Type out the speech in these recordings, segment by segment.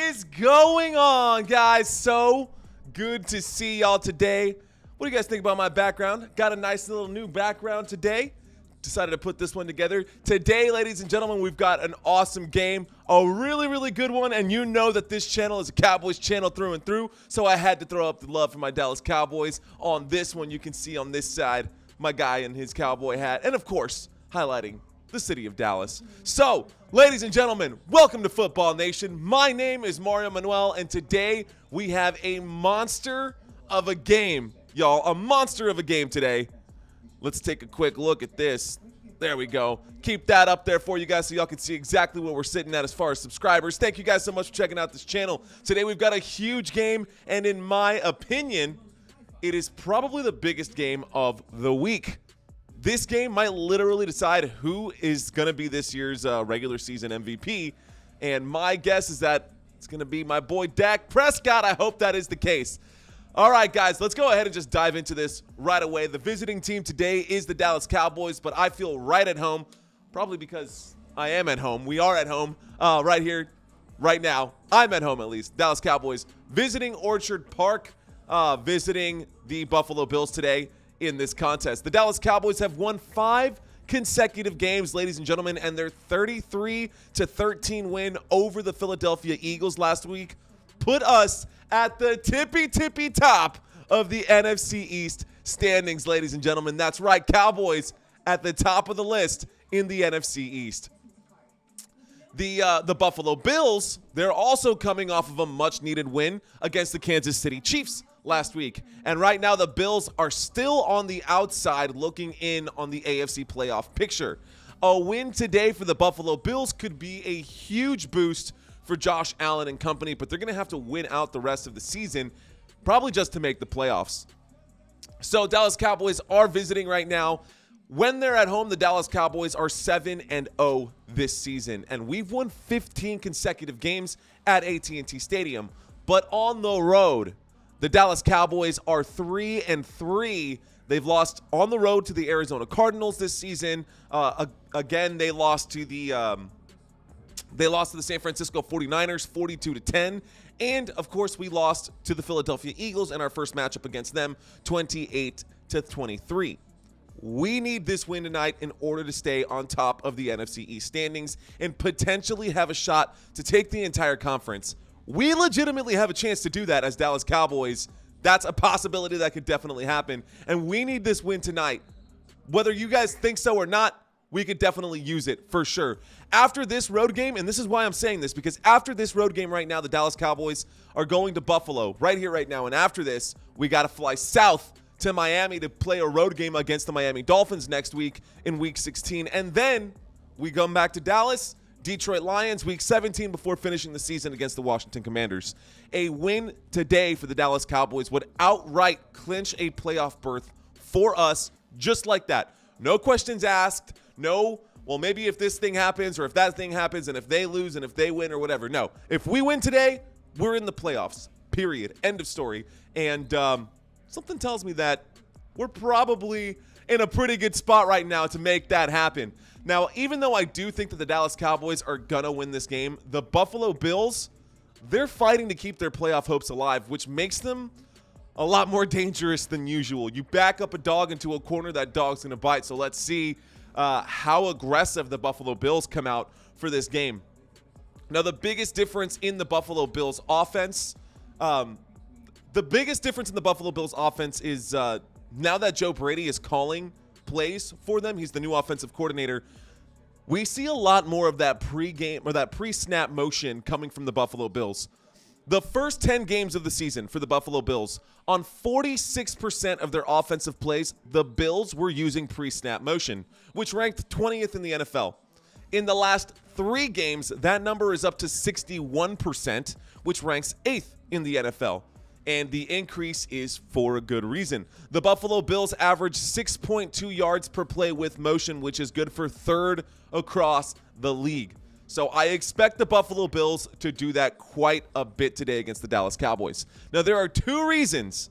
is going on, guys? So good to see y'all today. What do you guys think about my background? Got a nice little new background today. Decided to put this one together. Today, ladies and gentlemen, we've got an awesome game. A really, really good one. And you know that this channel is a Cowboys channel through and through. So I had to throw up the love for my Dallas Cowboys. On this one, you can see on this side, my guy in his cowboy hat. And of course, highlighting the city of Dallas. So, ladies and gentlemen, welcome to Football Nation. My name is Mario Manuel, and today we have a monster of a game, y'all. A monster of a game today. Let's take a quick look at this. There we go. Keep that up there for you guys so y'all can see exactly what we're sitting at as far as subscribers. Thank you guys so much for checking out this channel. Today we've got a huge game, and in my opinion, it is probably the biggest game of the week. This game might literally decide who is going to be this year's regular season MVP, and my guess is that it's going to be my boy Dak Prescott. I hope that is the case. All right, guys, let's go ahead and just dive into this right away. The visiting team today is the Dallas Cowboys, but I feel right at home, probably because I am at home. We are at home right here, right now. I'm at home, at least. Dallas Cowboys visiting Orchard Park, visiting the Buffalo Bills today in this contest. The Dallas Cowboys have won 5 consecutive games, ladies and gentlemen, and their 33-13 win over the Philadelphia Eagles last week put us at the tippy top of the NFC East standings, ladies and gentlemen. That's right, Cowboys at the top of the list in the NFC East. The Buffalo Bills, they're also coming off of a much-needed win against the Kansas City Chiefs last week. And right now, the Bills are still on the outside looking in on the AFC playoff picture. A win today for the Buffalo Bills could be a huge boost for Josh Allen and company, but they're going to have to win out the rest of the season, probably just to make the playoffs. So Dallas Cowboys are visiting right now. When they're at home, the Dallas Cowboys are 7-0 this season, and we've won 15 consecutive games at AT&T Stadium. But on the road, the Dallas Cowboys are 3-3. They've lost on the road to the Arizona Cardinals this season. Again, they lost to the San Francisco 49ers 42-10. And, of course, we lost to the Philadelphia Eagles in our first matchup against them 28-23. We need this win tonight in order to stay on top of the NFC East standings and potentially have a shot to take the entire conference. We legitimately have a chance to do that as Dallas Cowboys. That's a possibility that could definitely happen. And we need this win tonight. Whether you guys think so or not, we could definitely use it for sure. After this road game, and this is why I'm saying this, because after this road game right now, the Dallas Cowboys are going to Buffalo right here, right now. And after this, we got to fly south to Miami to play a road game against the Miami Dolphins next week in Week 16. And then we come back to Dallas, Detroit Lions, Week 17 before finishing the season against the Washington Commanders. A win today for the Dallas Cowboys would outright clinch a playoff berth for us just like that. No questions asked. No, well, maybe if this thing happens or if that thing happens and if they lose and if they win or whatever. No, if we win today, we're in the playoffs, period. End of story. And something tells me that we're probably in a pretty good spot right now to make that happen. Now, even though I do think that the Dallas Cowboys are going to win this game, the Buffalo Bills, they're fighting to keep their playoff hopes alive, which makes them a lot more dangerous than usual. You back up a dog into a corner, that dog's going to bite. So let's see how aggressive the Buffalo Bills come out for this game. Now, the biggest difference in the Buffalo Bills offense, is now that Joe Brady is calling plays for them, he's the new offensive coordinator, we see a lot more of that pre-game or that pre-snap motion coming from the Buffalo Bills. The first 10 games of the season for the Buffalo Bills, on 46% of their offensive plays, the Bills were using pre-snap motion, which ranked 20th in the NFL. In the last 3 games, that number is up to 61%, which ranks 8th in the NFL. And the increase is for a good reason. The Buffalo Bills average 6.2 yards per play with motion, which is good for 3rd across the league. So I expect the Buffalo Bills to do that quite a bit today against the Dallas Cowboys. Now, there are 2 reasons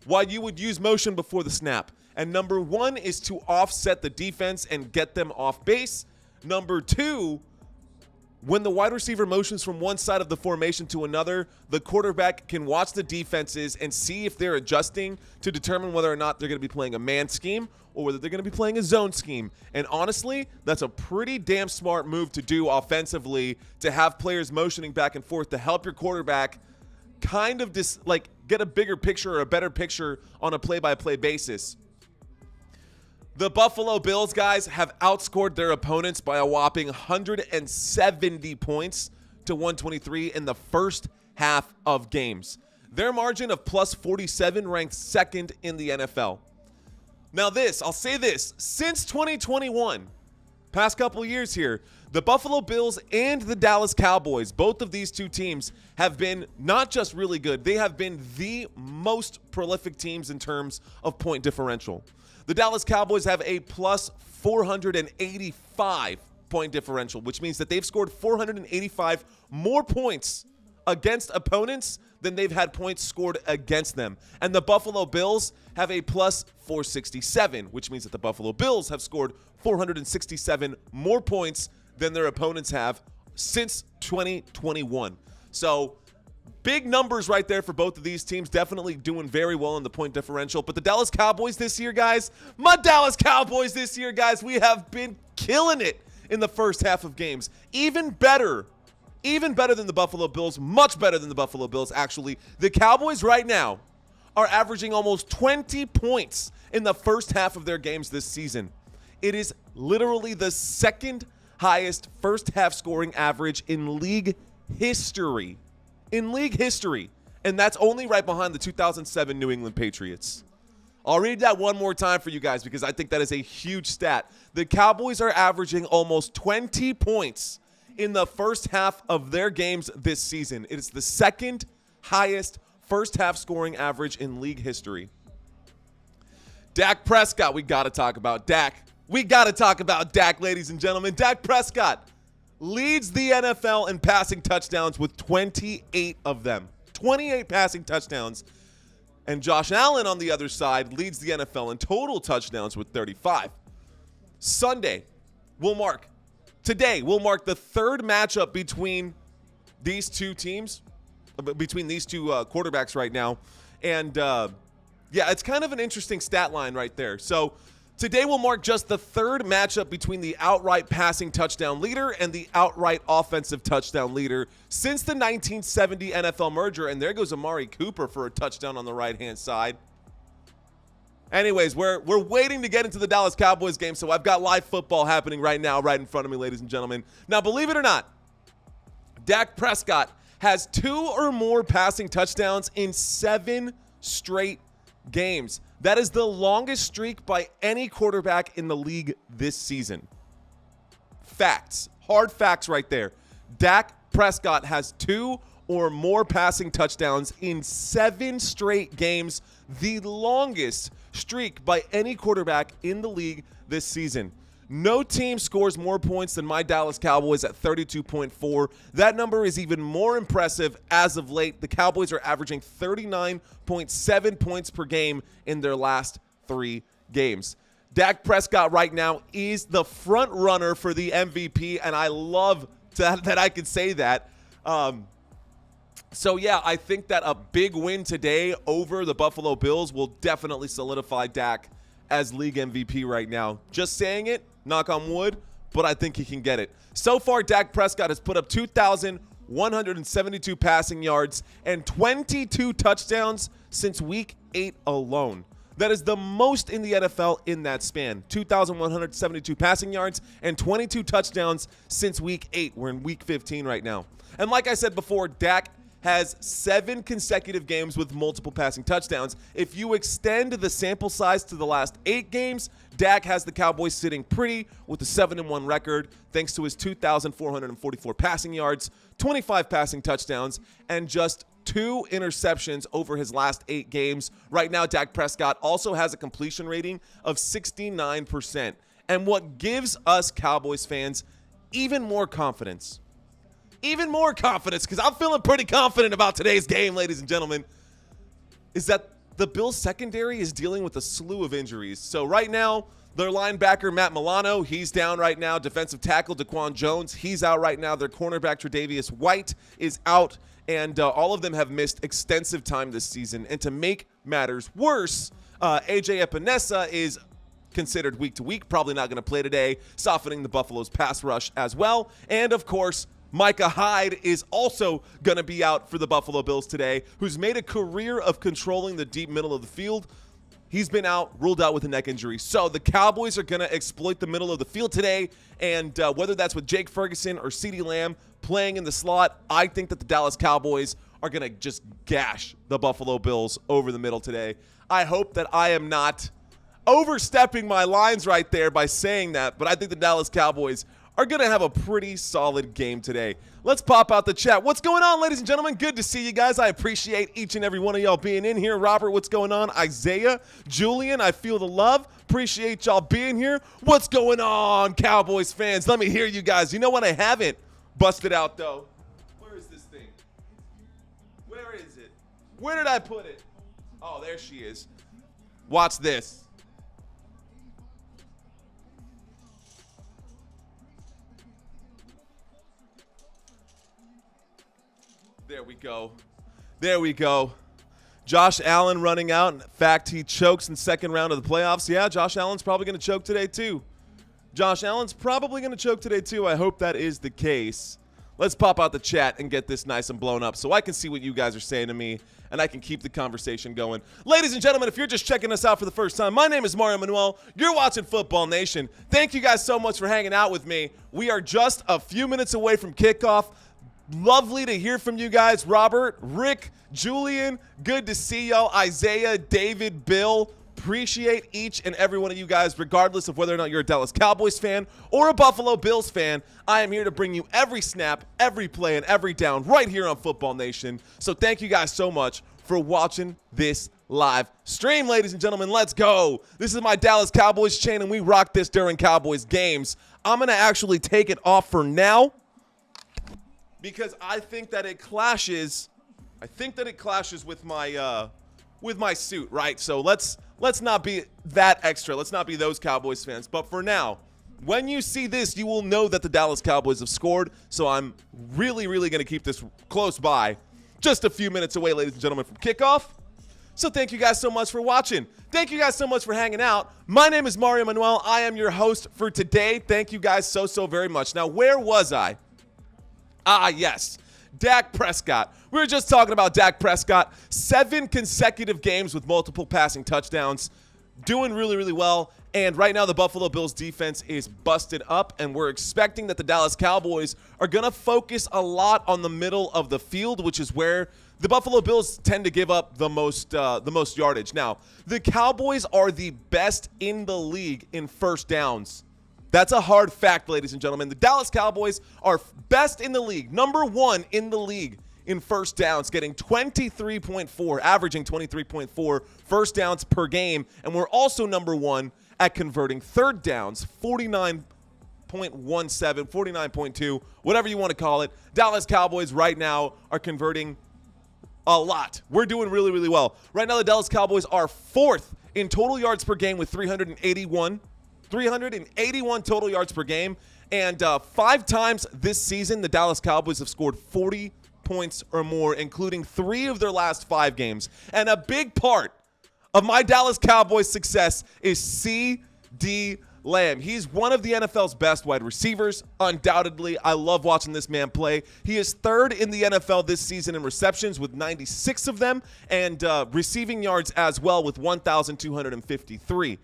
why you would use motion before the snap. And number 1 is to offset the defense and get them off base. Number 2 When the wide receiver motions from one side of the formation to another, the quarterback can watch the defenses and see if they're adjusting to determine whether or not they're going to be playing a man scheme or whether they're going to be playing a zone scheme. And honestly, that's a pretty damn smart move to do offensively, to have players motioning back and forth to help your quarterback kind of get a bigger picture or a better picture on a play-by-play basis. The Buffalo Bills, guys, have outscored their opponents by a whopping 170 points to 123 in the first half of games. Their margin of plus 47 ranked second in the NFL. Now I'll say this, since 2021, past couple years here, the Buffalo Bills and the Dallas Cowboys, both of these two teams have been not just really good, they have been the most prolific teams in terms of point differential. The Dallas Cowboys have a plus 485 point differential, which means that they've scored 485 more points against opponents than they've had points scored against them. And the Buffalo Bills have a plus 467, which means that the Buffalo Bills have scored 467 more points than their opponents have since 2021. So big numbers right there for both of these teams, definitely doing very well in the point differential. But the Dallas Cowboys this year, guys, we have been killing it in the first half of games. Even better than the Buffalo Bills, much better than the Buffalo Bills, actually. The Cowboys right now are averaging almost 20 points in the first half of their games this season. It is literally the second highest first half scoring average in league history. And that's only right behind the 2007 New England Patriots. I'll read that one more time for you guys because I think that is a huge stat. The Cowboys are averaging almost 20 points in the first half of their games this season. It is the second highest first half scoring average in league history. Dak Prescott, we got to talk about Dak. Ladies and gentlemen. Dak Prescott leads the NFL in passing touchdowns with 28 of them. 28 passing touchdowns. And Josh Allen on the other side leads the NFL in total touchdowns with 35. Today will mark the third matchup between these two teams, between these two quarterbacks right now. And it's kind of an interesting stat line right there. So today will mark just the third matchup between the outright passing touchdown leader and the outright offensive touchdown leader since the 1970 NFL merger. And there goes Amari Cooper for a touchdown on the right-hand side. Anyways, we're waiting to get into the Dallas Cowboys game, so I've got live football happening right now, right in front of me, ladies and gentlemen. Now, believe it or not, Dak Prescott has 2 or more passing touchdowns in 7 straight games. That is the longest streak by any quarterback in the league this season. Facts. Hard facts right there. Dak Prescott has 2 or more passing touchdowns in 7 straight games, the longest streak by any quarterback in the league this season. No team scores more points than my Dallas Cowboys at 32.4. That number is even more impressive as of late. The Cowboys are averaging 39.7 points per game in their last 3 games. Dak Prescott right now is the front runner for the MVP, and I love that I can say that. I think that a big win today over the Buffalo Bills will definitely solidify Dak as league MVP right now. Just saying it, knock on wood, but I think he can get it. So far, Dak Prescott has put up 2,172 passing yards and 22 touchdowns since week 8 alone. That is the most in the NFL in that span. 2,172 passing yards and 22 touchdowns since week 8. We're in week 15 right now. And like I said before, Dak has 7 consecutive games with multiple passing touchdowns. If you extend the sample size to the last 8 games, Dak has the Cowboys sitting pretty with a 7-1 record thanks to his 2,444 passing yards, 25 passing touchdowns, and just 2 interceptions over his last 8 games. Right now, Dak Prescott also has a completion rating of 69%. And what gives us Cowboys fans even more confidence, because I'm feeling pretty confident about today's game, ladies and gentlemen, is that the Bills secondary is dealing with a slew of injuries. So right now, their linebacker, Matt Milano, he's down right now. Defensive tackle, Daquan Jones, he's out right now. Their cornerback, Tre'Davious White, is out. And all of them have missed extensive time this season. And to make matters worse, AJ Epinesa is considered week to week, probably not going to play today, softening the Buffalo's pass rush as well. And, of course, Micah Hyde is also going to be out for the Buffalo Bills today, who's made a career of controlling the deep middle of the field. He's been out, ruled out with a neck injury. So the Cowboys are going to exploit the middle of the field today, and whether that's with Jake Ferguson or CeeDee Lamb playing in the slot, I think that the Dallas Cowboys are going to just gash the Buffalo Bills over the middle today. I hope that I am not overstepping my lines right there by saying that, but I think the Dallas Cowboys are going to have a pretty solid game today. Let's pop out the chat. What's going on, ladies and gentlemen? Good to see you guys. I appreciate each and every one of y'all being in here. Robert, what's going on? Isaiah, Julian, I feel the love. Appreciate y'all being here. What's going on, Cowboys fans? Let me hear you guys. You know what I haven't busted out, though? Where is this thing? Where is it? Where did I put it? Oh, there she is. Watch this. There we go. There we go. Josh Allen running out. In fact, he chokes in second round of the playoffs. Yeah, Josh Allen's probably going to choke today too. Josh Allen's probably going to choke today too. I hope that is the case. Let's pop out the chat and get this nice and blown up so I can see what you guys are saying to me and I can keep the conversation going. Ladies and gentlemen, if you're just checking us out for the first time, my name is Mario Manuel. You're watching Football Nation. Thank you guys so much for hanging out with me. We are just a few minutes away from kickoff. Lovely to hear from you guys. Robert, Rick, Julian, good to see y'all. Isaiah, David, Bill, appreciate each and every one of you guys, regardless of whether or not you're a Dallas Cowboys fan or a Buffalo Bills fan. I am here to bring you every snap, every play, and every down right here on Football Nation. So thank you guys so much for watching this live stream, ladies and gentlemen. Let's go. This is my Dallas Cowboys chain, and we rock this during Cowboys games. I'm going to actually take it off for now, because I think that it clashes. I think that it clashes with my suit, right? So let's not be that extra. Let's not be those Cowboys fans. But for now, when you see this, you will know that the Dallas Cowboys have scored. So I'm really, really going to keep this close by. Just a few minutes away, ladies and gentlemen, from kickoff. So thank you guys so much for watching. Thank you guys so much for hanging out. My name is Mario Manuel. I am your host for today. Thank you guys so very much. Now, where was I? Yes, Dak Prescott. We were just talking about Dak Prescott. 7 consecutive games with multiple passing touchdowns. Doing really, really well. And right now the Buffalo Bills defense is busted up, and we're expecting that the Dallas Cowboys are going to focus a lot on the middle of the field, which is where the Buffalo Bills tend to give up the most yardage. Now, the Cowboys are the best in the league in first downs. That's a hard fact, ladies and gentlemen. The Dallas Cowboys are best in the league, number 1 in the league in first downs, getting 23.4, averaging 23.4 first downs per game. And we're also number 1 at converting third downs, 49.17, 49.2, whatever you want to call it. Dallas Cowboys right now are converting a lot. We're doing really, really well. Right now, the Dallas Cowboys are 4th in total yards per game with 381 total yards per game. And 5 times this season, the Dallas Cowboys have scored 40 points or more, including 3 of their last 5 games. And a big part of my Dallas Cowboys success is CeeDee Lamb. He's one of the NFL's best wide receivers, undoubtedly. I love watching this man play. He is 3rd in the NFL this season in receptions with 96 of them, and receiving yards as well with 1,253.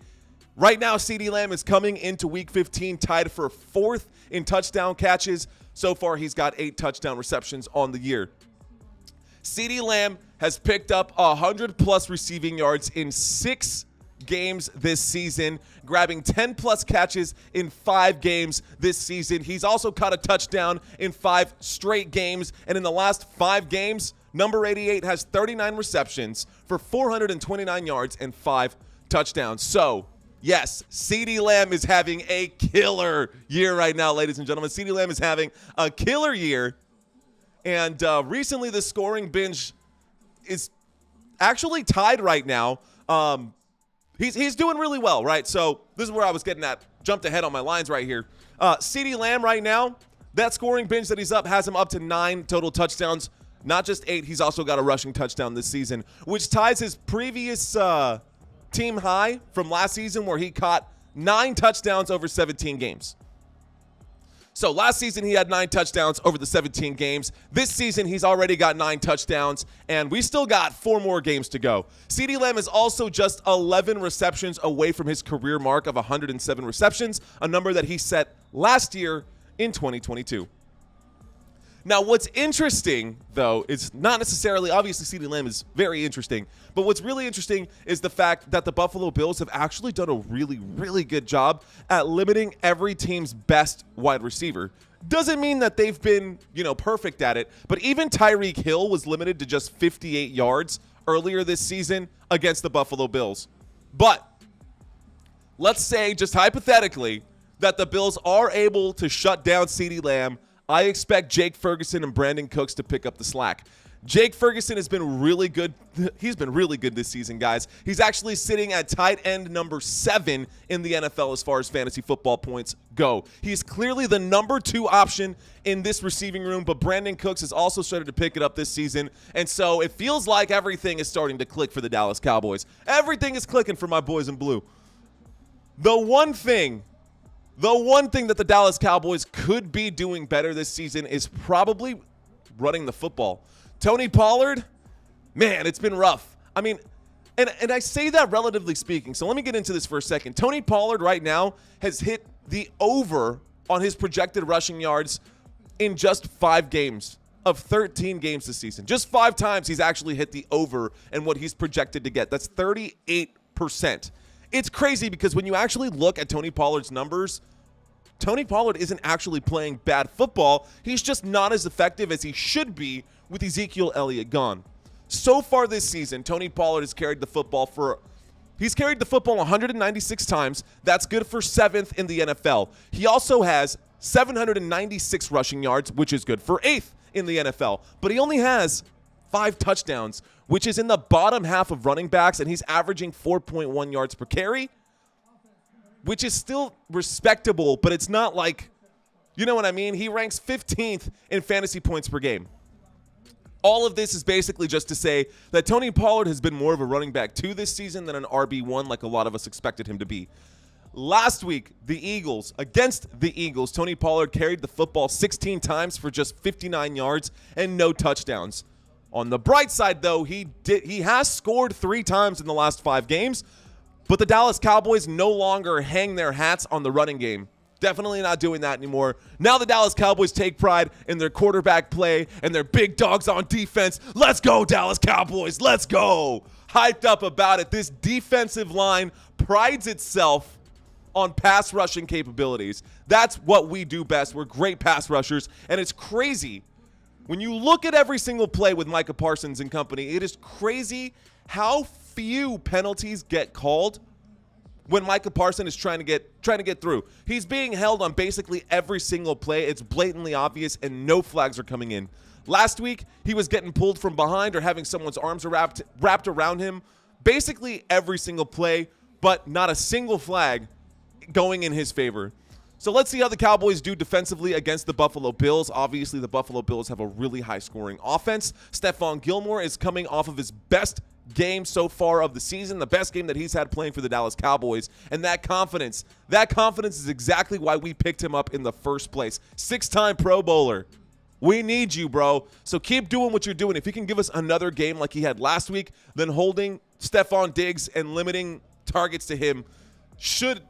Right now, CeeDee Lamb is coming into Week 15 tied for 4th in touchdown catches. So far, he's got 8 touchdown receptions on the year. CeeDee Lamb has picked up 100-plus receiving yards in 6 games this season, grabbing 10-plus catches in 5 games this season. He's also caught a touchdown in 5 straight games, and in the last 5 games, number 88 has 39 receptions for 429 yards and 5 touchdowns. So, yes, CeeDee Lamb is having a killer year right now, ladies and gentlemen. CeeDee Lamb is having a killer year. And recently the scoring binge is actually tied right now. He's doing really well, right? So this is where I was getting at. Jumped ahead on my lines right here. CeeDee Lamb right now, that scoring binge that he's up has him up to 9 total touchdowns. Not just 8, he's also got a rushing touchdown this season, which ties his previous team high from last season where he caught 9 touchdowns over 17 games. So last season he had 9 touchdowns over the 17 games. This season he's already got 9 touchdowns, and we still got 4 more games to go. CeeDee Lamb is also just 11 receptions away from his career mark of 107 receptions, a number that he set last year in 2022. Now, what's interesting, though, is not necessarily, obviously CeeDee Lamb is very interesting, but what's really interesting is the fact that the Buffalo Bills have actually done a really, really good job at limiting every team's best wide receiver. Doesn't mean that they've been, perfect at it, but even Tyreek Hill was limited to just 58 yards earlier this season against the Buffalo Bills. But let's say, just hypothetically, that the Bills are able to shut down CeeDee Lamb. I expect Jake Ferguson and Brandon Cooks to pick up the slack. Jake Ferguson has been really good. He's been really good this season, guys. He's actually sitting at tight end number 7 in the NFL as far as fantasy football points go. He's clearly the number 2 option in this receiving room, but Brandon Cooks has also started to pick it up this season, and so it feels like everything is starting to click for the Dallas Cowboys. Everything is clicking for my boys in blue. The one thing that the Dallas Cowboys could be doing better this season is probably running the football. Tony Pollard, man, it's been rough. I mean, and I say that relatively speaking, so let me get into this for a second. Tony Pollard right now has hit the over on his projected rushing yards in just 5 games of 13 games this season. Just 5 times he's actually hit the over and what he's projected to get. That's 38%. It's crazy because when you actually look at Tony Pollard's numbers, Tony Pollard isn't actually playing bad football. He's just not as effective as he should be with Ezekiel Elliott gone. So far this season, Tony Pollard has carried the football 196 times. That's good for 7th in the NFL. He also has 796 rushing yards, which is good for 8th in the NFL. But he only has 5 touchdowns, which is in the bottom half of running backs, and he's averaging 4.1 yards per carry, which is still respectable, but it's not like, you know what I mean? He ranks 15th in fantasy points per game. All of this is basically just to say that Tony Pollard has been more of a running back 2 this season than an RB1 like a lot of us expected him to be. Last week, against the Eagles, Tony Pollard carried the football 16 times for just 59 yards and no touchdowns. On the bright side, though, he has scored 3 times in the last 5 games, but the Dallas Cowboys no longer hang their hats on the running game. Definitely not doing that anymore. Now the Dallas Cowboys take pride in their quarterback play and their big dogs on defense. Let's go, Dallas Cowboys. Let's go. Hyped up about it. This defensive line prides itself on pass rushing capabilities. That's what we do best. We're great pass rushers, and it's crazy. When you look at every single play with Micah Parsons and company, it is crazy how few penalties get called when Micah Parsons is trying to get through. He's being held on basically every single play. It's blatantly obvious, and no flags are coming in. Last week, he was getting pulled from behind or having someone's arms wrapped around him basically every single play, but not a single flag going in his favor. So let's see how the Cowboys do defensively against the Buffalo Bills. Obviously, the Buffalo Bills have a really high-scoring offense. Stephon Gilmore is coming off of his best game so far of the season, the best game that he's had playing for the Dallas Cowboys. And that confidence is exactly why we picked him up in the first place. 6-time Pro Bowler. We need you, bro. So keep doing what you're doing. If he can give us another game like he had last week, then holding Stephon Diggs and limiting targets to him should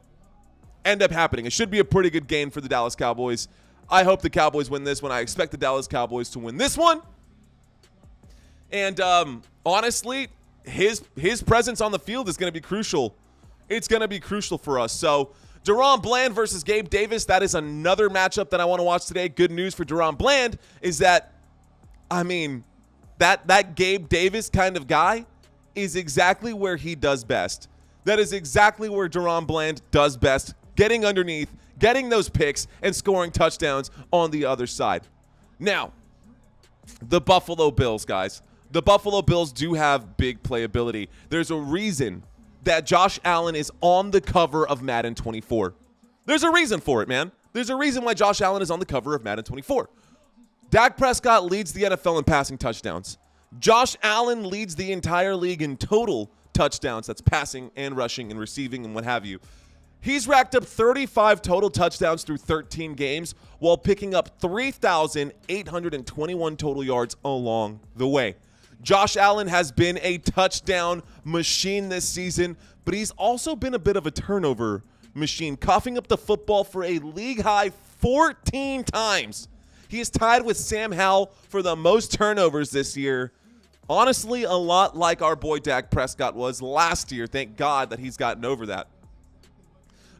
end up happening. It should be a pretty good game for the Dallas Cowboys. I hope the Cowboys win this one. I expect the Dallas Cowboys to win this one. And honestly, his presence on the field is going to be crucial. It's going to be crucial for us. So DaRon Bland versus Gabe Davis, that is another matchup that I want to watch today. Good news for DaRon Bland is that, I mean, that Gabe Davis kind of guy is exactly where he does best. That is exactly where DaRon Bland does best, getting underneath, getting those picks, and scoring touchdowns on the other side. Now, the Buffalo Bills, guys. the Buffalo Bills do have big playability. There's a reason that Josh Allen is on the cover of Madden 24. There's a reason for it, man. There's a reason why Josh Allen is on the cover of Madden 24. Dak Prescott leads the NFL in passing touchdowns. Josh Allen leads the entire league in total touchdowns. That's passing and rushing and receiving and what have you. He's racked up 35 total touchdowns through 13 games while picking up 3,821 total yards along the way. Josh Allen has been a touchdown machine this season, but he's also been a bit of a turnover machine, coughing up the football for a league-high 14 times. He is tied with Sam Howell for the most turnovers this year. Honestly, a lot like our boy Dak Prescott was last year. Thank God that he's gotten over that.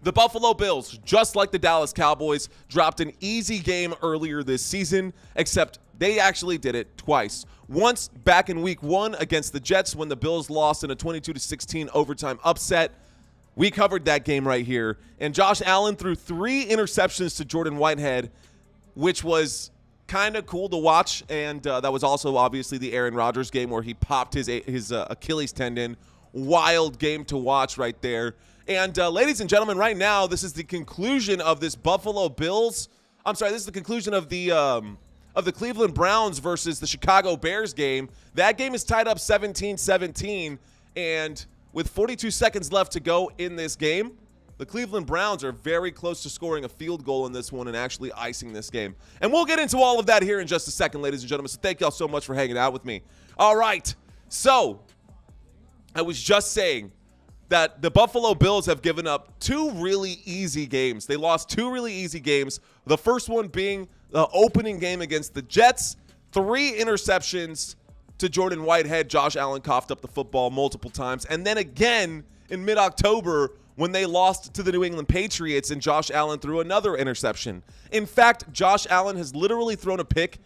The Buffalo Bills, just like the Dallas Cowboys, dropped an easy game earlier this season, except they actually did it twice. Once back in week 1 against the Jets when the Bills lost in a 22-16 overtime upset. We covered that game right here. And Josh Allen threw 3 interceptions to Jordan Whitehead, which was kind of cool to watch. And that was also obviously the Aaron Rodgers game where he popped his Achilles tendon. Wild game to watch right there. And ladies and gentlemen, right now, this is the conclusion of this Buffalo Bills. I'm sorry, this is the conclusion of the Cleveland Browns versus the Chicago Bears game. That game is tied up 17-17, and with 42 seconds left to go in this game, the Cleveland Browns are very close to scoring a field goal in this one and actually icing this game. And we'll get into all of that here in just a second, ladies and gentlemen. So thank y'all so much for hanging out with me. All right, so I was just saying that the Buffalo Bills have given up 2 really easy games. They lost 2 really easy games. The first one being the opening game against the Jets. 3 interceptions to Jordan Whitehead. Josh Allen coughed up the football multiple times. And then again in mid-October when they lost to the New England Patriots and Josh Allen threw another interception. In fact, Josh Allen has literally thrown a pick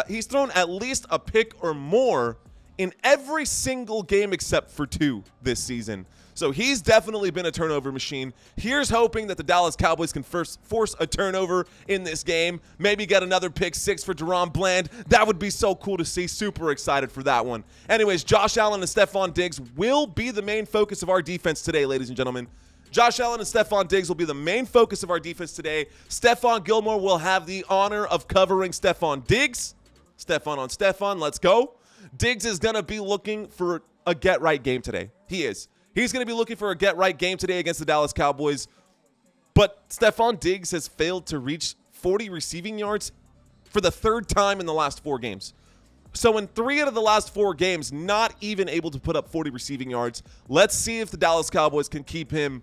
he's thrown at least a pick or more in every single game except for 2 this season. So he's definitely been a turnover machine. Here's hoping that the Dallas Cowboys can first force a turnover in this game. Maybe get another pick 6 for Deron Bland. That would be so cool to see. Super excited for that one. Anyways, Josh Allen and Stephon Diggs will be the main focus of our defense today, ladies and gentlemen. Josh Allen and Stephon Diggs will be the main focus of our defense today. Stephon Gilmore will have the honor of covering Stephon Diggs. Stephon on Stephon, let's go. Diggs is going to be looking for a get-right game today. He is. He's going to be looking for a get-right game today against the Dallas Cowboys. But Stephon Diggs has failed to reach 40 receiving yards for the 3rd time in the last 4 games. So in 3 out of the last 4 games, not even able to put up 40 receiving yards. Let's see if the Dallas Cowboys can keep him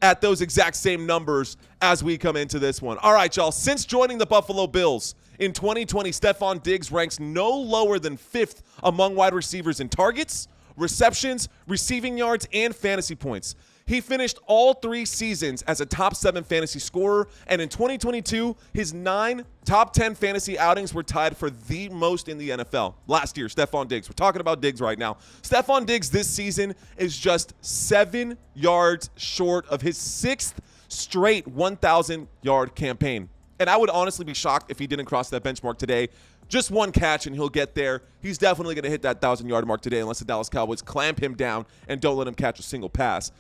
at those exact same numbers as we come into this one. All right, y'all. Since joining the Buffalo Bills in 2020, Stephon Diggs ranks no lower than 5th among wide receivers in targets, receptions, receiving yards, and fantasy points. He finished all 3 seasons as a top 7 fantasy scorer, and in 2022, his 9 top 10 fantasy outings were tied for the most in the NFL. Last year, Stephon Diggs. We're talking about Diggs right now. Stephon Diggs this season is just 7 yards short of his 6th straight 1,000-yard campaign. And I would honestly be shocked if he didn't cross that benchmark today. Just 1 catch and he'll get there. He's definitely going to hit that 1,000-yard mark today unless the Dallas Cowboys clamp him down and don't let him catch a single pass.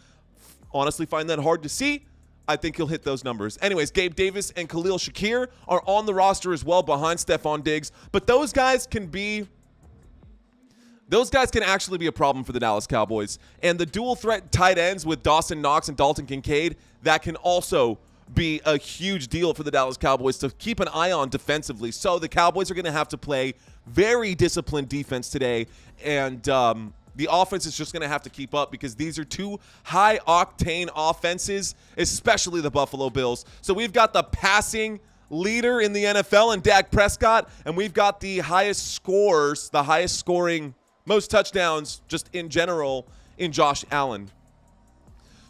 Honestly find that hard to see. I think he'll hit those numbers. Anyways, Gabe Davis and Khalil Shakir are on the roster as well behind Stephon Diggs. But those guys can actually be a problem for the Dallas Cowboys. And the dual threat tight ends with Dawson Knox and Dalton Kincaid, that can also be a huge deal for the Dallas Cowboys to keep an eye on defensively. So the Cowboys are going to have to play very disciplined defense today. And the offense is just going to have to keep up because these are 2 high-octane offenses, especially the Buffalo Bills. So we've got the passing leader in the NFL in Dak Prescott, and we've got the highest scores, the highest scoring, most touchdowns just in general in Josh Allen.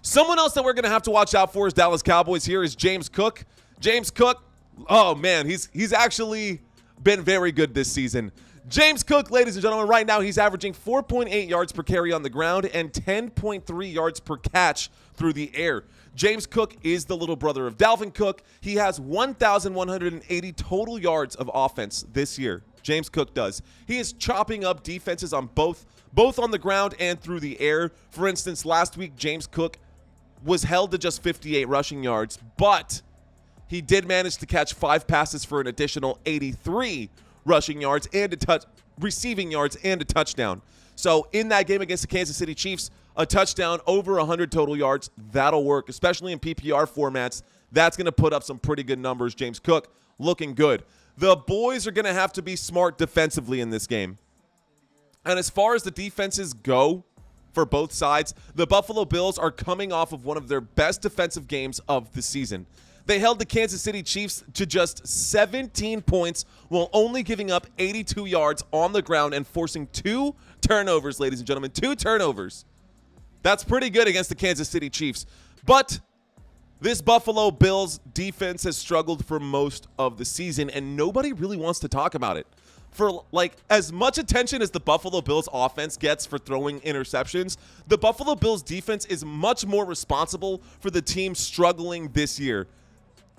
Someone else that we're going to have to watch out for is Dallas Cowboys here is James Cook. James Cook, oh man, he's actually been very good this season. James Cook, ladies and gentlemen, right now he's averaging 4.8 yards per carry on the ground and 10.3 yards per catch through the air. James Cook is the little brother of Dalvin Cook. He has 1,180 total yards of offense this year. James Cook does. He is chopping up defenses on both on the ground and through the air. For instance, last week, James Cook was held to just 58 rushing yards, but he did manage to catch 5 passes for an additional 83 rushing yards and receiving yards and a touchdown. So in that game against the Kansas City Chiefs, a touchdown, over 100 total yards, that'll work, especially in PPR formats. That's going to put up some pretty good numbers. James Cook looking good. The boys are going to have to be smart defensively in this game. And as far as the defenses go for both sides, the Buffalo Bills are coming off of one of their best defensive games of the season. They held the Kansas City Chiefs to just 17 points while only giving up 82 yards on the ground and forcing 2 turnovers, ladies and gentlemen. 2 turnovers. That's pretty good against the Kansas City Chiefs. But this Buffalo Bills defense has struggled for most of the season, and nobody really wants to talk about it. For as much attention as the Buffalo Bills offense gets for throwing interceptions, the Buffalo Bills defense is much more responsible for the team struggling this year.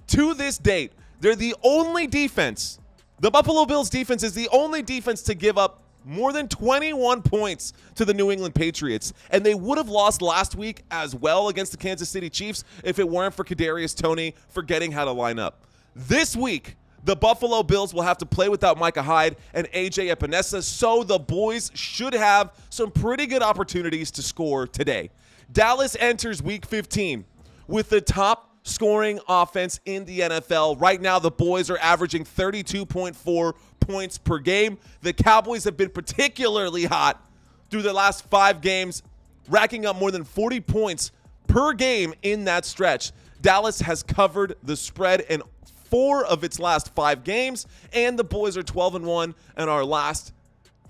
To this date, they're the only defense. The Buffalo Bills defense is the only defense to give up more than 21 points to the New England Patriots. And they would have lost last week as well against the Kansas City Chiefs if it weren't for Kadarius Toney forgetting how to line up. This week, the Buffalo Bills will have to play without Micah Hyde and A.J. Epinesa, so the boys should have some pretty good opportunities to score today. Dallas enters Week 15 with the top scoring offense in the NFL. Right now, the boys are averaging 32.4 points per game. The Cowboys have been particularly hot through the last 5 games, racking up more than 40 points per game in that stretch. Dallas has covered the spread in 4 of its last 5 games, and the boys are 12-1 in our last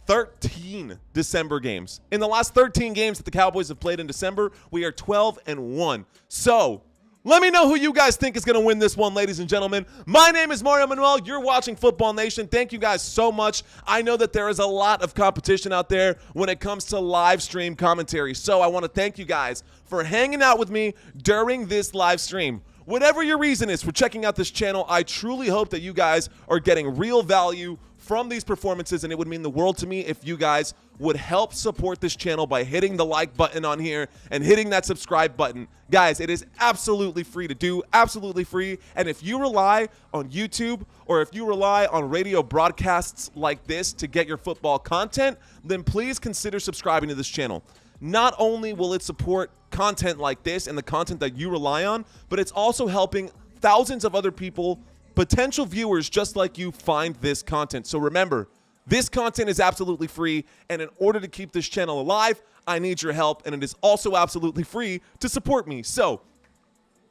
13 December games. In the last 13 games that the Cowboys have played in December, we are 12-1. So, let me know who you guys think is going to win this one, ladies and gentlemen. My name is Mario Manuel. You're watching Football Nation. Thank you guys so much. I know that there is a lot of competition out there when it comes to live stream commentary. So I want to thank you guys for hanging out with me during this live stream. Whatever your reason is for checking out this channel, I truly hope that you guys are getting real value from these performances, and it would mean the world to me if you guys would help support this channel by hitting the like button on here and hitting that subscribe button. Guys, it is absolutely free to do, absolutely free, and if you rely on YouTube or if you rely on radio broadcasts like this to get your football content, then please consider subscribing to this channel. Not only will it support content like this and the content that you rely on, but it's also helping thousands of other people, potential viewers just like you, find this content. So remember, this content is absolutely free, and in order to keep this channel alive, I need your help, and it is also absolutely free to support me. So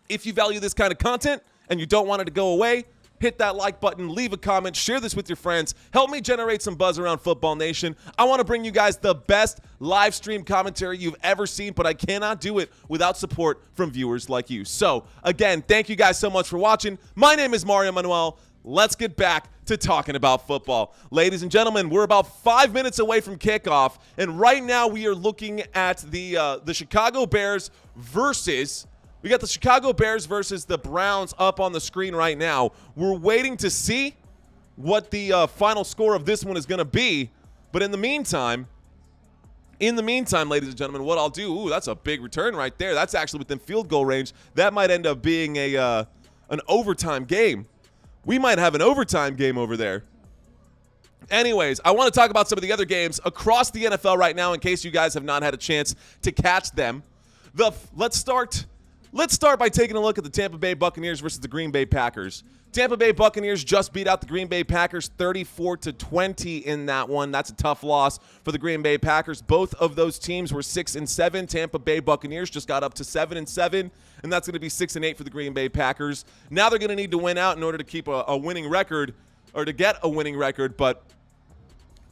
if you value this kind of content and you don't want it to go away, hit that like button, leave a comment, share this with your friends. Help me generate some buzz around Football Nation. I want to bring you guys the best live stream commentary you've ever seen, but I cannot do it without support from viewers like you. So, again, thank you guys so much for watching. My name is Mario Manuel. Let's get back to talking about football. Ladies and gentlemen, we're about 5 minutes away from kickoff, and right now we are looking at the Chicago Bears versus... We got the Chicago Bears versus the Browns up on the screen right now. We're waiting to see what the final score of this one is going to be. But in the meantime, ladies and gentlemen, what I'll do, ooh, that's a big return right there. That's actually within field goal range. That might end up being an overtime game. We might have an overtime game over there. Anyways, I want to talk about some of the other games across the NFL right now in case you guys have not had a chance to catch them. Let's start by taking a look at the Tampa Bay Buccaneers versus the Green Bay Packers. Tampa Bay Buccaneers just beat out the Green Bay Packers 34-20 in that one. That's a tough loss for the Green Bay Packers. Both of those teams were 6-7. Tampa Bay Buccaneers just got up to 7-7, and that's going to be 6-8 for the Green Bay Packers. Now they're going to need to win out in order to keep a winning record, or to get a winning record, but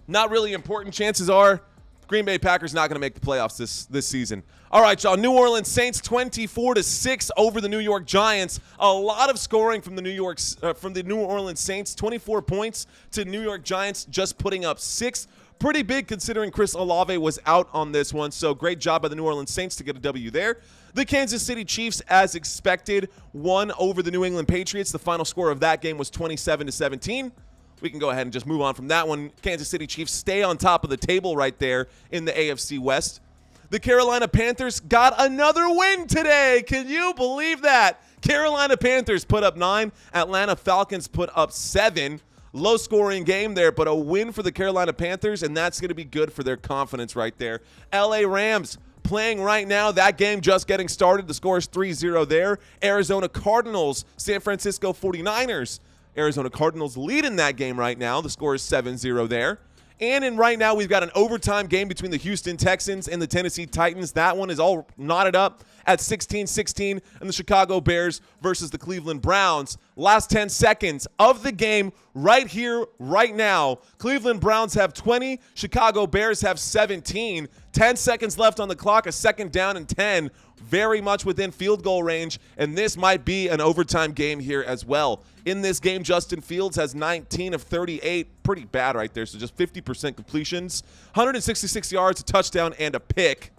not really important. Chances are Green Bay Packers not going to make the playoffs this season. All right, y'all. New Orleans Saints 24-6 over the New York Giants. A lot of scoring from the New Orleans Saints. 24 points to New York Giants, just putting up 6. Pretty big considering Chris Olave was out on this one. So great job by the New Orleans Saints to get a W there. The Kansas City Chiefs, as expected, won over the New England Patriots. The final score of that game was 27-17. we can go ahead and just move on from that one. Kansas City Chiefs stay on top of the table right there in the AFC West. The Carolina Panthers got another win today. Can you believe that? Carolina Panthers put up 9. Atlanta Falcons put up 7. Low-scoring game there, but a win for the Carolina Panthers, and that's going to be good for their confidence right there. LA Rams playing right now. That game just getting started. The score is 3-0 there. Arizona Cardinals, San Francisco 49ers. Arizona Cardinals lead in that game right now. The score is 7-0 there. And right now, we've got an overtime game between the Houston Texans and the Tennessee Titans. That one is all knotted up at 16-16, and the Chicago Bears versus the Cleveland Browns. Last 10 seconds of the game right here, right now. Cleveland Browns have 20. Chicago Bears have 17. 10 seconds left on the clock, a second down and 10. Very much within field goal range, and this might be an overtime game here as well. In this game, Justin Fields has 19 of 38. Pretty bad right there, so just 50% completions. 166 yards, a touchdown, and a pick.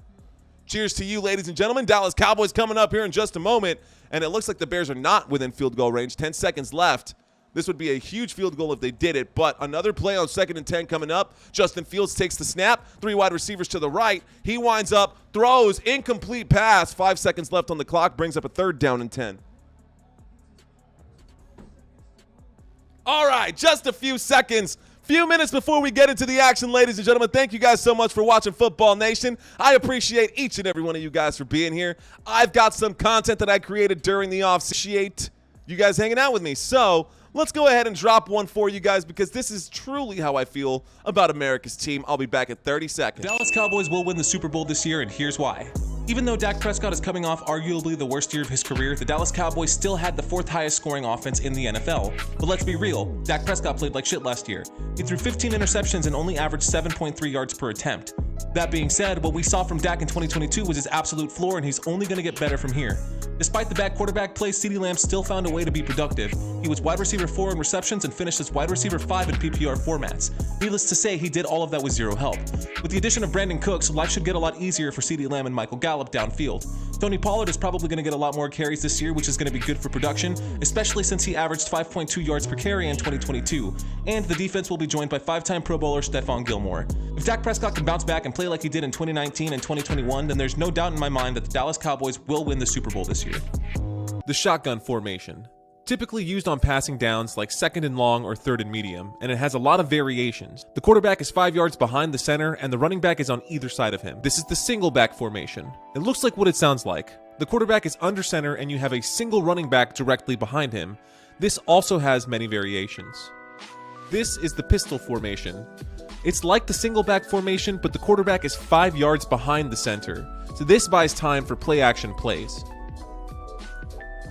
Cheers to you, ladies and gentlemen. Dallas Cowboys coming up here in just a moment, and it looks like the Bears are not within field goal range. 10 seconds left. This would be a huge field goal if they did it, but another play on 2nd and 10 coming up. Justin Fields takes the snap, 3 wide receivers to the right. He winds up, throws, incomplete pass. 5 seconds left on the clock, brings up a 3rd down and 10. All right, just a few seconds. Few minutes before we get into the action, ladies and gentlemen. Thank you guys so much for watching Football Nation. I appreciate each and every one of you guys for being here. I've got some content that I created during the offseason. Appreciate you guys hanging out with me. So let's go ahead and drop one for you guys because this is truly how I feel about America's team. I'll be back in 30 seconds. Dallas Cowboys will win the Super Bowl this year, and here's why. Even though Dak Prescott is coming off arguably the worst year of his career, the Dallas Cowboys still had the 4th highest scoring offense in the NFL. But let's be real, Dak Prescott played like shit last year. He threw 15 interceptions and only averaged 7.3 yards per attempt. That being said, what we saw from Dak in 2022 was his absolute floor, and he's only going to get better from here. Despite the bad quarterback play, CeeDee Lamb still found a way to be productive. He was wide receiver 4 in receptions and finished as wide receiver 5 in PPR formats. Needless to say, he did all of that with zero help. With the addition of Brandon Cooks, life should get a lot easier for CeeDee Lamb and Michael Gallup downfield. Tony Pollard is probably going to get a lot more carries this year, which is going to be good for production, especially since he averaged 5.2 yards per carry in 2022. And the defense will be joined by 5-time Pro Bowler Stephon Gilmore. If Dak Prescott can bounce back and play like he did in 2019 and 2021, then there's no doubt in my mind that the Dallas Cowboys will win the Super Bowl this year. The shotgun formation. Typically used on passing downs like 2nd and long or 3rd and medium, and it has a lot of variations. The quarterback is 5 yards behind the center, and the running back is on either side of him. This is the single back formation. It looks like what it sounds like. The quarterback is under center, and you have a single running back directly behind him. This also has many variations. This is the pistol formation. It's like the single back formation, but the quarterback is 5 yards behind the center, so this buys time for play action plays.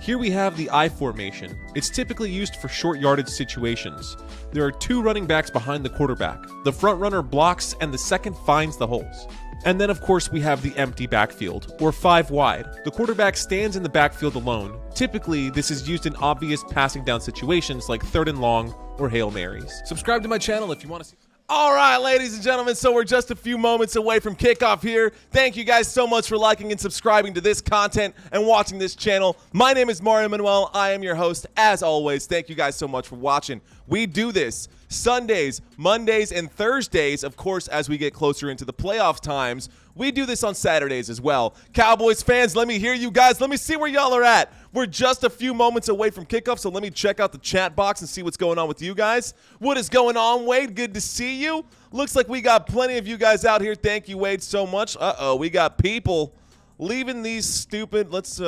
Here we have the I formation. It's typically used for short yardage situations. There are 2 running backs behind the quarterback. The front runner blocks and the second finds the holes. And then of course we have the empty backfield, or 5 wide. The quarterback stands in the backfield alone. Typically, this is used in obvious passing down situations like 3rd and long or Hail Marys. Subscribe to my channel if you want to see. All right, ladies and gentlemen, so we're just a few moments away from kickoff here. Thank you guys so much for liking and subscribing to this content and watching this channel. My name is Mario Manuel. I am your host. As always, thank you guys so much for watching. We do this Sundays, Mondays, and Thursdays, of course, as we get closer into the playoff times. We do this on Saturdays as well. Cowboys fans, let me hear you guys. Let me see where y'all are at. We're just a few moments away from kickoff, so let me check out the chat box and see what's going on with you guys. What is going on, Wade? Good to see you. Looks like we got plenty of you guys out here. Thank you, Wade, so much. Uh-oh, we got people leaving these stupid. Let's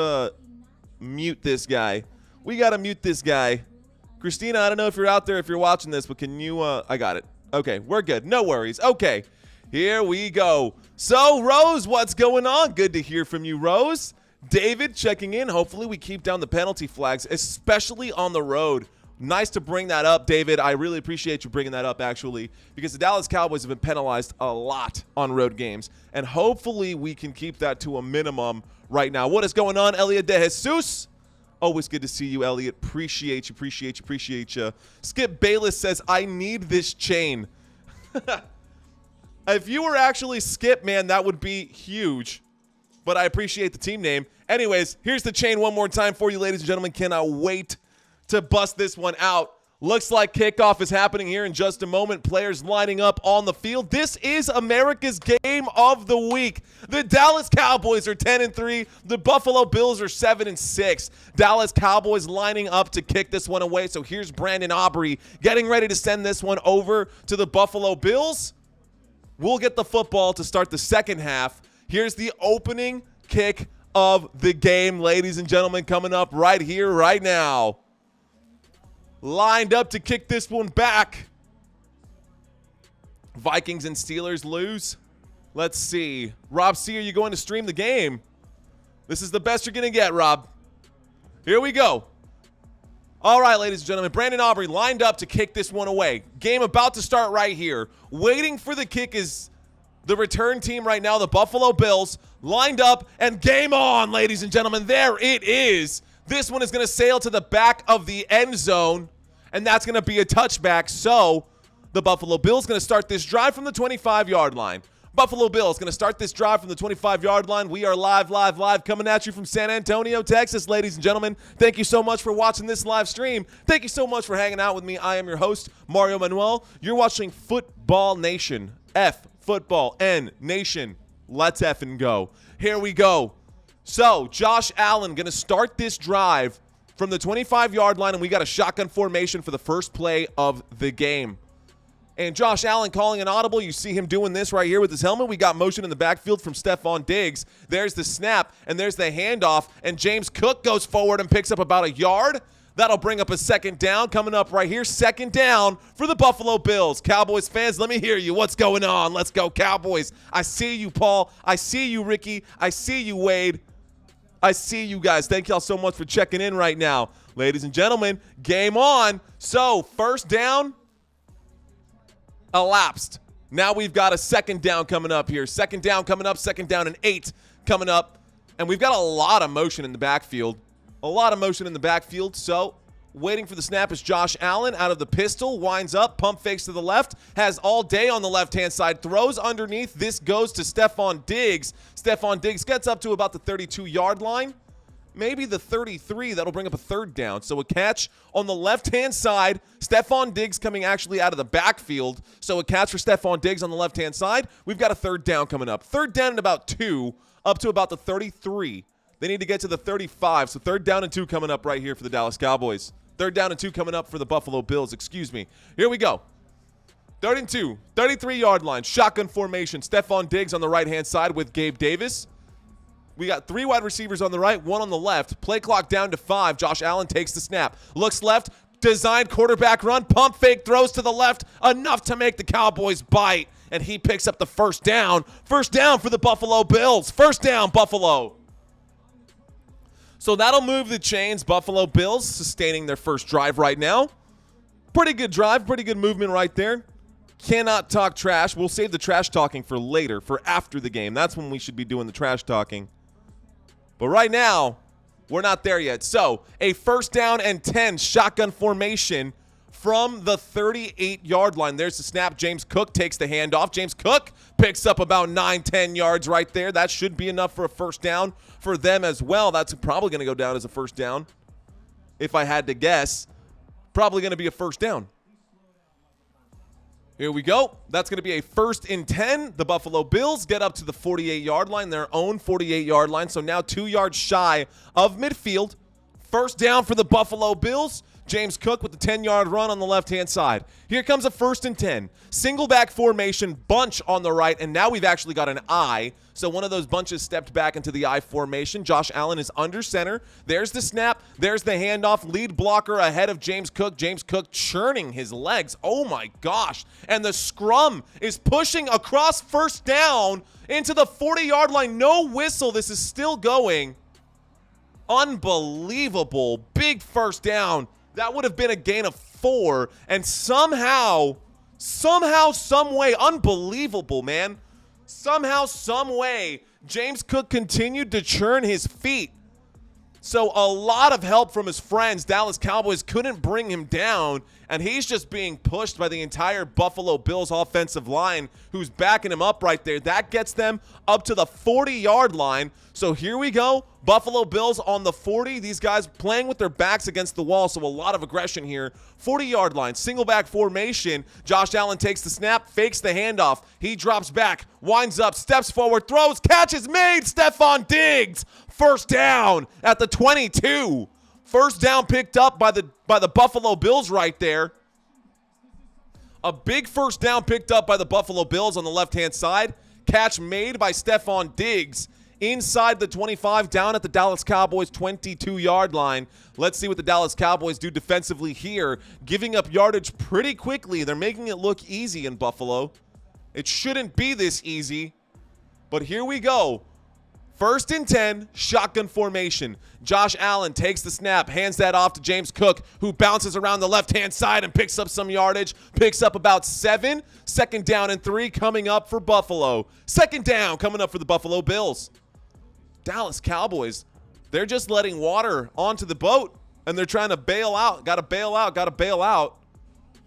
mute this guy. We got to mute this guy. Christina, I don't know if you're out there, if you're watching this, but can you, I got it. Okay, we're good. No worries. Okay, here we go. So, Rose, what's going on? Good to hear from you, Rose. David checking in. Hopefully we keep down the penalty flags, especially on the road. Nice to bring that up, David. I really appreciate you bringing that up, actually, because the Dallas Cowboys have been penalized a lot on road games, and hopefully we can keep that to a minimum right now. What is going on, Elliot De Jesus? Always good to see you, Elliot. Appreciate you. Skip Bayless says, I need this chain. If you were actually Skip, man, that would be huge. But I appreciate the team name. Anyways, here's the chain one more time for you, ladies and gentlemen. Cannot wait to bust this one out. Looks like kickoff is happening here in just a moment. Players lining up on the field. This is America's game of the week. The Dallas Cowboys are 10-3. The Buffalo Bills are 7-6. Dallas Cowboys lining up to kick this one away. So here's Brandon Aubrey getting ready to send this one over to the Buffalo Bills. We'll get the football to start the second half. Here's the opening kick of the game, ladies and gentlemen, coming up right here, right now. Lined up to kick this one back. Vikings and Steelers lose. Let's see. Rob C., are you going to stream the game? This is the best you're going to get, Rob. Here we go. All right, ladies and gentlemen, Brandon Aubrey lined up to kick this one away. Game about to start right here. Waiting for the kick is the return team right now, the Buffalo Bills. Lined up and game on, ladies and gentlemen. There it is. This one is going to sail to the back of the end zone, and that's going to be a touchback. So the Buffalo Bills going to start this drive from the 25-yard line. Buffalo Bills going to start this drive from the 25-yard line. We are live coming at you from San Antonio, Texas, ladies and gentlemen. Thank you so much for watching this live stream. Thank you so much for hanging out with me. I am your host, Mario Manuel. You're watching Football Nation. F, Football, N, Nation. Let's effing go. Here we go. So, Josh Allen going to start this drive from the 25-yard line, and we got a shotgun formation for the first play of the game. And Josh Allen calling an audible. You see him doing this right here with his helmet. We got motion in the backfield from Stephon Diggs. There's the snap, and there's the handoff, and James Cook goes forward and picks up about a yard. That'll bring up a second down coming up right here. Second down for the Buffalo Bills. Cowboys fans, let me hear you. What's going on? Let's go, Cowboys. I see you, Paul. I see you, Ricky. I see you, Wade. I see you guys. Thank y'all so much for checking in right now. Ladies and gentlemen, game on. So, first down elapsed. Now we've got a second down coming up here. Second down coming up. Second down and 8 coming up. And we've got a lot of motion in the backfield. A lot of motion in the backfield. So, waiting for the snap is Josh Allen out of the pistol. Winds up. Pump fakes to the left. Has all day on the left-hand side. Throws underneath. This goes to Stephon Diggs. Stephon Diggs gets up to about the 32-yard line. Maybe the 33. That'll bring up a third down. So a catch on the left-hand side. Stephon Diggs coming actually out of the backfield. So a catch for Stephon Diggs on the left-hand side. We've got a third down coming up. Third down and about 2. Up to about the 33. They need to get to the 35. So third down and 2 coming up right here for the Dallas Cowboys. Third down and 2 coming up for the Buffalo Bills. Excuse me. Here we go. Third and 2. 33-yard line. Shotgun formation. Stephon Diggs on the right-hand side with Gabe Davis. We got 3 wide receivers on the right, 1 on the left. Play clock down to 5. Josh Allen takes the snap. Looks left. Designed quarterback run. Pump fake. Throws to the left. Enough to make the Cowboys bite. And he picks up the first down. First down for the Buffalo Bills. First down, Buffalo. So that'll move the chains. Buffalo Bills sustaining their first drive right now. Pretty good drive. Pretty good movement right there. Cannot talk trash. We'll save the trash talking for later, for after the game. That's when we should be doing the trash talking. But right now, we're not there yet. So a first down and 10 shotgun formation from the 38-yard line. There's the snap. James Cook takes the handoff. James Cook picks up about 9-10 yards right there. That should be enough for a first down for them as well. That's probably going to go down as a first down. If I had to guess, probably going to be a first down. Here we go. That's going to be a first and 10. The Buffalo Bills get up to the 48-yard line, their own 48-yard line. So now 2 yards shy of midfield. First down for the Buffalo Bills. James Cook with the 10-yard run on the left-hand side. Here comes a first and 10. Single back formation, bunch on the right, and now we've actually got an I. So one of those bunches stepped back into the I formation. Josh Allen is under center. There's the snap. There's the handoff. Lead blocker ahead of James Cook. James Cook churning his legs. Oh, my gosh. And the scrum is pushing across first down into the 40-yard line. No whistle. This is still going. Unbelievable. Big first down. That would have been a gain of 4. And somehow, some way, unbelievable, man. Somehow, some way, James Cook continued to churn his feet. So a lot of help from his friends. Dallas Cowboys couldn't bring him down, and he's just being pushed by the entire Buffalo Bills offensive line, who's backing him up right there. That gets them up to the 40-yard line. So here we go. Buffalo Bills on the 40. These guys playing with their backs against the wall, so a lot of aggression here. 40-yard line, single back formation. Josh Allen takes the snap, fakes the handoff. He drops back, winds up, steps forward, throws, catch is made. Stephon Diggs, first down at the 22. First down picked up by the Buffalo Bills right there. A big first down picked up by the Buffalo Bills on the left-hand side. Catch made by Stephon Diggs inside the 25, down at the Dallas Cowboys 22-yard line. Let's see what the Dallas Cowboys do defensively here, giving up yardage pretty quickly. They're making it look easy in Buffalo. It shouldn't be this easy, but here we go. First and 10, shotgun formation. Josh Allen takes the snap, hands that off to James Cook, who bounces around the left-hand side and picks up some yardage, picks up about 7. Second down and 3 coming up for Buffalo. Second down coming up for the Buffalo Bills. Dallas Cowboys, they're just letting water onto the boat, and they're trying to bail out. Got to bail out, got to bail out.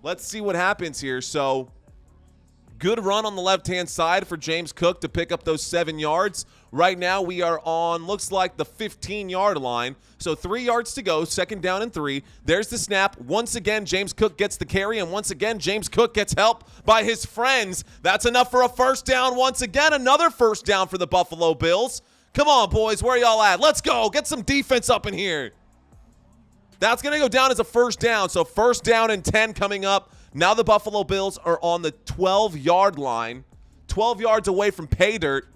Let's see what happens here. So, good run on the left-hand side for James Cook to pick up those 7 yards. Right now we are on, looks like, the 15-yard line. So 3 yards to go, second down and 3. There's the snap. Once again, James Cook gets the carry, and once again, James Cook gets help by his friends. That's enough for a first down. Once again, another first down for the Buffalo Bills. Come on, boys, where y'all at? Let's go. Get some defense up in here. That's going to go down as a first down. So first down and 10 coming up. Now the Buffalo Bills are on the 12-yard line, 12 yards away from pay dirt.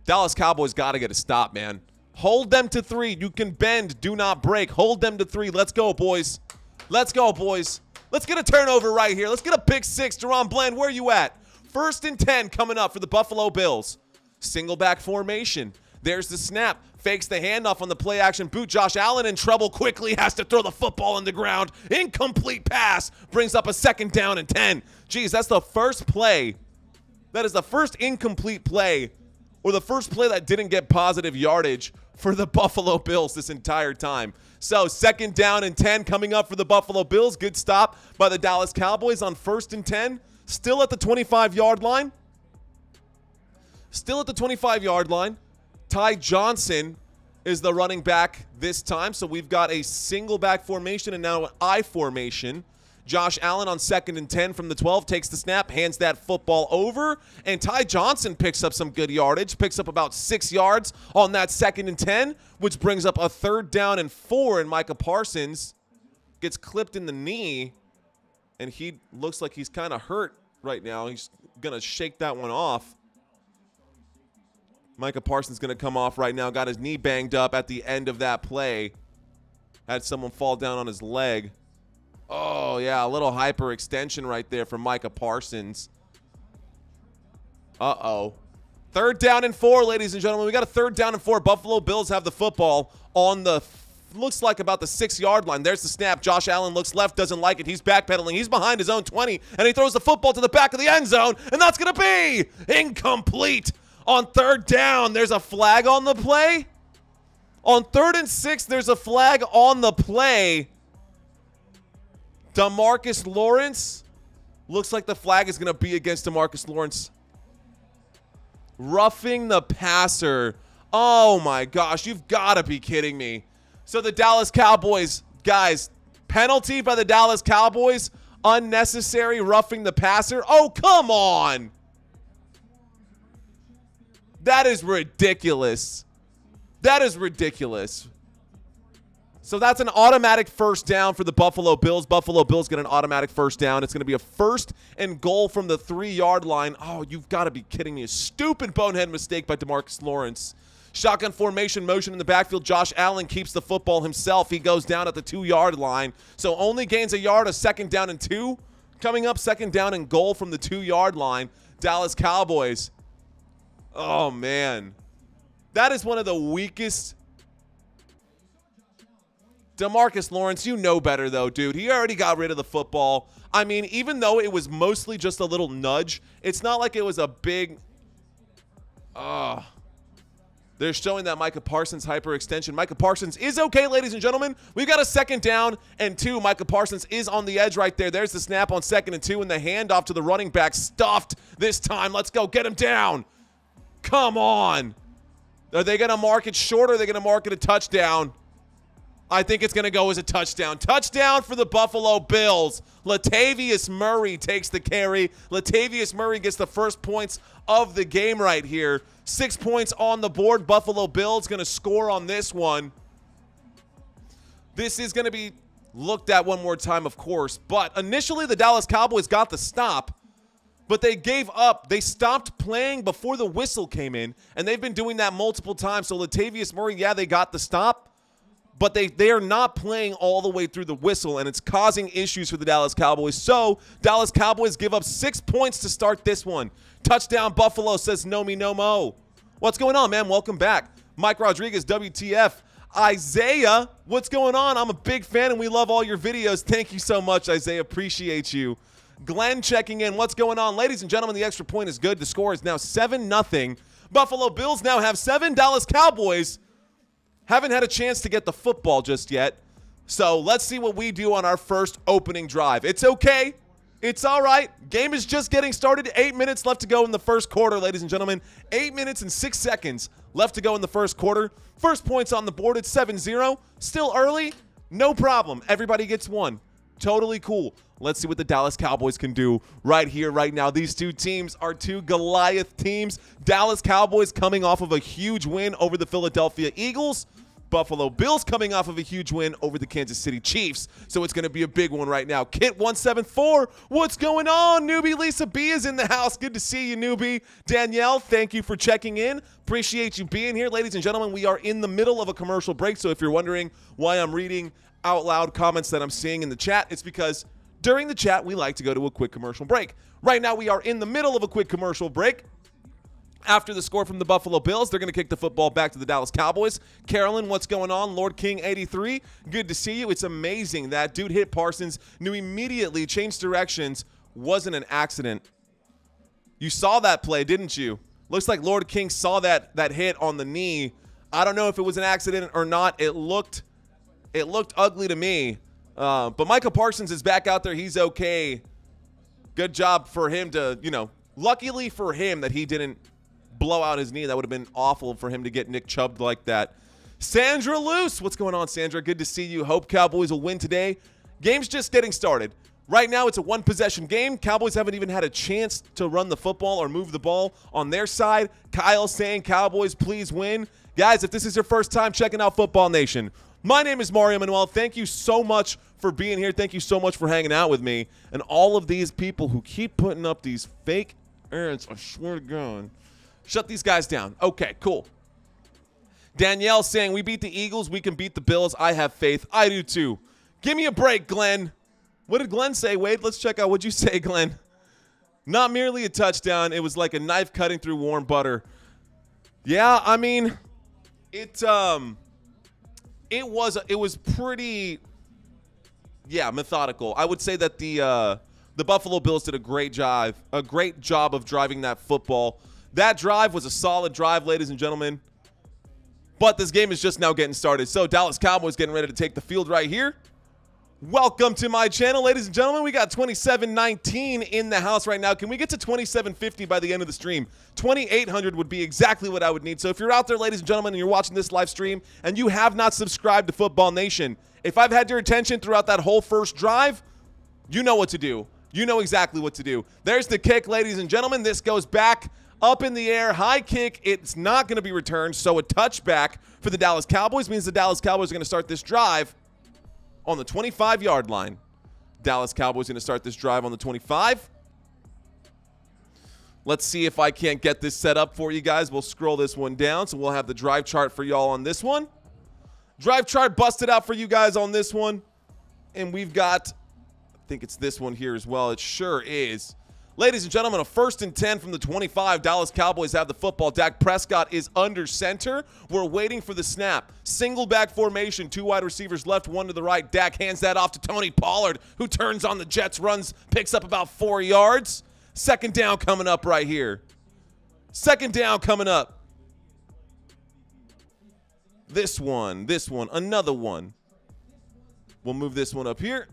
Dallas Cowboys got to get a stop, man. Hold them to 3. You can bend, do not break. Hold them to 3. Let's go, boys. Let's go, boys. Let's get a turnover right here. Let's get a pick 6. Deron Bland, where you at? First and 10 coming up for the Buffalo Bills. Single back formation. There's the snap. Fakes the handoff on the play action boot. Josh Allen in trouble, quickly has to throw the football on the ground. Incomplete pass. Brings up a second down and 10. Geez, that's the first play. That is the first incomplete play, or the first play that didn't get positive yardage for the Buffalo Bills this entire time. So second down and 10 coming up for the Buffalo Bills. Good stop by the Dallas Cowboys on first and 10. Still at the 25-yard line. Still at the 25-yard line. Ty Johnson is the running back this time. So we've got a single back formation and now an I formation. Josh Allen on second and 10 from the 12 takes the snap, hands that football over, and Ty Johnson picks up some good yardage, picks up about 6 yards on that second and 10, which brings up a third down and 4, and Micah Parsons gets clipped in the knee, and he looks like he's kind of hurt right now. He's going to shake that one off. Micah Parsons going to come off right now, got his knee banged up at the end of that play. Had someone fall down on his leg. Oh, yeah, a little hyperextension right there from Micah Parsons. Uh-oh. Third down and 4, ladies and gentlemen. We got a third down and 4. Buffalo Bills have the football on the, looks like about the 6-yard line. There's the snap. Josh Allen looks left, doesn't like it. He's backpedaling. He's behind his own 20, and he throws the football to the back of the end zone, and that's going to be incomplete. On third down, there's a flag on the play. On 3rd and 6, there's a flag on the play. DeMarcus Lawrence. Looks like the flag is going to be against DeMarcus Lawrence. Roughing the passer. Oh, my gosh. You've got to be kidding me. So the Dallas Cowboys, guys, penalty by the Dallas Cowboys. Unnecessary roughing the passer. Oh, come on. That is ridiculous. That is ridiculous. So that's an automatic first down for the Buffalo Bills. Buffalo Bills get an automatic first down. It's going to be a first and goal from the 3-yard line. Oh, you've got to be kidding me. A stupid bonehead mistake by DeMarcus Lawrence. Shotgun formation motion in the backfield. Josh Allen keeps the football himself. He goes down at the 2-yard line. So only gains a yard, a second down and 2. Coming up, second down and goal from the 2-yard line. Dallas Cowboys. Oh, man. That is one of the weakest. DeMarcus Lawrence, you know better, though, dude. He already got rid of the football. I mean, even though it was mostly just a little nudge, it's not like it was a big. That They're showing that Micah Parsons hyperextension. Micah Parsons is okay, ladies and gentlemen. We've got a 2nd down and 2. Micah Parsons is on the edge right there. There's the snap on 2nd and 2, and the handoff to the running back stuffed this time. Let's go. Get him down. Come on. Are they going to mark it short, or are they going to mark it a touchdown? I think it's going to go as a touchdown. Touchdown for the Buffalo Bills. Latavius Murray takes the carry. Latavius Murray gets the first points of the game right here. 6 points on the board. Buffalo Bills going to score on this one. This is going to be looked at one more time, of course. But initially, the Dallas Cowboys got the stop, but they gave up. They stopped playing before the whistle came in, and they've been doing that multiple times. So Latavius Murray, yeah, they got the stop, but they are not playing all the way through the whistle, and it's causing issues for the Dallas Cowboys. So Dallas Cowboys give up 6 points to start this one. Touchdown Buffalo, says no me no mo. What's going on, man? Welcome back. Mike Rodriguez, WTF. Isaiah, what's going on? I'm a big fan, and we love all your videos. Thank you so much, Isaiah. Appreciate you. Glenn checking in. What's going on? Ladies and gentlemen, the extra point is good. The score is now 7-0. Buffalo Bills now have 7. Dallas Cowboys haven't had a chance to get the football just yet. So let's see what we do on our first opening drive. It's okay. It's all right. Game is just getting started. 8 minutes left to go in the first quarter, ladies and gentlemen. 8 minutes and 6 seconds left to go in the first quarter. First points on the board. It's 7-0. Still early. No problem. Everybody gets one. Totally cool. Let's see what the Dallas Cowboys can do right here, right now. These two teams are two Goliath teams. Dallas Cowboys coming off of a huge win over the Philadelphia Eagles. Buffalo Bills coming off of a huge win over the Kansas City Chiefs. So it's going to be a big one right now. Kit174, what's going on? Newbie Lisa B is in the house. Good to see you, Newbie. Danielle, thank you for checking in. Appreciate you being here. Ladies and gentlemen, we are in the middle of a commercial break. So if you're wondering why I'm reading out loud comments that I'm seeing in the chat, it's because during the chat, we like to go to a quick commercial break. Right now, we are in the middle of a quick commercial break. After the score from the Buffalo Bills, they're going to kick the football back to the Dallas Cowboys. Carolyn, what's going on? Lord King 83, good to see you. It's amazing that dude hit Parsons, knew immediately, changed directions, wasn't an accident. You saw that play, didn't you? Looks like Lord King saw that hit on the knee. I don't know if it was an accident or not. It looked ugly to me. But Micah Parsons is back out there. He's okay. Good job for him to, luckily for him that he didn't blow out his knee. That would have been awful for him to get Nick Chubbed like that. Sandra Luce, what's going on, Sandra? Good to see you. Hope Cowboys will win today. Game's just getting started. Right now, it's a one-possession game. Cowboys haven't even had a chance to run the football or move the ball on their side. Kyle saying, Cowboys, please win. Guys, if this is your first time checking out Football Nation, my name is Mario Manuel. Thank you so much for being here. Thank you so much for hanging out with me. And all of these people who keep putting up these fake ads, I swear to God. Shut these guys down. Okay, cool. Danielle saying, we beat the Eagles. We can beat the Bills. I have faith. I do too. Give me a break, Glenn. What did Glenn say? Wait, let's check out. What'd you say, Glenn? Not merely a touchdown. It was like a knife cutting through warm butter. Yeah, I mean, it was pretty, methodical. I would say that the Buffalo Bills did a great job of driving that football. That drive was a solid drive, ladies and gentlemen. But this game is just now getting started. So Dallas Cowboys getting ready to take the field right here. Welcome to my channel, ladies and gentlemen. We got 2719 in the house right now. Can we get to 2750 by the end of the stream? 2800 would be exactly what I would need. So if you're out there, ladies and gentlemen, and you're watching this live stream and you have not subscribed to Football Nation, if I've had your attention throughout that whole first drive, you know what to do. You know exactly what to do. There's the kick, ladies and gentlemen. This goes back up in the air, high kick. It's not going to be returned, so a touchback for the Dallas Cowboys means the Dallas Cowboys are going to start this drive on the 25-yard line. Dallas Cowboys going to start this drive on the 25. Let's see if I can't get this set up for you guys. We'll scroll this one down, so we'll have the drive chart for y'all on this one. Drive chart busted out for you guys on this one. And we've got, I think it's this one here as well. It sure is. Ladies and gentlemen, a 1st and 10 from the 25. Dallas Cowboys have the football. Dak Prescott is under center. We're waiting for the snap. Single back formation. 2 wide receivers left, 1 to the right. Dak hands that off to Tony Pollard, who turns on the Jets, runs, picks up about 4 yards. 2nd down coming up right here. 2nd down coming up. this one, another one. We'll move this one up here.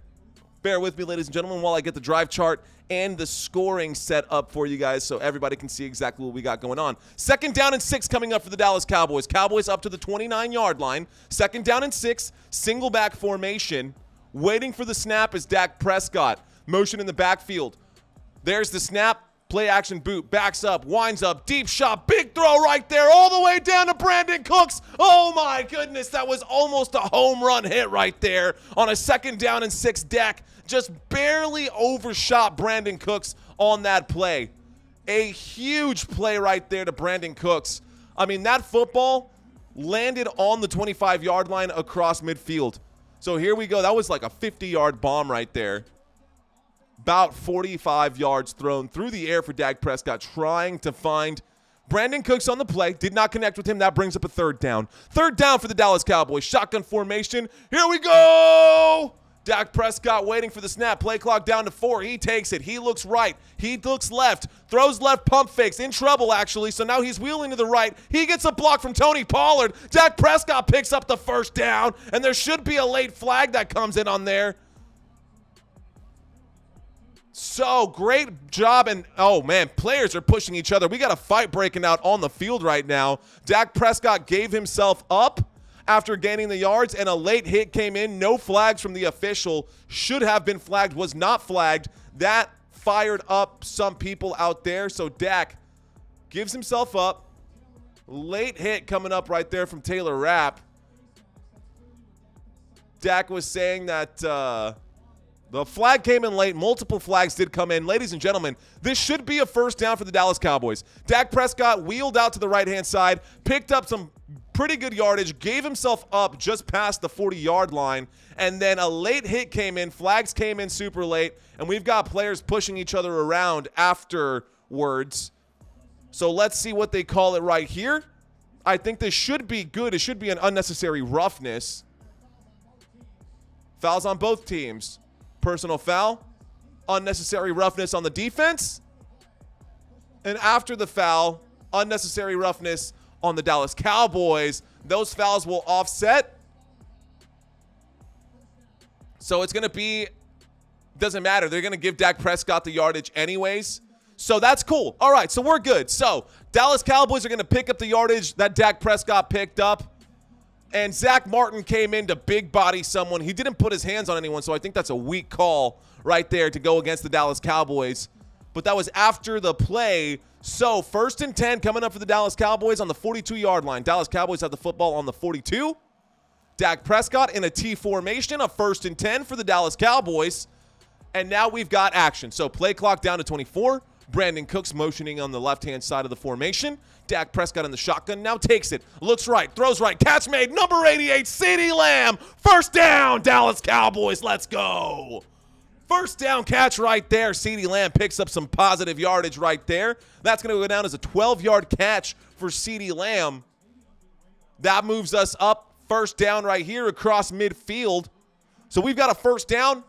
Bear with me, ladies and gentlemen, while I get the drive chart and the scoring set up for you guys so everybody can see exactly what we got going on. 2nd down and 6 coming up for the Dallas Cowboys. Cowboys up to the 29-yard line. 2nd down and 6, single back formation. Waiting for the snap is Dak Prescott. Motion in the backfield. There's the snap. Play action boot, backs up, winds up, deep shot, big throw right there, all the way down to Brandon Cooks. Oh my goodness, that was almost a home run hit right there on a 2nd down and 6 deck. Just barely overshot Brandon Cooks on that play. A huge play right there to Brandon Cooks. I mean, that football landed on the 25-yard line across midfield. So here we go. That was like a 50-yard bomb right there. About 45 yards thrown through the air for Dak Prescott, trying to find Brandon Cooks on the play. Did not connect with him. That brings up a 3rd down. 3rd down for the Dallas Cowboys. Shotgun formation. Here we go. Dak Prescott waiting for the snap. Play clock down to 4. He takes it. He looks right. He looks left. Throws left, pump fakes. In trouble, actually. So now he's wheeling to the right. He gets a block from Tony Pollard. Dak Prescott picks up the 1st down. And there should be a late flag that comes in on there. So great job, and oh man, players are pushing each other. We got a fight breaking out on the field right now. Dak Prescott gave himself up after gaining the yards, and a late hit came in. No flags from the official. Should have been flagged, was not flagged. That fired up some people out there, so Dak gives himself up. Late hit coming up right there from Taylor Rapp. Dak was saying that the flag came in late. Multiple flags did come in. Ladies and gentlemen, this should be a 1st down for the Dallas Cowboys. Dak Prescott wheeled out to the right-hand side, picked up some pretty good yardage, gave himself up just past the 40-yard line, and then a late hit came in. Flags came in super late, and we've got players pushing each other around afterwards. So let's see what they call it right here. I think this should be good. It should be an unnecessary roughness. Fouls on both teams. Personal foul, unnecessary roughness on the defense, and after the foul, unnecessary roughness on the Dallas Cowboys. Those fouls will offset. So it's going to be, doesn't matter. They're going to give Dak Prescott the yardage anyways. So that's cool. All right, so we're good. So Dallas Cowboys are going to pick up the yardage that Dak Prescott picked up. And Zach Martin came in to big body someone. He didn't put his hands on anyone, so I think that's a weak call right there to go against the Dallas Cowboys. But that was after the play. So 1st and 10 coming up for the Dallas Cowboys on the 42-yard line. Dallas Cowboys have the football on the 42. Dak Prescott in a T formation, a 1st and 10 for the Dallas Cowboys. And now we've got action. So play clock down to 24. Brandon Cooks motioning on the left-hand side of the formation. Dak Prescott in the shotgun now takes it. Looks right, throws right. Catch made. Number 88, CeeDee Lamb. 1st down, Dallas Cowboys. Let's go. 1st down catch right there. CeeDee Lamb picks up some positive yardage right there. That's going to go down as a 12-yard catch for CeeDee Lamb. That moves us up. 1st down right here across midfield. So we've got a 1st down.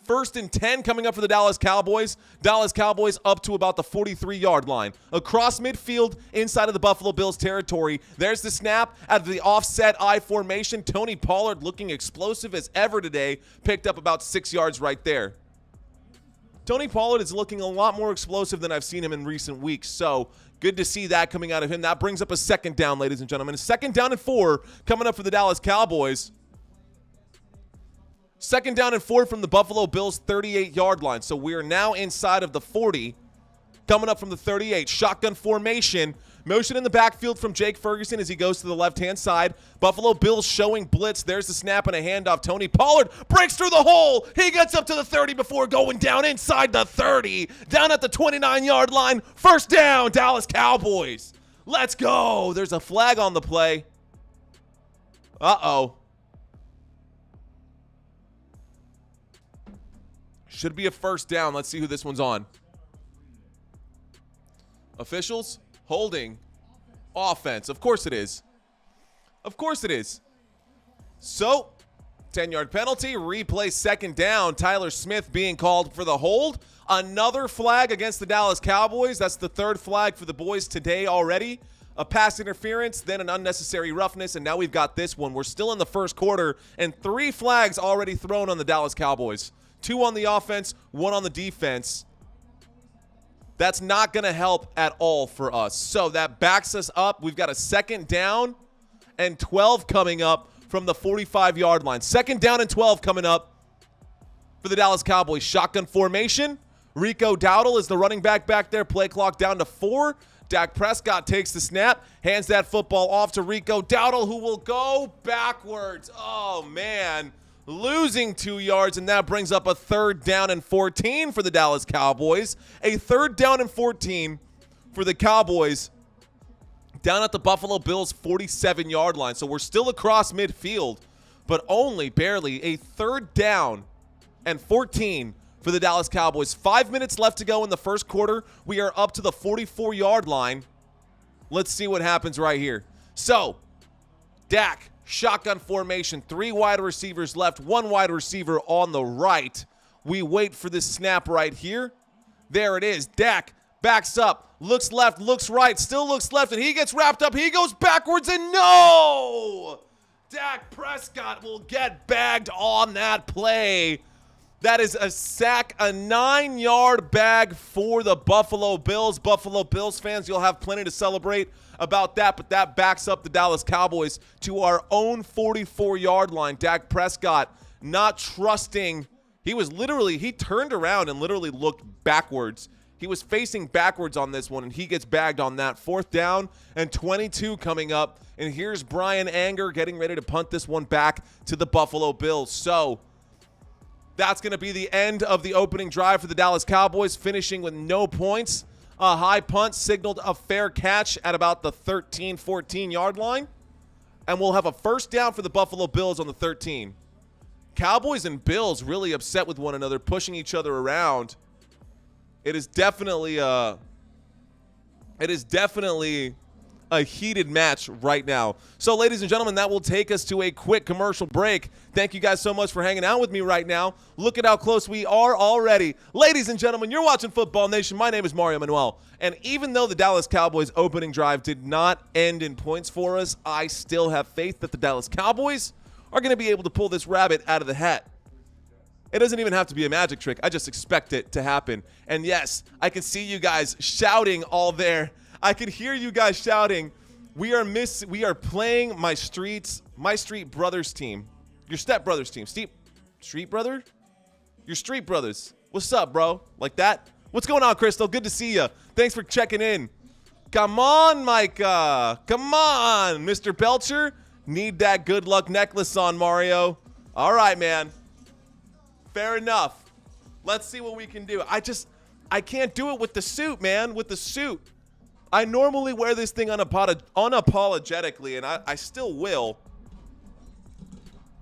1st and 10 coming up for the Dallas Cowboys. Dallas Cowboys up to about the 43-yard line. Across midfield, inside of the Buffalo Bills territory. There's the snap out of the offset I formation. Tony Pollard looking explosive as ever today. Picked up about 6 yards right there. Tony Pollard is looking a lot more explosive than I've seen him in recent weeks. So good to see that coming out of him. That brings up a 2nd down, ladies and gentlemen. 2nd down and 4 coming up for the Dallas Cowboys. 2nd down and 4 from the Buffalo Bills 38-yard line. So we are now inside of the 40. Coming up from the 38. Shotgun formation. Motion in the backfield from Jake Ferguson as he goes to the left-hand side. Buffalo Bills showing blitz. There's the snap and a handoff. Tony Pollard breaks through the hole. He gets up to the 30 before going down inside the 30. Down at the 29-yard line. 1st down, Dallas Cowboys. Let's go. There's a flag on the play. Uh-oh. Should be a 1st down. Let's see who this one's on. Officials, holding, offense. Of course it is. Of course it is. So, 10-yard penalty, replay 2nd down. Tyler Smith being called for the hold. Another flag against the Dallas Cowboys. That's the 3rd flag for the boys today already. a pass interference, then an unnecessary roughness, and now we've got this one. We're still in the first quarter, and 3 flags already thrown on the Dallas Cowboys. 2 on the offense, 1 on the defense. That's not going to help at all for us. So that backs us up. We've got a 2nd down and 12 coming up from the 45-yard line. 2nd down and 12 coming up for the Dallas Cowboys. Shotgun formation. Rico Dowdle is the running back there. Play clock down to 4. Dak Prescott takes the snap, hands that football off to Rico Dowdle, who will go backwards. Oh, man. Losing 2 yards, and that brings up a 3rd down and 14 for the Dallas Cowboys. A 3rd down and 14 for the Cowboys down at the Buffalo Bills' 47-yard line. So we're still across midfield, but only barely a 3rd down and 14 for the Dallas Cowboys. 5 minutes left to go in the first quarter. We are up to the 44-yard line. Let's see what happens right here. So, Dak, shotgun formation, 3 wide receivers left, 1 wide receiver on the right. We wait for this snap right here. There it is. Dak backs up, looks left, looks right, still looks left, and he gets wrapped up. He goes backwards, and no! Dak Prescott will get bagged on that play. That is a sack, a 9-yard bag for the Buffalo Bills. Buffalo Bills fans, you'll have plenty to celebrate about that, but that backs up the Dallas Cowboys to our own 44-yard line. Dak Prescott not trusting. He turned around and literally looked backwards. He was facing backwards on this one, and he gets bagged on that. 4th down and 22 coming up, and here's Brian Anger getting ready to punt this one back to the Buffalo Bills. So that's going to be the end of the opening drive for the Dallas Cowboys, finishing with no points. A high punt signaled a fair catch at about the 13, 14-yard line. And we'll have a 1st down for the Buffalo Bills on the 13. Cowboys and Bills really upset with one another, pushing each other around. It is definitely a heated match right now. So, ladies and gentlemen, that will take us to a quick commercial break. Thank you guys so much for hanging out with me right now. Look at how close we are already. Ladies and gentlemen, you're watching Football Nation. My name is Mario Manuel. And even though the Dallas Cowboys opening drive did not end in points for us, I still have faith that the Dallas Cowboys are going to be able to pull this rabbit out of the hat. It doesn't even have to be a magic trick. I just expect it to happen. And yes, I can see you guys shouting all there. I can hear you guys shouting. We are playing my street brothers team. Your step brothers team. Street brother? Your street brothers. What's up, bro? Like that? What's going on, Crystal? Good to see you. Thanks for checking in. Come on, Micah. Come on, Mr. Belcher. Need that good luck necklace on, Mario. All right, man. Fair enough. Let's see what we can do. I can't do it with the suit, man. With the suit. I normally wear this thing unapologetically, and I still will.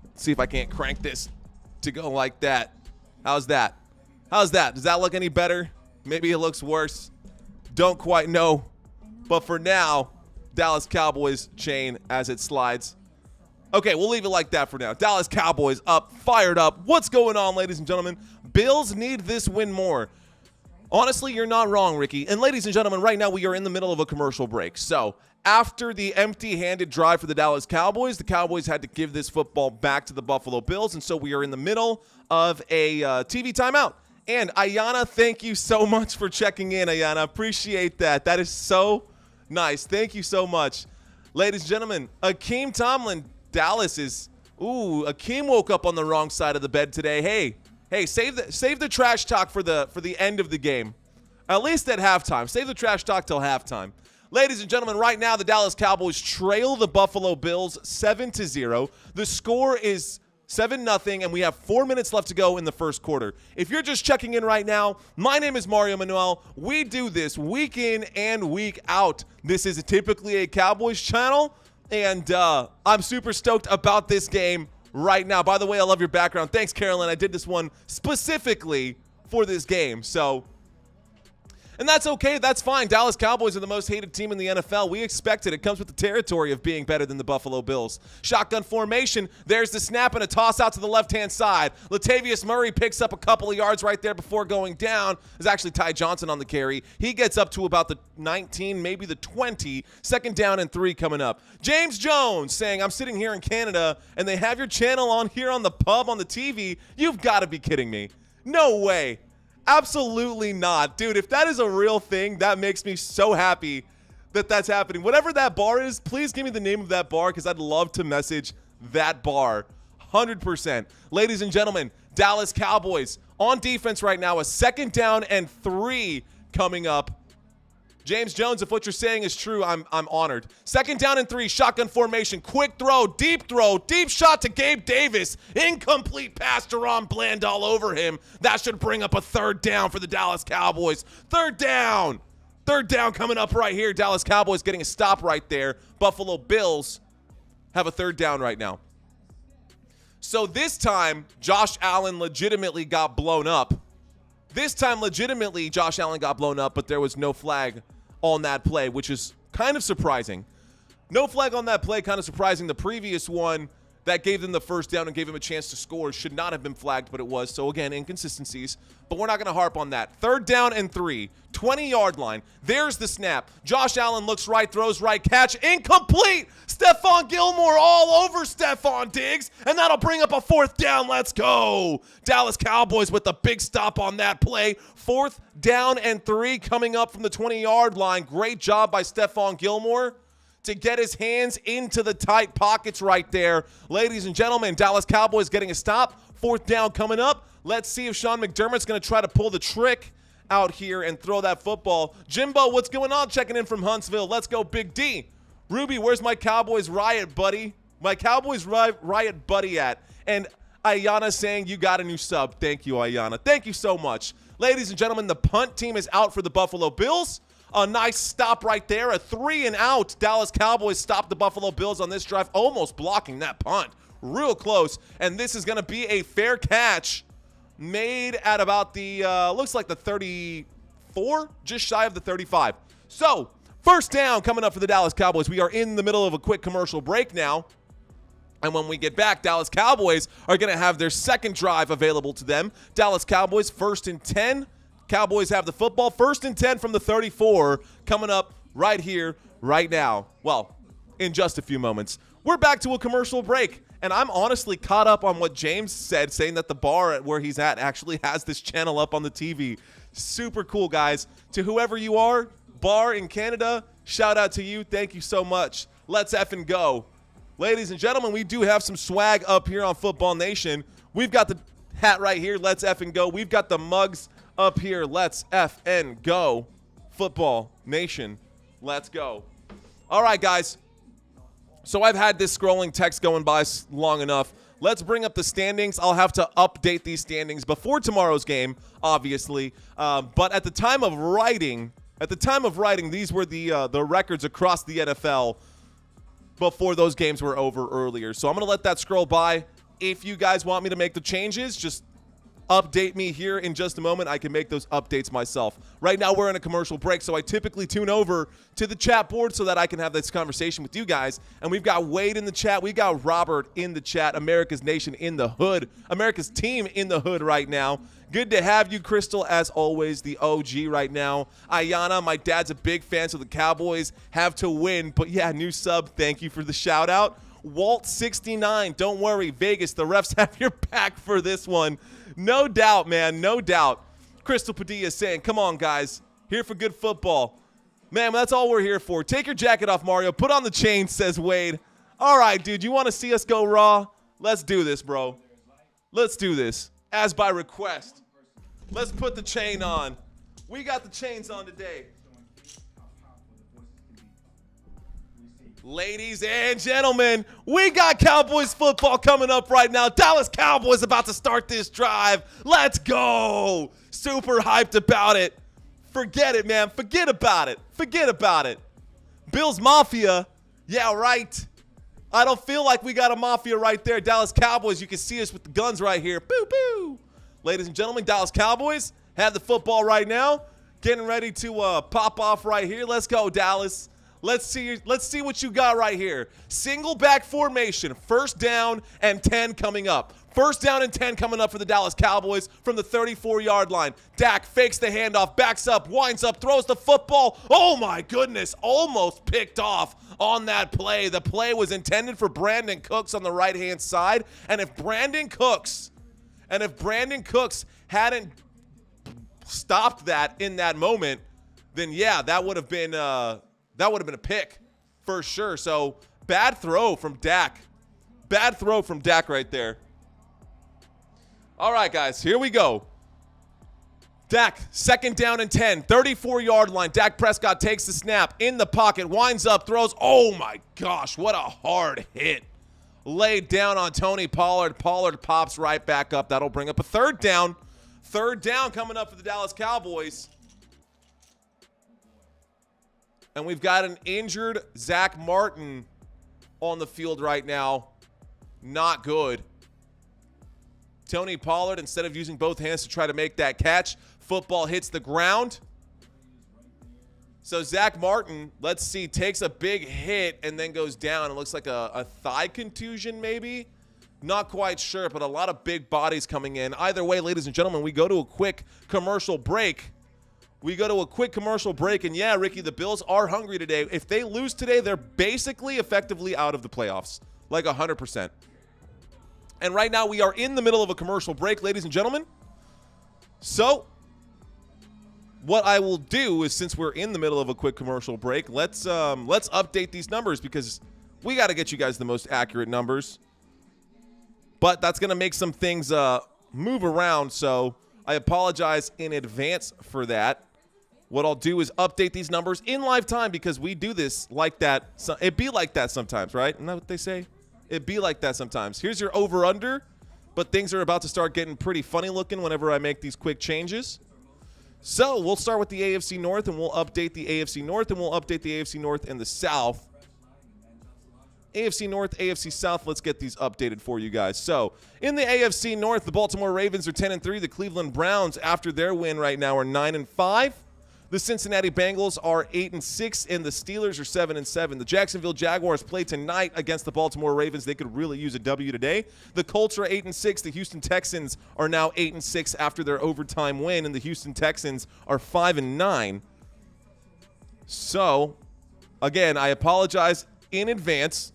Let's see if I can't crank this to go like that. How's that? How's that? Does that look any better? Maybe it looks worse. Don't quite know. But for now, Dallas Cowboys chain as it slides. Okay, we'll leave it like that for now. Dallas Cowboys up, fired up. What's going on, ladies and gentlemen? Bills need this win more. Honestly, you're not wrong, Ricky. And ladies and gentlemen, right now we are in the middle of a commercial break. So after the empty-handed drive for the Dallas Cowboys, the Cowboys had to give this football back to the Buffalo Bills. And so we are in the middle of a TV timeout. And Ayana, thank you so much for checking in, Ayana. Appreciate that. That is so nice. Thank you so much. Ladies and gentlemen, Akeem Tomlin, Dallas is, Akeem woke up on the wrong side of the bed today. Hey, save the trash talk for the end of the game. At least at halftime. Save the trash talk till halftime. Ladies and gentlemen, right now the Dallas Cowboys trail the Buffalo Bills 7-0. The score is 7-0, and we have 4 minutes left to go in the first quarter. If you're just checking in right now, my name is Mario Manuel. We do this week in and week out. This is typically a Cowboys channel, and I'm super stoked about this game right now. By the way, I love your background. Thanks, Carolyn. I did this one specifically for this game. So, And that's okay. That's fine. Dallas Cowboys are the most hated team in the NFL. We expect it. It comes with the territory of being better than the Buffalo Bills. Shotgun formation. There's the snap and a toss out to the left-hand side. Latavius Murray picks up a couple of yards right there before going down. There's actually Ty Johnson on the carry. He gets up to about the 19, maybe the 20. Second down and 3 coming up. James Jones saying, I'm sitting here in Canada, and they have your channel on here on the pub on the TV. You've got to be kidding me. No way. Absolutely not. Dude, if that is a real thing, that makes me so happy that that's happening. Whatever that bar is, please give me the name of that bar because I'd love to message that bar. 100%. Ladies and gentlemen, Dallas Cowboys on defense right now. A second down and 3 coming up. James Jones, if what you're saying is true, I'm honored. Second down and 3, shotgun formation, quick throw, deep shot to Gabe Davis. Incomplete pass to Ron Bland all over him. That should bring up a third down for the Dallas Cowboys. Third down coming up right here. Dallas Cowboys getting a stop right there. Buffalo Bills have a third down right now. So this time, Josh Allen legitimately got blown up. Josh Allen got blown up, but there was no flag on that play, which is kind of surprising. No flag on that play, kind of surprising. The previous one that gave them the first down and gave them a chance to score should not have been flagged, but it was. So, again, inconsistencies. But we're not going to harp on that. Third down and 3, 20-yard line. There's the snap. Josh Allen looks right, throws right, catch. Incomplete! Stephon Gilmore all over Stephon Diggs, and that'll bring up a fourth down. Let's go. Dallas Cowboys with the big stop on that play. Fourth down and 3 coming up from the 20-yard line. Great job by Stephon Gilmore to get his hands into the tight pockets right there. Ladies and gentlemen, Dallas Cowboys getting a stop. Fourth down coming up. Let's see if Sean McDermott's going to try to pull the trick out here and throw that football. Jimbo, what's going on? Checking in from Huntsville. Let's go, Big D. Ruby, where's my Cowboys riot buddy? My Cowboys riot buddy at? And Ayana saying you got a new sub. Thank you, Ayana. Thank you so much. Ladies and gentlemen, the punt team is out for the Buffalo Bills. A nice stop right there. A 3 and out. Dallas Cowboys stopped the Buffalo Bills on this drive, almost blocking that punt. Real close. And this is going to be a fair catch made at about the, looks like the 34, just shy of the 35. So, first down coming up for the Dallas Cowboys. We are in the middle of a quick commercial break now. And when we get back, Dallas Cowboys are going to have their second drive available to them. Dallas Cowboys, 1st and 10. Cowboys have the football. 1st and 10 from the 34 coming up right here, right now. Well, in just a few moments. We're back to a commercial break. And I'm honestly caught up on what James said, saying that the bar at where he's at actually has this channel up on the TV. Super cool, guys. To whoever you are, bar in Canada, shout out to you. Thank you so much. Let's effing go. Ladies and gentlemen, we do have some swag up here on Football Nation. We've got the hat right here. Let's effing go. We've got the mugs up here. Let's effing go. Football Nation. Let's go. All right, guys. So I've had this scrolling text going by long enough. Let's bring up the standings. I'll have to update these standings before tomorrow's game, obviously. But at the time of writing, these were the records across the NFL before those games were over earlier. So I'm going to let that scroll by. If you guys want me to make the changes, just update me here in just a moment. I can make those updates myself. Right now, we're in a commercial break, so I typically tune over to the chat board so that I can have this conversation with you guys. And we've got Wade in the chat. We got Robert in the chat. America's Nation in the hood. America's team in the hood right now. Good to have you, Crystal, as always, the OG right now. Ayana, my dad's a big fan, so the Cowboys have to win. But, yeah, new sub. Thank you for the shout-out. Walt69, don't worry. Vegas, the refs have your back for this one. No doubt, man, no doubt. Crystal Padilla saying, come on, guys. Here for good football. Man, that's all we're here for. Take your jacket off, Mario. Put on the chain, says Wade. All right, dude, you want to see us go raw? Let's do this, bro. Let's do this. As by request. Let's put the chain on. We got the chains on today. Ladies and gentlemen, we got Cowboys football coming up right now. Dallas Cowboys about to start this drive. Let's go. Super hyped about it. Forget it, man. Forget about it. Forget about it. Bills Mafia. Yeah, right. I don't feel like we got a mafia right there. Dallas Cowboys, you can see us with the guns right here. Boo, boo. Ladies and gentlemen, Dallas Cowboys have the football right now. getting ready to pop off right here. Let's go, Dallas. Let's see what you got right here. Single back formation, 1st down and 10 coming up. 1st down and 10 coming up for the Dallas Cowboys from the 34-yard line. Dak fakes the handoff, backs up, winds up, throws the football. Oh my goodness, almost picked off on that play. The play was intended for Brandon Cooks on the right-hand side, and if Brandon Cooks hadn't stopped that in that moment, then yeah, that would have been a pick for sure. So bad throw from Dak. Bad throw from Dak right there. All right, guys, here we go. Dak, 2nd down and 10, 34-yard line. Dak Prescott takes the snap, in the pocket, winds up, throws. Oh, my gosh, what a hard hit. Laid down on Tony Pollard. Pollard pops right back up. That'll bring up a 3rd down. 3rd down coming up for the Dallas Cowboys. And we've got an injured Zach Martin on the field right now. Not good. Tony Pollard, instead of using both hands to try to make that catch, football hits the ground. So Zach Martin, let's see, takes a big hit and then goes down. It looks like a thigh contusion maybe. Not quite sure, but a lot of big bodies coming in. Either way, ladies and gentlemen, we go to a quick commercial break. And yeah, Ricky, the Bills are hungry today. If they lose today, they're basically effectively out of the playoffs, like 100%. And right now we are in the middle of a commercial break, ladies and gentlemen. So what I will do is, since we're in the middle of a quick commercial break, let's update these numbers because we got to get you guys the most accurate numbers. But that's going to make some things move around, so I apologize in advance for that. What I'll do is update these numbers in live time because we do this like that. So it be like that sometimes, right? Isn't that what they say? It be like that sometimes. Here's your over-under, but things are about to start getting pretty funny looking whenever I make these quick changes. So we'll start with the AFC North, and we'll update the AFC North, and we'll update the AFC North and the South. AFC North, AFC South, let's get these updated for you guys. So in the AFC North, the Baltimore Ravens are 10-3. The Cleveland Browns, after their win right now, are 9-5. The Cincinnati Bengals are 8-6, and the Steelers are 7-7. The Jacksonville Jaguars play tonight against the Baltimore Ravens. They could really use a W today. The Colts are 8-6. The Houston Texans are now 8-6 after their overtime win, and the Houston Texans are 5-9. So, again, I apologize in advance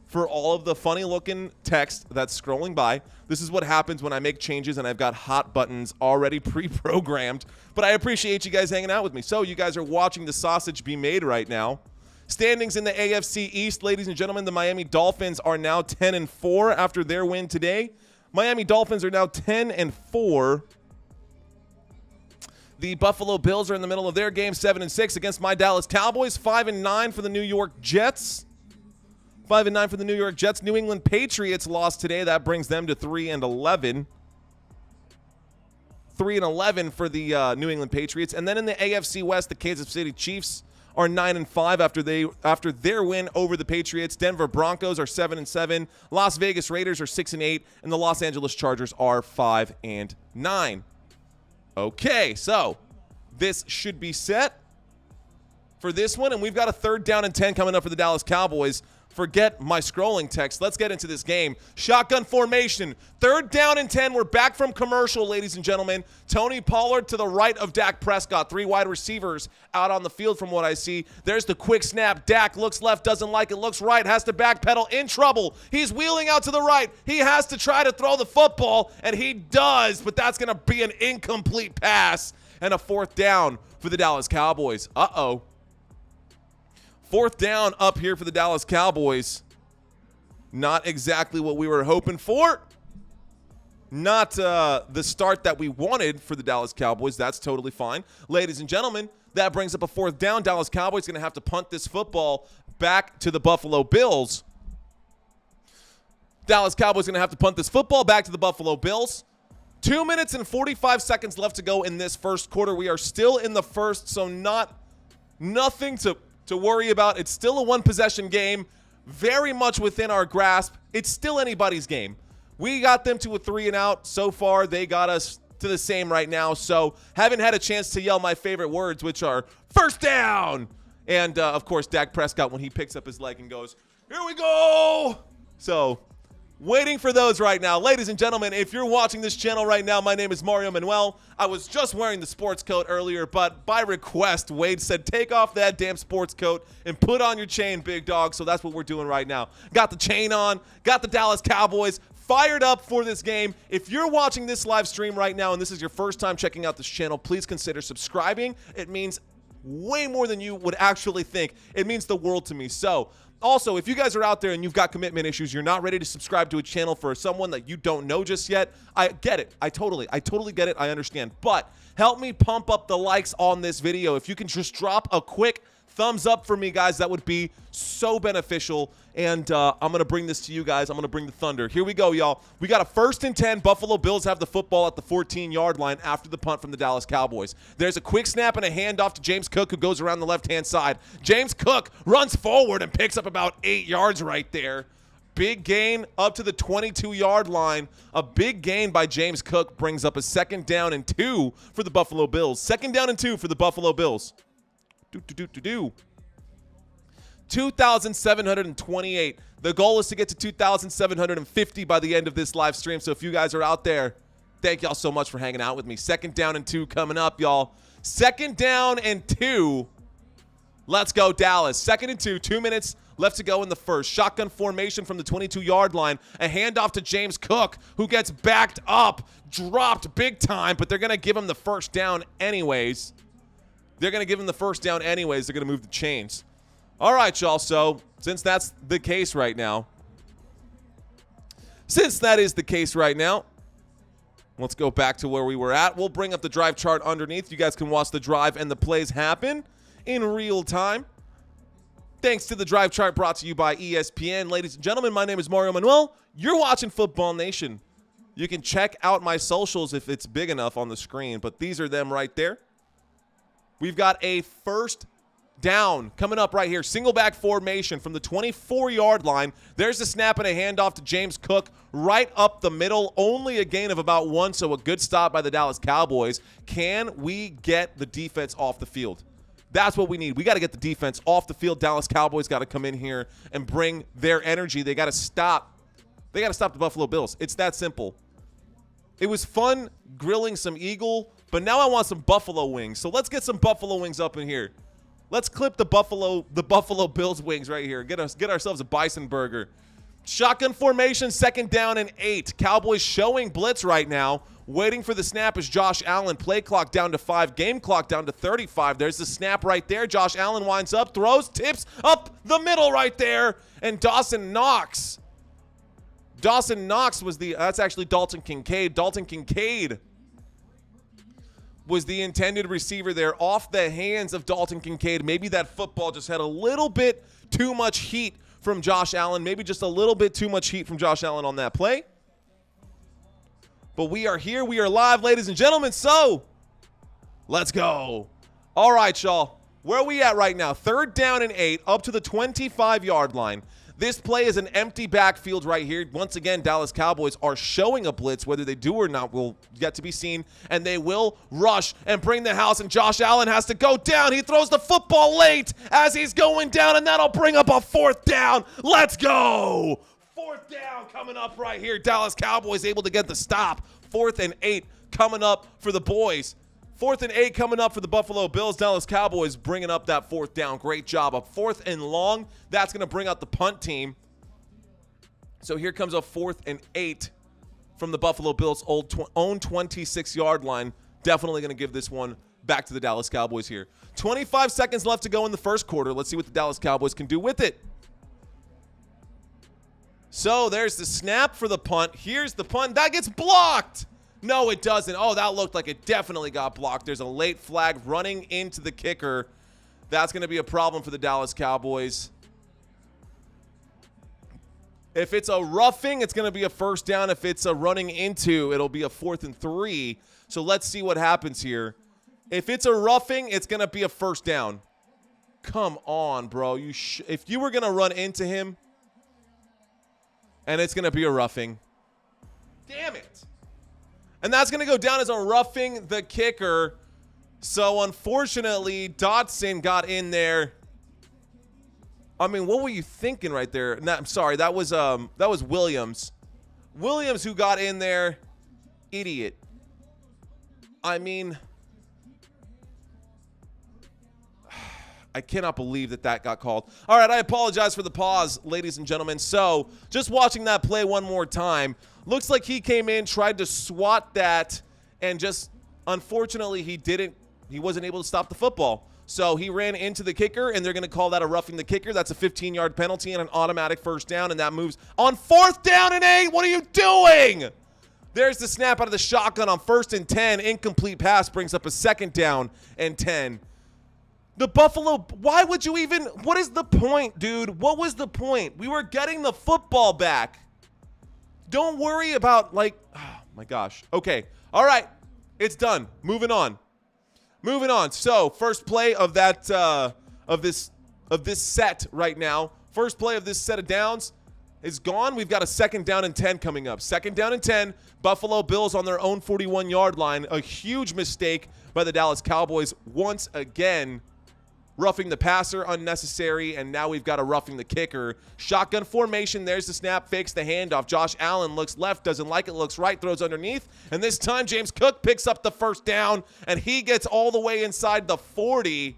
for all of the funny-looking text that's scrolling by. This is what happens when I make changes and I've got hot buttons already pre-programmed. But I appreciate you guys hanging out with me. So you guys are watching the sausage be made right now. Standings in the AFC East, ladies and gentlemen, the Miami Dolphins are now 10-4 after their win today. Miami Dolphins are now 10-4. The Buffalo Bills are in the middle of their game, 7-6 against my Dallas Cowboys, 5-9 for the New York Jets. 5-9 for the New York Jets. New England Patriots lost today. That brings them to 3-11. 3-11 for the New England Patriots. And then in the AFC West, the Kansas City Chiefs are 9-5 after their win over the Patriots. Denver Broncos are 7-7. Las Vegas Raiders are 6-8, and the Los Angeles Chargers are 5-9. Okay, so this should be set for this one, and we've got a 3rd down and 10 coming up for the Dallas Cowboys. Forget my scrolling text. Let's get into this game. Shotgun formation. 3rd down and 10. We're back from commercial, ladies and gentlemen. Tony Pollard to the right of Dak Prescott. 3 wide receivers out on the field from what I see. There's the quick snap. Dak looks left, doesn't like it, looks right, has to backpedal, in trouble. He's wheeling out to the right. He has to try to throw the football, and he does, but that's going to be an incomplete pass and a 4th down for the Dallas Cowboys. Uh-oh. 4th down up here for the Dallas Cowboys. Not exactly what we were hoping for. Not the start that we wanted for the Dallas Cowboys. That's totally fine. Ladies and gentlemen, that brings up a 4th down. Dallas Cowboys going to have to punt this football back to the Buffalo Bills. Dallas Cowboys going to have to punt this football back to the Buffalo Bills. 2 minutes and 45 seconds left to go in this first quarter. We are still in the first, so nothing to worry about. It's still a one-possession game, very much within our grasp. It's still anybody's game. We got them to a 3-and-out. So far, they got us to the same right now. So haven't had a chance to yell my favorite words, which are first down. And, of course, Dak Prescott when he picks up his leg and goes, here we go. So waiting for those right now. Ladies and gentlemen, if you're watching this channel right now, my name is Mario Manuel. I was just wearing the sports coat earlier, but by request, Wade said, take off that damn sports coat and put on your chain, big dog. So that's what we're doing right now. Got the chain on, got the Dallas Cowboys fired up for this game. If you're watching this live stream right now and this is your first time checking out this channel, please consider subscribing. It means way more than you would actually think. It means the world to me. So also, if you guys are out there and you've got commitment issues, you're not ready to subscribe to a channel for someone that you don't know just yet, I get it. I totally get it. I understand. But help me pump up the likes on this video. If you can just drop a quick thumbs up for me, guys, that would be so beneficial. And I'm going to bring this to you guys. I'm going to bring the thunder. Here we go, y'all. We got a 1st and 10. Buffalo Bills have the football at the 14-yard line after the punt from the Dallas Cowboys. There's a quick snap and a handoff to James Cook, who goes around the left-hand side. James Cook runs forward and picks up about 8 yards right there. Big gain up to the 22-yard line. A big gain by James Cook brings up a 2nd down and 2 for the Buffalo Bills. 2nd down and 2 for the Buffalo Bills. 2,728. The goal is to get to 2,750 by the end of this live stream. So if you guys are out there, thank y'all so much for hanging out with me. 2nd down and 2 coming up, y'all. 2nd down and 2. Let's go, Dallas. 2nd and 2. 2 minutes left to go in the first. Shotgun formation from the 22-yard line. A handoff to James Cook, who gets backed up, dropped big time, but they're going to give him the 1st down anyways. They're going to give him the 1st down anyways. They're going to move the chains. All right, y'all. So since that's the case right now, let's go back to where we were at. We'll bring up the drive chart underneath. You guys can watch the drive and the plays happen in real time. Thanks to the drive chart brought to you by ESPN. Ladies and gentlemen, my name is Mario Manuel. You're watching Football Nation. You can check out my socials if it's big enough on the screen, but these are them right there. We've got a 1st down coming up right here. Single back formation from the 24-yard line. There's the snap and a handoff to James Cook right up the middle. Only a gain of about 1, so a good stop by the Dallas Cowboys. Can we get the defense off the field? That's what we need. We got to get the defense off the field. Dallas Cowboys got to come in here and bring their energy. They got to stop. They got to stop the Buffalo Bills. It's that simple. It was fun grilling some Eagle, but now I want some buffalo wings. So let's get some buffalo wings up in here. Let's clip the Buffalo Bills wings right here. Get ourselves a bison burger. Shotgun formation, 2nd down and 8. Cowboys showing blitz right now. Waiting for the snap is Josh Allen. Play clock down to 5. Game clock down to 35. There's the snap right there. Josh Allen winds up, throws, tips up the middle right there. And Dawson Knox was that's actually Dalton Kincaid. Dalton Kincaid was the intended receiver there, off the hands of Dalton Kincaid. Maybe that football just had a little bit too much heat from Josh Allen. Maybe just a little bit too much heat from Josh Allen on that play. But we are here. We are live, ladies and gentlemen. So let's go. All right, y'all. Where are we at right now? 3rd down and 8 up to the 25-yard line. This play is an empty backfield right here. Once again, Dallas Cowboys are showing a blitz. Whether they do or not will yet to be seen. And they will rush and bring the house. And Josh Allen has to go down. He throws the football late as he's going down. And that'll bring up a 4th down. Let's go. 4th down coming up right here. Dallas Cowboys able to get the stop. 4th and 8 coming up for the boys. 4th and 8 coming up for the Buffalo Bills. Dallas Cowboys bringing up that 4th down. Great job. A 4th and long. That's going to bring out the punt team. So here comes a 4th and 8 from the Buffalo Bills' own 26-yard line. Definitely going to give this one back to the Dallas Cowboys here. 25 seconds left to go in the first quarter. Let's see what the Dallas Cowboys can do with it. So there's the snap for the punt. Here's the punt. That gets blocked. No, it doesn't. Oh, that looked like it definitely got blocked. There's a late flag running into the kicker. That's going to be a problem for the Dallas Cowboys. If it's a roughing, it's going to be a 1st down. If it's a running into, it'll be a 4th and 3. So let's see what happens here. If it's a roughing, it's going to be a 1st down. Come on, bro. If you were going to run into him, and it's going to be a roughing. Damn it. And that's going to go down as a roughing the kicker. So, unfortunately, Dotson got in there. I mean, what were you thinking right there? No, I'm sorry. That was Williams. Williams who got in there. Idiot. I mean, I cannot believe that got called. All right, I apologize for the pause, ladies and gentlemen. So, just watching that play one more time. Looks like he came in, tried to swat that, and just, unfortunately, he wasn't able to stop the football. So he ran into the kicker, and they're going to call that a roughing the kicker. That's a 15-yard penalty and an automatic first down, and that moves on 4th down and 8. What are you doing? There's the snap out of the shotgun on 1st and 10. Incomplete pass brings up a 2nd down and 10. The Buffalo, why would you even, what is the point, dude? What was the point? We were getting the football back. Don't worry about, like, oh my gosh. Okay, all right, it's done. Moving on. So, first play of that of this set right now. First play of this set of downs is gone. We've got a 2nd down and 10 coming up. 2nd down and 10. Buffalo Bills on their own 41-yard line. A huge mistake by the Dallas Cowboys once again. Roughing the passer, unnecessary, and now we've got a roughing the kicker. Shotgun formation, there's the snap, fakes the handoff. Josh Allen looks left, doesn't like it, looks right, throws underneath. And this time, James Cook picks up the first down, and he gets all the way inside the 40.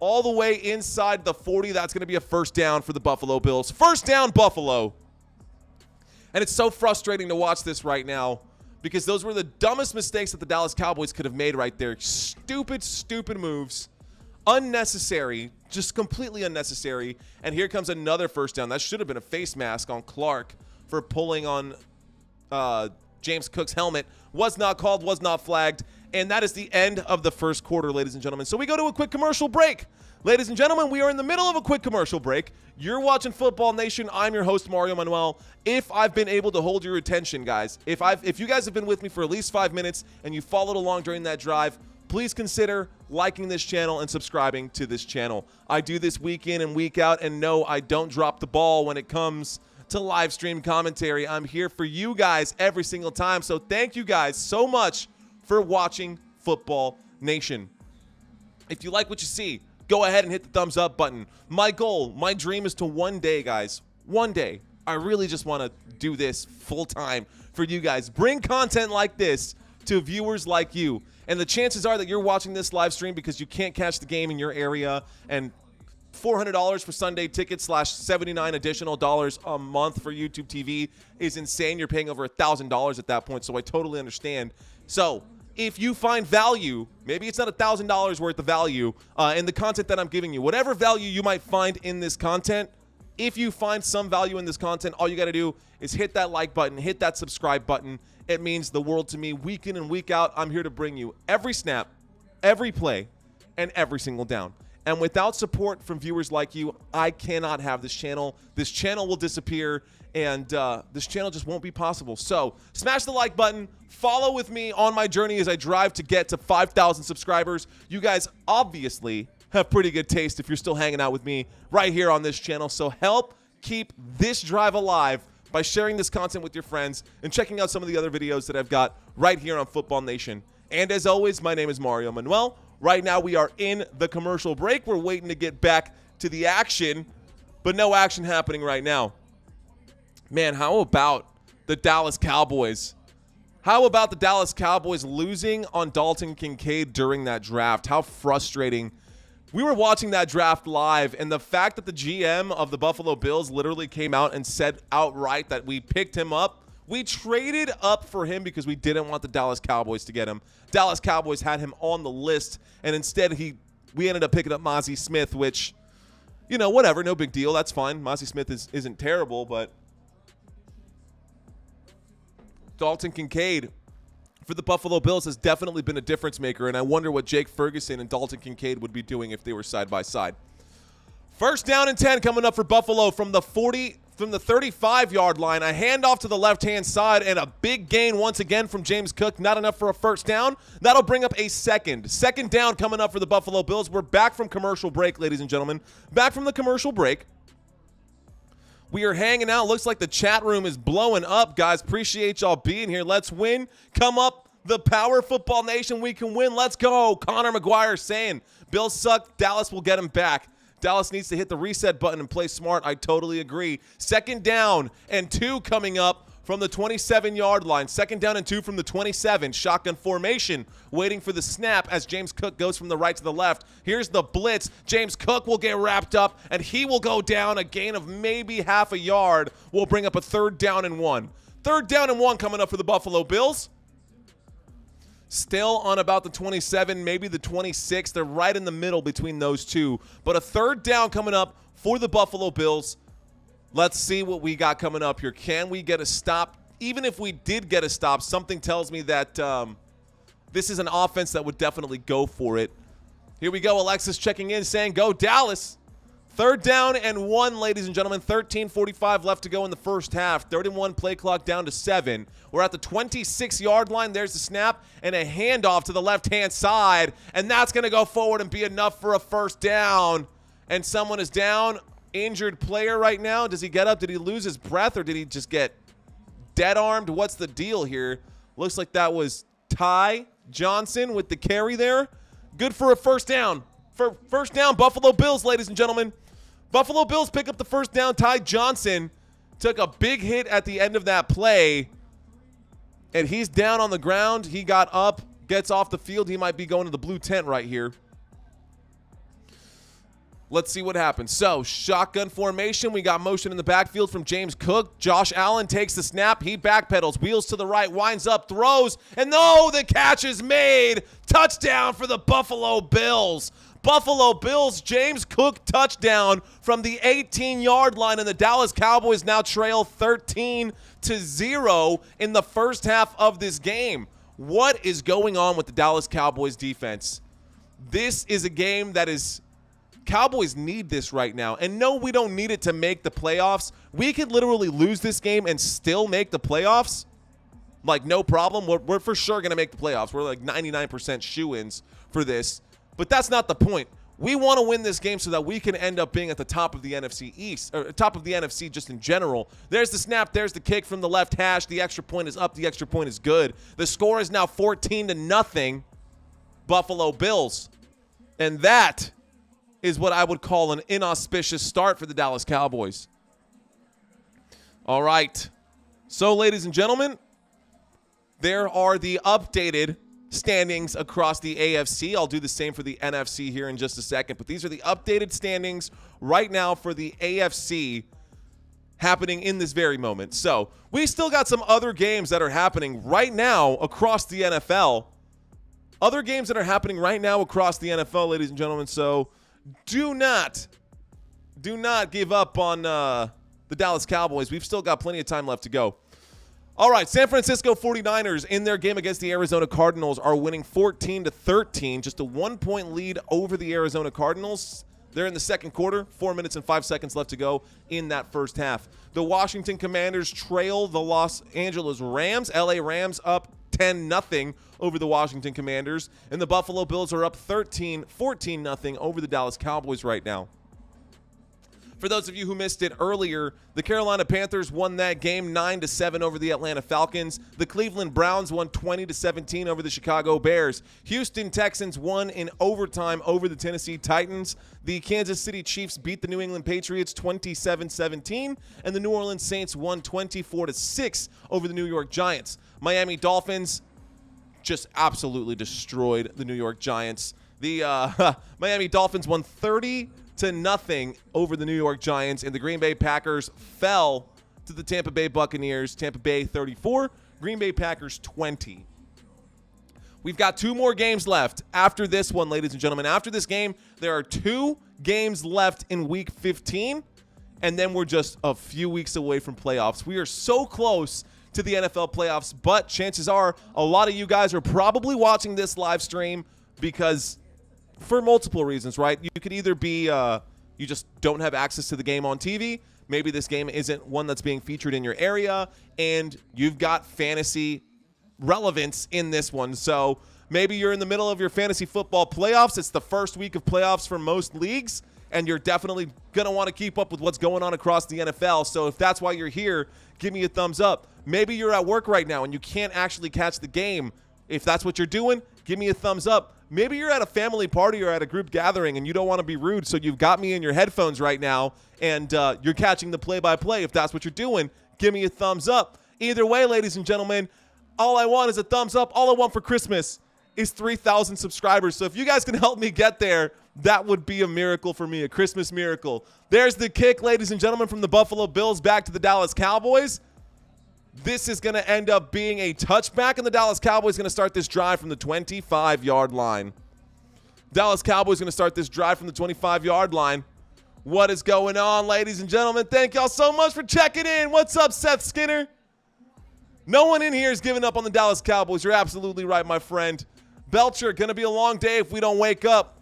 All the way inside the 40. That's going to be a first down for the Buffalo Bills. First down, Buffalo. And it's so frustrating to watch this right now, because those were the dumbest mistakes that the Dallas Cowboys could have made right there. Stupid moves. Unnecessary. Just completely unnecessary. And here comes another first down. That should have been a face mask on Clark for pulling on James Cook's helmet. Was not called, was not flagged. And that is the end of the first quarter, ladies and gentlemen. So we go to a quick commercial break. Ladies and gentlemen, we are in the middle of a quick commercial break. You're watching Football Nation. I'm your host, Mario Manuel. If I've been able to hold your attention, guys, if you guys have been with me for at least 5 minutes and you followed along during that drive, please consider liking this channel and subscribing to this channel. I do this week in and week out, and no, I don't drop the ball when it comes to live stream commentary. I'm here for you guys every single time. So thank you guys so much for watching Football Nation. If you like what you see, go ahead and hit the thumbs up button. My goal, my dream is to one day, guys, one day, I really just want to do this full time for you guys. Bring content like this to viewers like you. And the chances are that you're watching this live stream because you can't catch the game in your area, and $400 for Sunday tickets / $79 additional dollars a month for YouTube TV is insane. You're paying over $1,000 at that point, so I totally understand. So if you find value, maybe it's not $1,000 worth of value in the content that I'm giving you, whatever value you might find in this content, if you find some value in this content, all you got to do is hit that like button, hit that subscribe button. It means the world to me. Week in and week out, I'm here to bring you every snap, every play, and every single down. And without support from viewers like you, I cannot have this channel. This channel will disappear, and this channel just won't be possible. So smash the like button. Follow with me on my journey as I drive to get to 5,000 subscribers. You guys obviously have pretty good taste if you're still hanging out with me right here on this channel. So help keep this drive alive by sharing this content with your friends and checking out some of the other videos that I've got right here on Football Nation. And as always, my name is Mario Manuel. Right now, we are in the commercial break. We're waiting to get back to the action, but no action happening right now. Man, how about the Dallas Cowboys? How about the Dallas Cowboys losing on Dalton Kincaid during that draft? How frustrating. We were watching that draft live, and the fact that the GM of the Buffalo Bills literally came out and said outright that we picked him up. We traded up for him because we didn't want the Dallas Cowboys to get him. Dallas Cowboys had him on the list, and instead we ended up picking up Mozzie Smith, which, you know, whatever, no big deal. That's fine. Mozzie Smith isn't terrible, but Dalton Kincaid for the Buffalo Bills has definitely been a difference maker, and I wonder what Jake Ferguson and Dalton Kincaid would be doing if they were side by side. First down and 10 coming up for Buffalo from the 35-yard line. A handoff to the left-hand side and a big gain once again from James Cook. Not enough for a first down. That'll bring up a second. Second down coming up for the Buffalo Bills. We're back from commercial break, ladies and gentlemen. Back from the commercial break. We are hanging out. Looks like the chat room is blowing up, guys. Appreciate y'all being here. Let's win. Come up, the Power Football Nation. We can win. Let's go. Connor McGuire saying, Bills suck. Dallas will get him back. Dallas needs to hit the reset button and play smart. I totally agree. 2nd down and 2 coming up from the 27-yard line. 2nd down and 2 from the 27. Shotgun formation, waiting for the snap as James Cook goes from the right to the left. Here's the blitz. James Cook will get wrapped up, and he will go down. A gain of maybe half a yard will bring up a 3rd down and 1. 3rd down and 1 coming up for the Buffalo Bills. Still on about the 27, maybe the 26. They're right in the middle between those two. But a 3rd down coming up for the Buffalo Bills. Let's see what we got coming up here. Can we get a stop? Even if we did get a stop, something tells me that this is an offense that would definitely go for it. Here we go. Alexis checking in saying, go Dallas. 3rd down and 1, ladies and gentlemen. 13:45 left to go in the first half. 3rd and 1, play clock down to 7. We're at the 26-yard line. There's the snap and a handoff to the left-hand side. And that's going to go forward and be enough for a 1st down. And someone is down. Injured player right now. Does he get up? Did he lose his breath, or did he just get dead-armed? What's the deal here? Looks like that was Ty Johnson with the carry there. Good for a 1st down. For 1st down, Buffalo Bills, ladies and gentlemen. Buffalo Bills pick up the 1st down. Ty Johnson took a big hit at the end of that play, and he's down on the ground. He got up, gets off the field. He might be going to the blue tent right here. Let's see what happens. So, shotgun formation. We got motion in the backfield from James Cook. Josh Allen takes the snap. He backpedals, wheels to the right, winds up, throws, and no, the catch is made. Touchdown for the Buffalo Bills. Buffalo Bills, James Cook touchdown from the 18-yard line, and the Dallas Cowboys now trail 13-0 in the first half of this game. What is going on with the Dallas Cowboys defense? This is a game that is... Cowboys need this right now. And no, we don't need it to make the playoffs. We could literally lose this game and still make the playoffs. Like, no problem. We're for sure going to make the playoffs. We're like 99% shoo-ins for this. But that's not the point. We want to win this game so that we can end up being at the top of the NFC East, or top of the NFC just in general. There's the snap. There's the kick from the left hash. The extra point is up. The extra point is good. The score is now 14-0, Buffalo Bills. And that is what I would call an inauspicious start for the Dallas Cowboys. All right. So, ladies and gentlemen, there are the updated standings across the AFC. I'll do the same for the NFC here in just a second, but these are the updated standings right now for the AFC happening in this very moment. So, we still got some other games that are happening right now across the NFL. Other games that are happening right now across the NFL, ladies and gentlemen. So, do not give up on the Dallas Cowboys. We've still got plenty of time left to go. All right, San Francisco 49ers in their game against the Arizona Cardinals are winning 14-13, just a 1-point lead over the Arizona Cardinals. They're in the second quarter, 4 minutes and 5 seconds left to go in that first half. The Washington Commanders trail the Los Angeles Rams. LA Rams up 10-0 over the Washington Commanders. And the Buffalo Bills are up 14-0 over the Dallas Cowboys right now. For those of you who missed it earlier, the Carolina Panthers won that game 9-7 over the Atlanta Falcons. The Cleveland Browns won 20-17 over the Chicago Bears. Houston Texans won in overtime over the Tennessee Titans. The Kansas City Chiefs beat the New England Patriots 27-17, and the New Orleans Saints won 24-6 over the New York Giants. Miami Dolphins just absolutely destroyed the New York Giants. The Miami Dolphins won 30-0 over the New York Giants, and the Green Bay Packers fell to the Tampa Bay Buccaneers. Tampa Bay 34, Green Bay Packers 20. We've got 2 more games left after this one, ladies and gentlemen. After this game, there are 2 games left in Week 15, and then we're just a few weeks away from playoffs. We are so close to the NFL playoffs, but chances are a lot of you guys are probably watching this live stream because for multiple reasons, right? You could either be you just don't have access to the game on TV. Maybe this game isn't one that's being featured in your area, and you've got fantasy relevance in this one. So maybe you're in the middle of your fantasy football playoffs. It's the first week of playoffs for most leagues, and you're definitely going to want to keep up with what's going on across the NFL. So if that's why you're here, give me a thumbs up. Maybe you're at work right now and you can't actually catch the game. If that's what you're doing, give me a thumbs up. Maybe you're at a family party or at a group gathering and you don't want to be rude, so you've got me in your headphones right now and you're catching the play-by-play. If that's what you're doing, give me a thumbs up. Either way, ladies and gentlemen, all I want is a thumbs up. All I want for Christmas is 3,000 subscribers. So if you guys can help me get there, that would be a miracle for me, a Christmas miracle. There's the kick, ladies and gentlemen, from the Buffalo Bills back to the Dallas Cowboys. This is going to end up being a touchback, and the Dallas Cowboys going to start this drive from the 25-yard line. Dallas Cowboys going to start this drive from the 25-yard line. What is going on, ladies and gentlemen? Thank y'all so much for checking in. What's up, Seth Skinner? No one in here is giving up on the Dallas Cowboys. You're absolutely right, my friend. Belcher, going to be a long day if we don't wake up.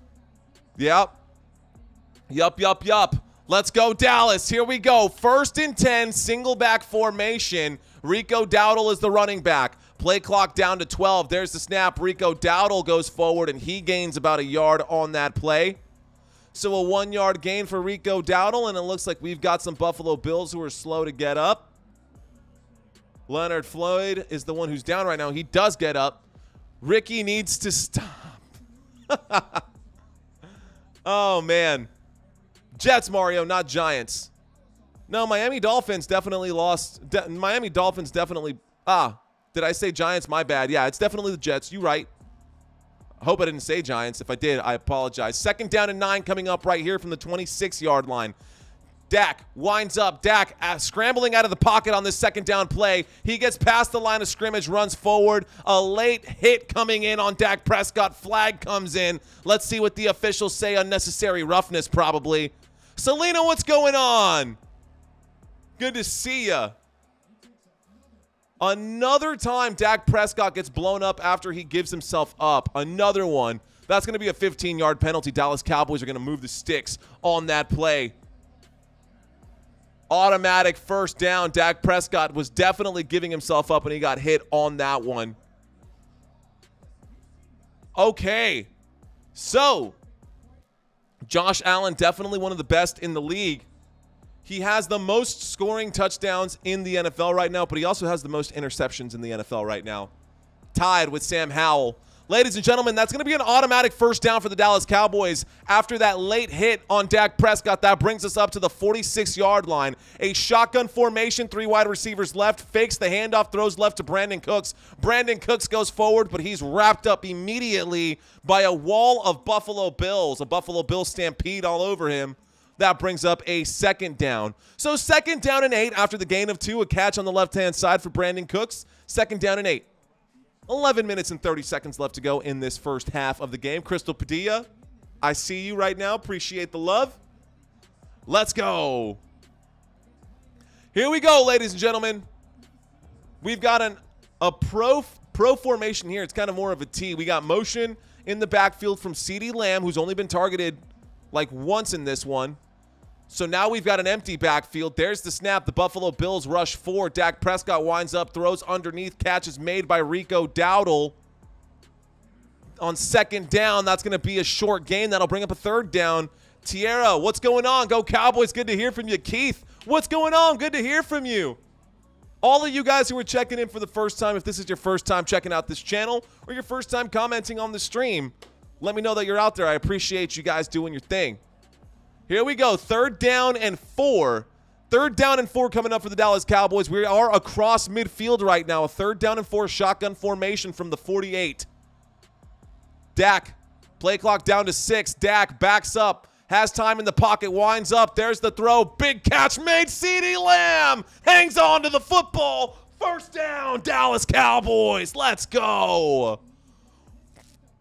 Yup. Let's go, Dallas. Here we go. 1st and 10, single back formation. Rico Dowdle is the running back. Play clock down to 12. There's the snap. Rico Dowdle goes forward, and he gains about a yard on that play. So a 1-yard gain for Rico Dowdle, and it looks like we've got some Buffalo Bills who are slow to get up. Leonard Floyd is the one who's down right now. He does get up. Ricky needs to stop. Oh, man. Jets, Mario, not Giants. No, Miami Dolphins definitely lost. Miami Dolphins definitely. Did I say Giants? My bad. Yeah, it's definitely the Jets. You right. I hope I didn't say Giants. If I did, I apologize. 2nd down and 9 coming up right here from the 26-yard line. Dak winds up. Dak scrambling out of the pocket on this 2nd down play. He gets past the line of scrimmage, runs forward. A late hit coming in on Dak Prescott. Flag comes in. Let's see what the officials say. Unnecessary roughness, probably. Selena, what's going on? Good to see ya. Another time Dak Prescott gets blown up after he gives himself up. Another one. That's going to be a 15-yard penalty. Dallas Cowboys are going to move the sticks on that play. Automatic 1st down. Dak Prescott was definitely giving himself up, and he got hit on that one. Okay. So, Josh Allen, definitely one of the best in the league. He has the most scoring touchdowns in the NFL right now, but he also has the most interceptions in the NFL right now. Tied with Sam Howell. Ladies and gentlemen, that's going to be an automatic 1st down for the Dallas Cowboys after that late hit on Dak Prescott. That brings us up to the 46-yard line. A shotgun formation, 3 wide receivers left, fakes the handoff, throws left to Brandon Cooks. Brandon Cooks goes forward, but he's wrapped up immediately by a wall of Buffalo Bills, a Buffalo Bills stampede all over him. That brings up a 2nd down. So 2nd down and 8 after the gain of 2, a catch on the left-hand side for Brandon Cooks. 2nd down and 8. 11 minutes and 30 seconds left to go in this first half of the game. Crystal Padilla, I see you right now. Appreciate the love. Let's go. Here we go, ladies and gentlemen. We've got a pro formation here. It's kind of more of a T. We got motion in the backfield from CeeDee Lamb, who's only been targeted like once in this one. So now we've got an empty backfield. There's the snap. The Buffalo Bills rush 4. Dak Prescott winds up, throws underneath. Catch is made by Rico Dowdle. On 2nd down, that's going to be a short gain. That'll bring up a 3rd down. Tierra, what's going on? Go Cowboys. Good to hear from you. Keith, what's going on? Good to hear from you. All of you guys who are checking in for the first time, if this is your first time checking out this channel or your first time commenting on the stream, let me know that you're out there. I appreciate you guys doing your thing. Here we go. 3rd down and 4. 3rd down and 4 coming up for the Dallas Cowboys. We are across midfield right now. A 3rd down and 4 shotgun formation from the 48. Dak, play clock down to 6. Dak backs up, has time in the pocket, winds up. There's the throw. Big catch made. CeeDee Lamb hangs on to the football. 1st down, Dallas Cowboys. Let's go.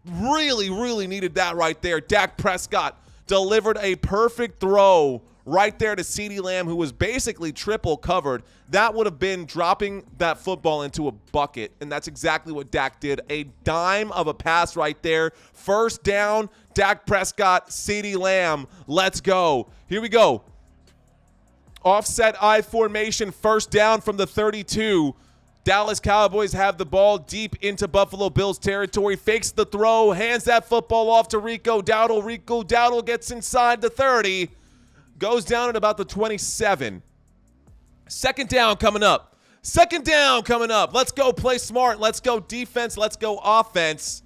Really, really needed that right there. Dak Prescott delivered a perfect throw right there to CeeDee Lamb, who was basically triple covered. That would have been dropping that football into a bucket, and that's exactly what Dak did. A dime of a pass right there. 1st down, Dak Prescott, CeeDee Lamb. Let's go. Here we go. Offset I formation, 1st down from the 32. Dallas Cowboys have the ball deep into Buffalo Bills territory. Fakes the throw, hands that football off to Rico Dowdle. Rico Dowdle gets inside the 30. Goes down at about the 27. Second down coming up. Second down coming up. Let's go play smart. Let's go defense. Let's go offense.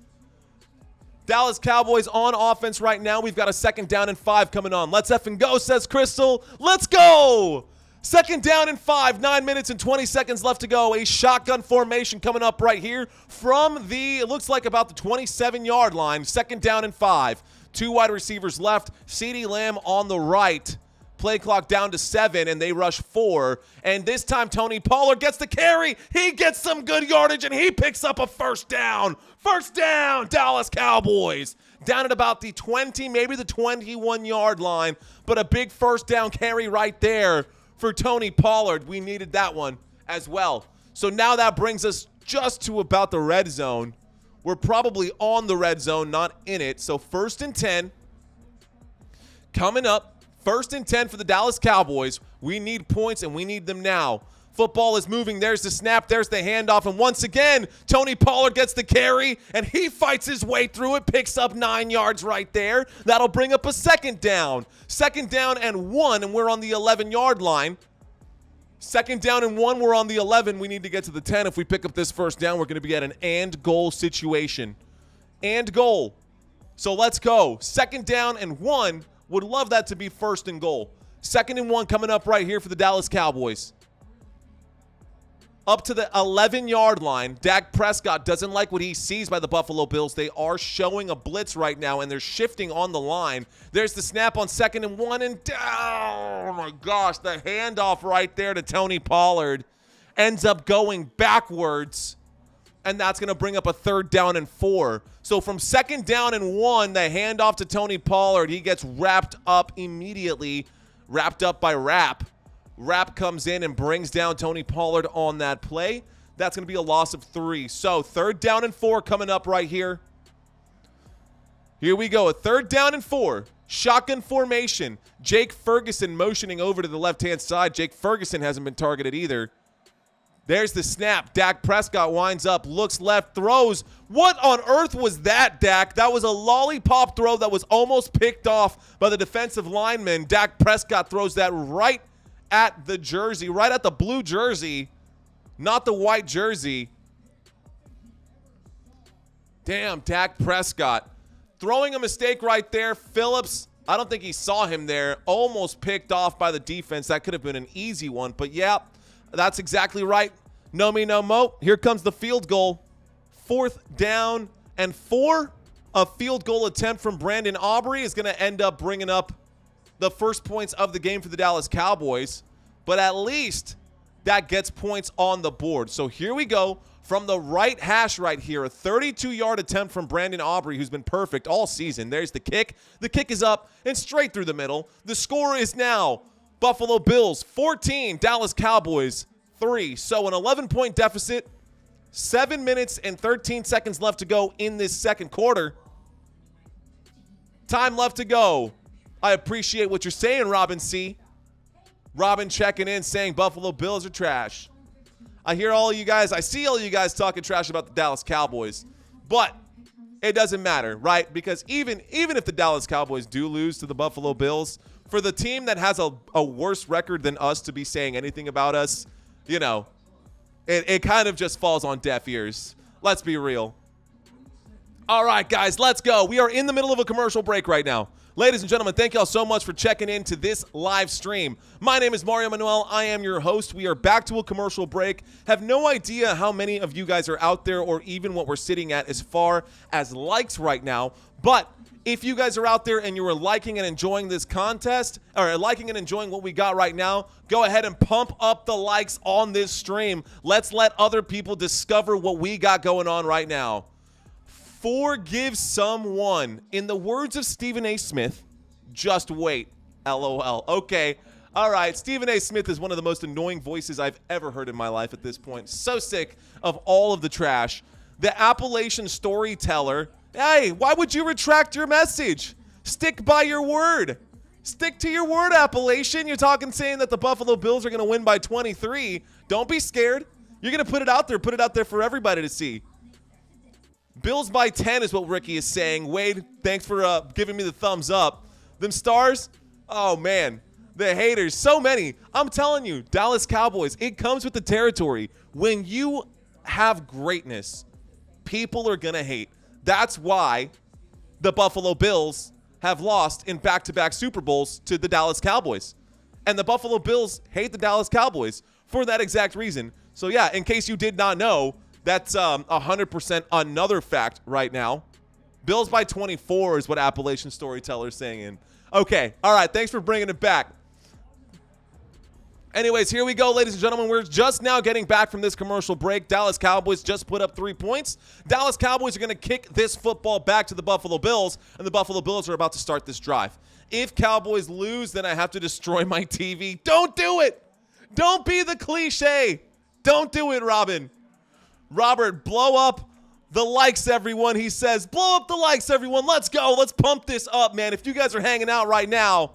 Dallas Cowboys on offense right now. We've got a second down and 5 coming on. Let's effing go, says Crystal. Let's go. Second down and 5, 9 minutes and 20 seconds left to go. A shotgun formation coming up right here from it looks like about the 27-yard line. Second down and 5. 2 wide receivers left. CeeDee Lamb on the right. Play clock down to 7, and they rush 4. And this time, Tony Pollard gets the carry. He gets some good yardage, and he picks up a first down. First down, Dallas Cowboys. Down at about the 20, maybe the 21-yard line, but a big first down carry right there for Tony Pollard. We needed that one as well. So now that brings us just to about the red zone. We're probably on the red zone, not in it. So 1st and 10 coming up. 1st and 10 for the Dallas Cowboys. We need points, and we need them now. Football is moving. There's the snap. There's the handoff. And once again, Tony Pollard gets the carry, and he fights his way through it, picks up 9 yards right there. That'll bring up a second down. Second down and 1, and we're on the 11-yard line. Second down and 1, we're on the 11. We need to get to the 10. If we pick up this first down, we're going to be at an and goal situation. And goal. So let's go. Second down and 1. Would love that to be 1st and goal. 2nd and 1 coming up right here for the Dallas Cowboys. Up to the 11-yard line. Dak Prescott doesn't like what he sees by the Buffalo Bills. They are showing a blitz right now, and they're shifting on the line. There's the snap on 2nd and 1, and oh my gosh, the handoff right there to Tony Pollard ends up going backwards, and that's going to bring up a 3rd down and 4. So from 2nd down and 1, the handoff to Tony Pollard, he gets wrapped up immediately, wrapped up by Rapp. Rapp comes in and brings down Tony Pollard on that play. That's going to be a loss of 3. So 3rd down and 4 coming up right here. Here we go. A 3rd down and 4. Shotgun formation. Jake Ferguson motioning over to the left-hand side. Jake Ferguson hasn't been targeted either. There's the snap. Dak Prescott winds up, looks left, throws. What on earth was that, Dak? That was a lollipop throw that was almost picked off by the defensive lineman. Dak Prescott throws that right at the jersey, right at the blue jersey, not the white jersey. Damn, Dak Prescott. Throwing a mistake right there. Phillips, I don't think he saw him there. Almost picked off by the defense. That could have been an easy one, but yeah, that's exactly right. No me, no mo. Here comes the field goal. 4th down and 4. A field goal attempt from Brandon Aubrey is going to end up bringing up the first points of the game for the Dallas Cowboys, but at least that gets points on the board. So here we go from the right hash right here, a 32-yard attempt from Brandon Aubrey, who's been perfect all season. There's the kick. The kick is up and straight through the middle. The score is now Buffalo Bills 14, Dallas Cowboys 3. So an 11-point deficit, 7 minutes and 13 seconds left to go in this second quarter. Time left to go. I appreciate what you're saying, Robin C. Robin checking in saying Buffalo Bills are trash. I hear all of you guys. I see all of you guys talking trash about the Dallas Cowboys. But it doesn't matter, right? Because even if the Dallas Cowboys do lose to the Buffalo Bills, for the team that has a worse record than us to be saying anything about us, you know, it kind of just falls on deaf ears. Let's be real. All right, guys, let's go. We are in the middle of a commercial break right now. Ladies and gentlemen, thank y'all so much for checking in to this live stream. My name is Mario Manuel. I am your host. We are back to a commercial break. Have no idea how many of you guys are out there or even what we're sitting at as far as likes right now. But if you guys are out there and you are liking and enjoying this contest, or liking and enjoying what we got right now, go ahead and pump up the likes on this stream. Let's let other people discover what we got going on right now. Forgive someone. In the words of Stephen A. Smith, just wait. LOL. Okay. All right. Stephen A. Smith is one of the most annoying voices I've ever heard in my life at this point. So sick of all of the trash. The Appalachian storyteller. Hey, why would you retract your message? Stick by your word. Stick to your word, Appalachian. You're saying that the Buffalo Bills are going to win by 23. Don't be scared. You're going to put it out there for everybody to see. Bills by 10 is what Ricky is saying. Wade, thanks for giving me the thumbs up. Them stars, oh, man, the haters, so many. I'm telling you, Dallas Cowboys, it comes with the territory. When you have greatness, people are going to hate. That's why the Buffalo Bills have lost in back-to-back Super Bowls to the Dallas Cowboys. And the Buffalo Bills hate the Dallas Cowboys for that exact reason. So, yeah, in case you did not know, that's 100% another fact right now. Bills by 24 is what Appalachian Storyteller's saying. Okay, all right, thanks for bringing it back. Anyways, here we go, ladies and gentlemen. We're just now getting back from this commercial break. Dallas Cowboys just put up 3 points. Dallas Cowboys are going to kick this football back to the Buffalo Bills, and the Buffalo Bills are about to start this drive. If Cowboys lose, then I have to destroy my TV. Don't do it. Don't be the cliche. Don't do it, Robin. Robert, blow up the likes, everyone. He says, blow up the likes, everyone. Let's go. Let's pump this up, man. If you guys are hanging out right now,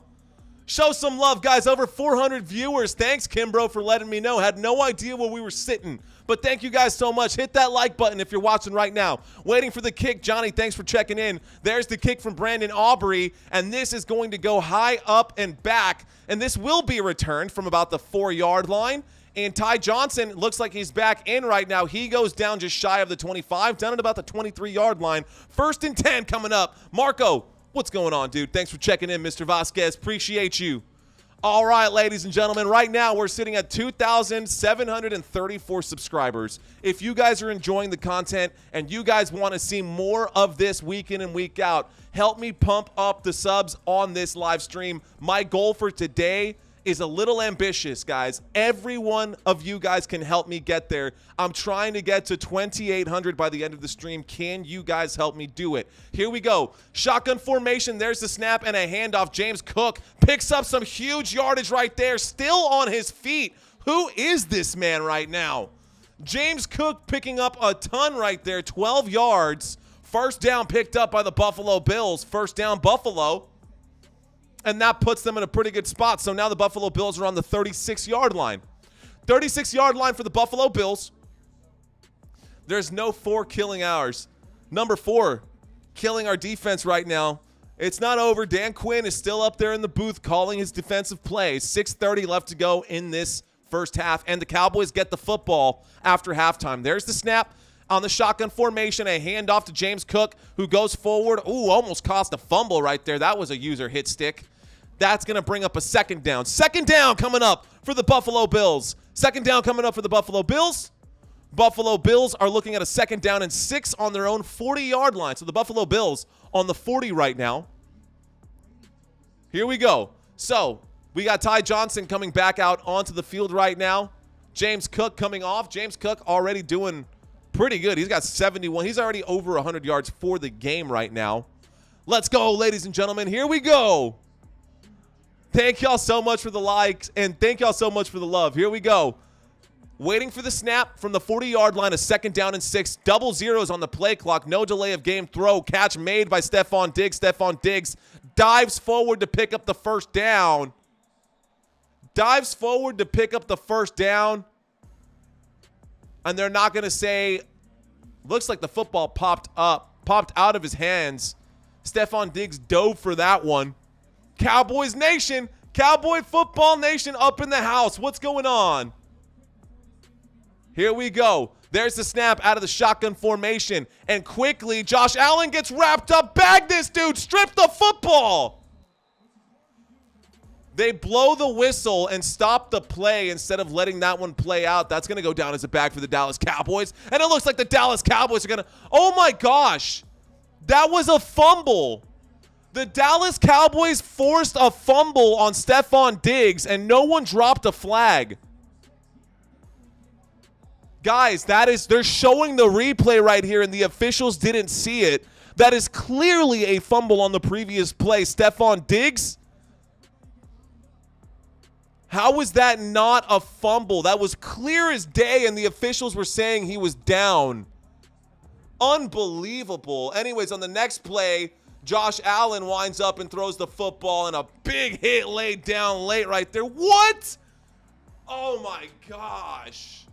show some love, guys. Over 400 viewers. Thanks, Kimbro, for letting me know. Had no idea where we were sitting. But thank you guys so much. Hit that like button if you're watching right now. Waiting for the kick. Johnny, thanks for checking in. There's the kick from Brandon Aubrey. And this is going to go high up and back. And this will be returned from about the 4-yard line. And Ty Johnson looks like he's back in right now. He goes down just shy of the 25, down at about the 23-yard line. 1st and 10 coming up. Marco, what's going on, dude? Thanks for checking in, Mr. Vasquez. Appreciate you. All right, ladies and gentlemen, right now we're sitting at 2,734 subscribers. If you guys are enjoying the content and you guys want to see more of this week in and week out, help me pump up the subs on this live stream. My goal for today is a little ambitious, guys. Every one of you guys can help me get there. I'm trying to get to 2,800 by the end of the stream. Can you guys help me do it? Here we go. Shotgun formation. There's the snap and a handoff. James Cook picks up some huge yardage right there. Still on his feet. Who is this man right now? James Cook picking up a ton right there. 12 yards. First down picked up by the Buffalo Bills. First down, Buffalo. And that puts them in a pretty good spot. So now the Buffalo Bills are on the 36-yard line. 36-yard line for the Buffalo Bills. There's no 4 killing ours. Number 4, killing our defense right now. It's not over. Dan Quinn is still up there in the booth calling his defensive plays. 6:30 left to go in this first half. And the Cowboys get the football after halftime. There's the snap on the shotgun formation. A handoff to James Cook, who goes forward. Ooh, almost cost a fumble right there. That was a user hit stick. That's going to bring up a second down. Second down coming up for the Buffalo Bills. Second down coming up for the Buffalo Bills. Buffalo Bills are looking at a 2nd down and 6 on their own 40-yard line. So the Buffalo Bills on the 40 right now. Here we go. So we got Ty Johnson coming back out onto the field right now. James Cook coming off. James Cook already doing pretty good. He's got 71. He's already over 100 yards for the game right now. Let's go, ladies and gentlemen. Here we go. Thank y'all so much for the likes, and thank y'all so much for the love. Here we go. Waiting for the snap from the 40-yard line, a 2nd down and 6. Double zeros on the play clock. No delay of game throw. Catch made by Stephon Diggs. Stephon Diggs dives forward to pick up the first down. Dives forward to pick up the first down. And they're not going to say, looks like the football popped out of his hands. Stephon Diggs dove for that one. Cowboys Nation, Cowboy Football Nation up in the house. What's going on? Here we go. There's the snap out of the shotgun formation. And quickly, Josh Allen gets wrapped up. Bag this dude. Strip the football. They blow the whistle and stop the play instead of letting that one play out. That's going to go down as a bag for the Dallas Cowboys. And it looks like the Dallas Cowboys are going to... Oh, my gosh. That was a fumble. The Dallas Cowboys forced a fumble on Stephon Diggs, and no one dropped a flag. Guys, they're showing the replay right here, and the officials didn't see it. That is clearly a fumble on the previous play. Stephon Diggs? How was that not a fumble? That was clear as day, and the officials were saying he was down. Unbelievable. Anyways, on the next play, Josh Allen winds up and throws the football, and a big hit laid down late right there. What? Oh, my gosh.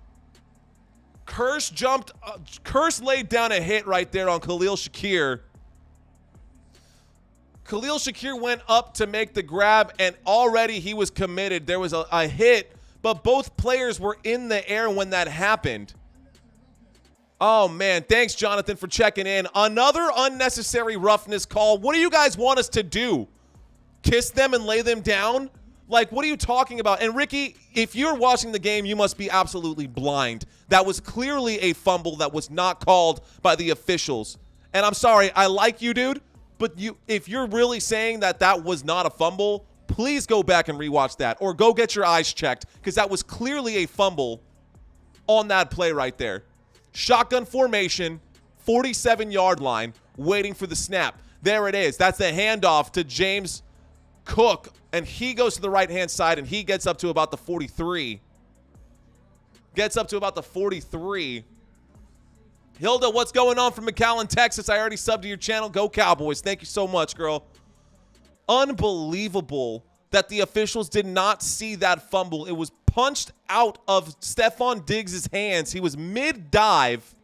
Curse laid down a hit right there on Khalil Shakir. Khalil Shakir went up to make the grab, and already he was committed. There was a hit, but both players were in the air when that happened. Oh, man. Thanks, Jonathan, for checking in. Another unnecessary roughness call. What do you guys want us to do? Kiss them and lay them down? Like, what are you talking about? And, Ricky, if you're watching the game, you must be absolutely blind. That was clearly a fumble that was not called by the officials. And I'm sorry, I like you, dude, but if you're really saying that that was not a fumble, please go back and rewatch that or go get your eyes checked because that was clearly a fumble on that play right there. Shotgun formation, 47-yard line, waiting for the snap. There it is. That's the handoff to James Cook, and he goes to the right-hand side, and he gets up to about the 43. Hilda, what's going on from McAllen, Texas? I already subbed to your channel. Go Cowboys. Thank you so much, girl. Unbelievable that the officials did not see that fumble. It was punched out of Stephon Diggs' hands. He was mid-dive.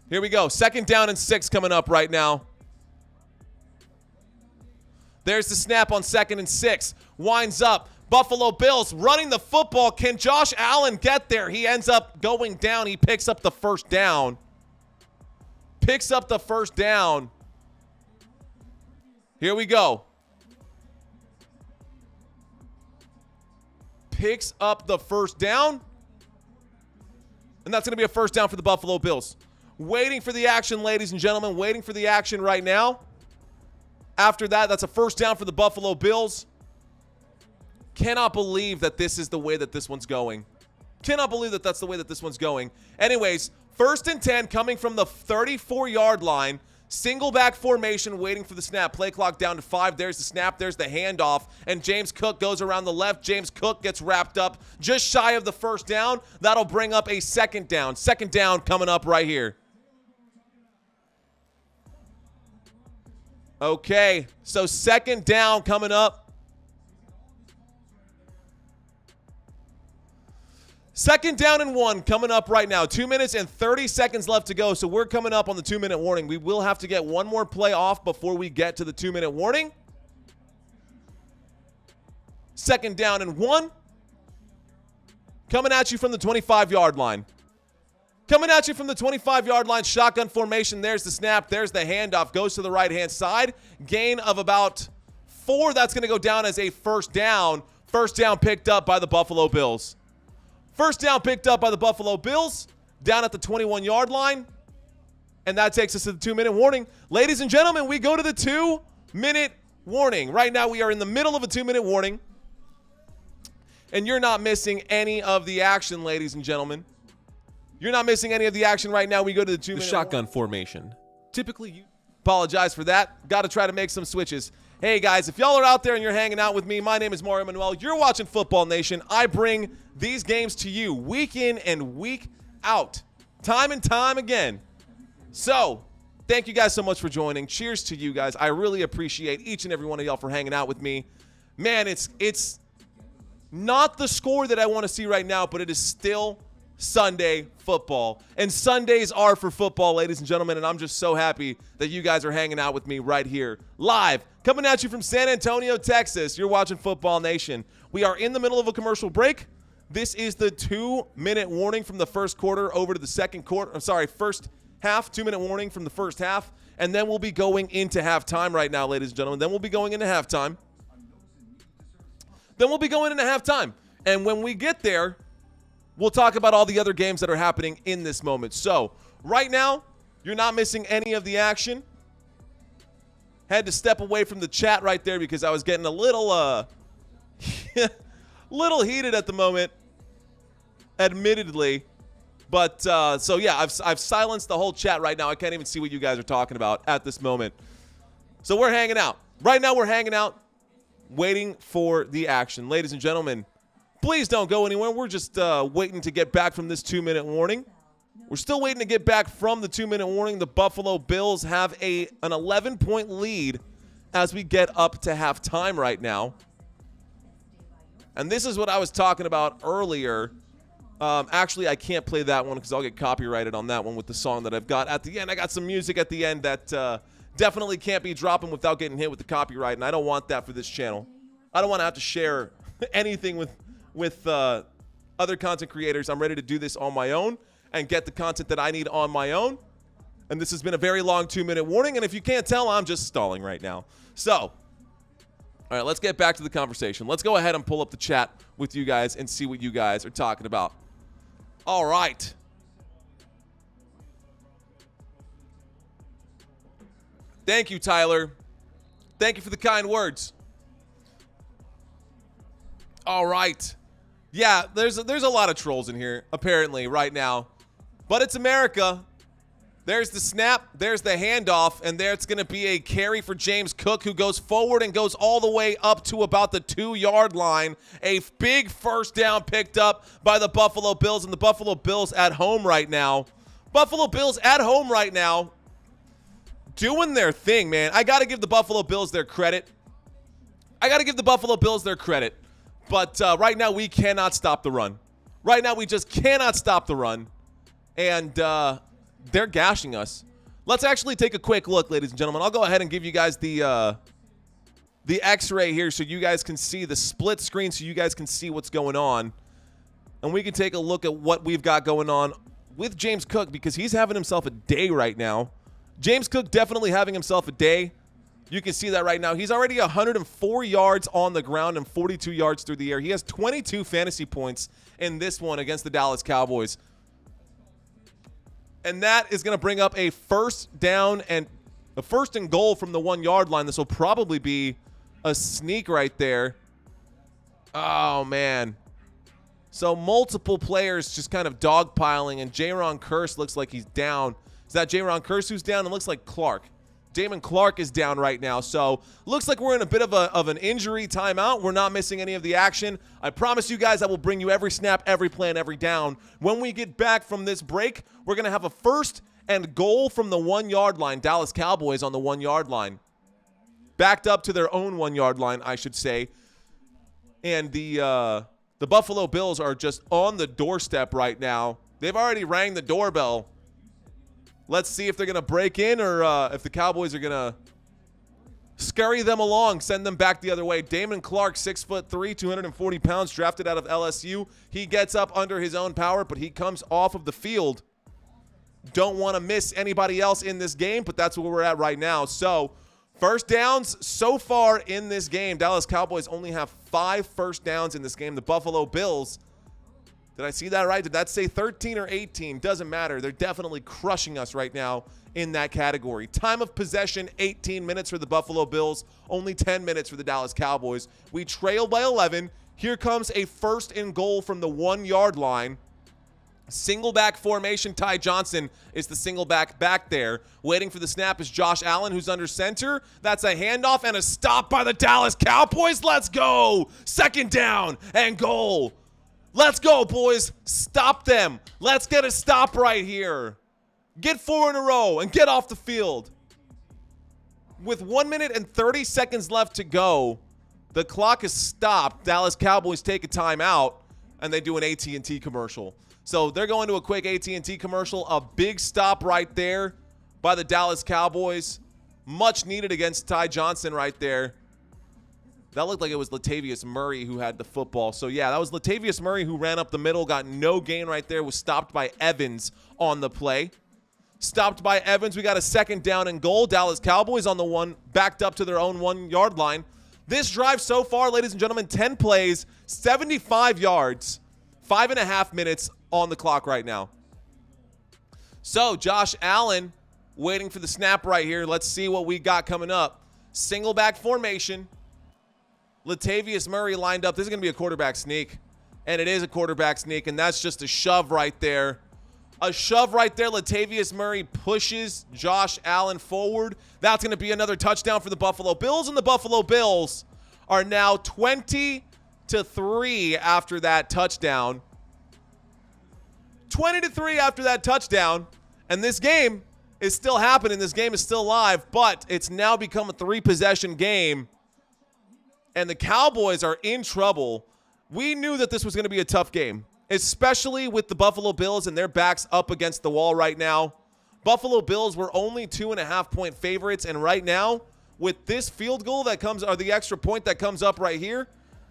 Here we go. 2nd down and 6 coming up right now. There's the snap on 2nd and 6. Winds up. Buffalo Bills running the football. Can Josh Allen get there? He ends up going down. He picks up the first down. Here we go. Picks up the first down. And that's going to be a first down for the Buffalo Bills. Waiting for the action, ladies and gentlemen. Waiting for the action right now. After that, that's a first down for the Buffalo Bills. Cannot believe that this is the way that this one's going. Cannot believe that that's the way that this one's going. Anyways, 1st and 10 coming from the 34-yard line. Single back formation waiting for the snap. Play clock down to 5. There's the snap. There's the handoff. And James Cook goes around the left. James Cook gets wrapped up just shy of the first down. That'll bring up a 2nd down. 2nd down coming up right here. Okay, so 2nd down coming up. 2nd down and 1 coming up right now. 2 minutes and 30 seconds left to go, so we're coming up on the 2-minute warning. We will have to get one more play off before we get to the 2-minute warning. 2nd down and 1. Coming at you from the 25-yard line. Shotgun formation. There's the snap. There's the handoff. Goes to the right-hand side. Gain of about 4. That's going to go down as a first down. First down picked up by the Buffalo Bills. Down at the 21-yard line. And that takes us to the 2-minute warning. Ladies and gentlemen, we go to the 2-minute warning. Right now, we are in the middle of a 2-minute warning. And you're not missing any of the action, ladies and gentlemen. You're not missing any of the action right now. We go to the 2-minute shotgun formation. Typically, you apologize for that. Got to try to make some switches. Hey, guys, if y'all are out there and you're hanging out with me, my name is Mario Manuel. You're watching Football Nation. I bring these games to you week in and week out, time and time again. So, thank you guys so much for joining. Cheers to you guys. I really appreciate each and every one of y'all for hanging out with me. Man, it's not the score that I want to see right now, but it is still Sunday football. And Sundays are for football, ladies and gentlemen, and I'm just so happy that you guys are hanging out with me right here, live, coming at you from San Antonio, Texas. You're watching Football Nation. We are in the middle of a commercial break. This is the 2-minute warning from the first quarter over to the second quarter. First half, 2-minute warning from the first half, and then we'll be going into halftime right now, ladies and gentlemen. Then we'll be going into halftime. And when we get there, we'll talk about all the other games that are happening in this moment. So, right now, you're not missing any of the action. Had to step away from the chat right there because I was getting a little little heated at the moment, admittedly. But, so yeah, I've silenced the whole chat right now. I can't even see what you guys are talking about at this moment. So we're hanging out. Right now, we're hanging out, waiting for the action. Ladies and gentlemen, please don't go anywhere. We're just waiting to get back from this 2-minute warning. We're still waiting to get back from the 2-minute warning. The Buffalo Bills have an 11-point lead as we get up to halftime right now. And this is what I was talking about earlier. Actually, I can't play that one because I'll get copyrighted on that one with the song that I've got at the end. I got some music at the end that definitely can't be dropping without getting hit with the copyright, and I don't want that for this channel. I don't want to have to share anything with other content creators. I'm ready to do this on my own and get the content that I need on my own. And this has been a very long 2-minute warning, and if you can't tell, I'm just stalling right now. So, all right, let's get back to the conversation. Let's go ahead and pull up the chat with you guys and see what you guys are talking about. All right. Thank you, Tyler. Thank you for the kind words. All right. Yeah, there's a lot of trolls in here, apparently, right now. But it's America. There's the snap, there's the handoff, and there's going to be a carry for James Cook, who goes forward and goes all the way up to about the 2-yard line. A big first down picked up by the Buffalo Bills, and the Buffalo Bills at home right now. Buffalo Bills at home right now, doing their thing, man. I got to give the Buffalo Bills their credit. But right now, we cannot stop the run. Right now, we just cannot stop the run. And they're gashing us. Let's actually take a quick look, ladies and gentlemen. I'll go ahead and give you guys the X-ray here so you guys can see the split screen, so you guys can see what's going on. And we can take a look at what we've got going on with James Cook, because he's having himself a day right now. James Cook definitely having himself a day. You can see that right now. He's already 104 yards on the ground and 42 yards through the air. He has 22 fantasy points in this one against the Dallas Cowboys. And that is going to bring up a first down and a first and goal from the 1-yard line. This will probably be a sneak right there. Oh, man. So multiple players just kind of dogpiling, and Jaron Kearse looks like he's down. Is that Jaron Kearse who's down? It looks like Clark. Damon Clark is down right now. So looks like we're in a bit of an injury timeout. We're not missing any of the action. I promise you guys I will bring you every snap, every play, and every down. When we get back from this break, we're going to have a first and goal from the 1-yard line. Dallas Cowboys on the 1-yard line. Backed up to their own 1-yard line, I should say. And the Buffalo Bills are just on the doorstep right now. They've already rang the doorbell. Let's see if they're going to break in, or if the Cowboys are going to scurry them along, send them back the other way. Damon Clark, 6'3", 240 pounds, drafted out of LSU. He gets up under his own power, but he comes off of the field. Don't want to miss anybody else in this game, but that's where we're at right now. So, first downs so far in this game. Dallas Cowboys only have 5 first downs in this game. The Buffalo Bills, did I see that right? Did that say 13 or 18? Doesn't matter. They're definitely crushing us right now in that category. Time of possession, 18 minutes for the Buffalo Bills, only 10 minutes for the Dallas Cowboys. We trail by 11. Here comes a first and goal from the 1-yard line. Single back formation. Ty Johnson is the single back there. Waiting for the snap is Josh Allen, who's under center. That's a handoff and a stop by the Dallas Cowboys. Let's go. Second down and goal. Let's go, boys. Stop them. Let's get a stop right here. Get 4 in a row and get off the field. With 1 minute and 30 seconds left to go, the clock is stopped. Dallas Cowboys take a timeout, and they do an AT&T commercial. So they're going to a quick AT&T commercial. A big stop right there by the Dallas Cowboys. Much needed against Ty Johnson right there. That looked like it was Latavius Murray who had the football. So, yeah, that was Latavius Murray who ran up the middle, got no gain right there, was stopped by Evans on the play. Stopped by Evans. We got a second down and goal. Dallas Cowboys on the one, backed up to their own 1-yard line. This drive so far, ladies and gentlemen, 10 plays, 75 yards, 5.5 minutes on the clock right now. So, Josh Allen waiting for the snap right here. Let's see what we got coming up. Single back formation. Latavius Murray lined up. This is going to be a quarterback sneak. And it is a quarterback sneak, and that's just a shove right there. A shove right there. Latavius Murray pushes Josh Allen forward. That's going to be another touchdown for the Buffalo Bills, and the Buffalo Bills are now 20-3 after that touchdown. 20-3 after that touchdown. And this game is still happening. This game is still live, but it's now become a 3-possession game, and the Cowboys are in trouble. We knew that this was going to be a tough game, especially with the Buffalo Bills and their backs up against the wall right now. Buffalo Bills were only 2.5-point favorites, and right now, with this field goal that comes, or the extra point that comes up right here,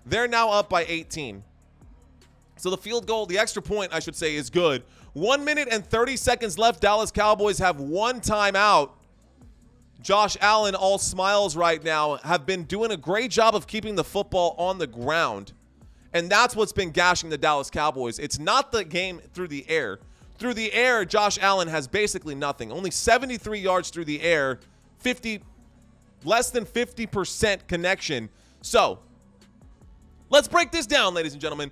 they're now up by 18. So the field goal, the extra point, I should say, is good. 1 minute and 30 seconds left. Dallas Cowboys have one timeout. Josh Allen, all smiles right now, have been doing a great job of keeping the football on the ground. And that's what's been gashing the Dallas Cowboys. It's not the game through the air. Through the air, Josh Allen has basically nothing. Only 73 yards through the air, less than 50% connection. So, let's break this down, ladies and gentlemen.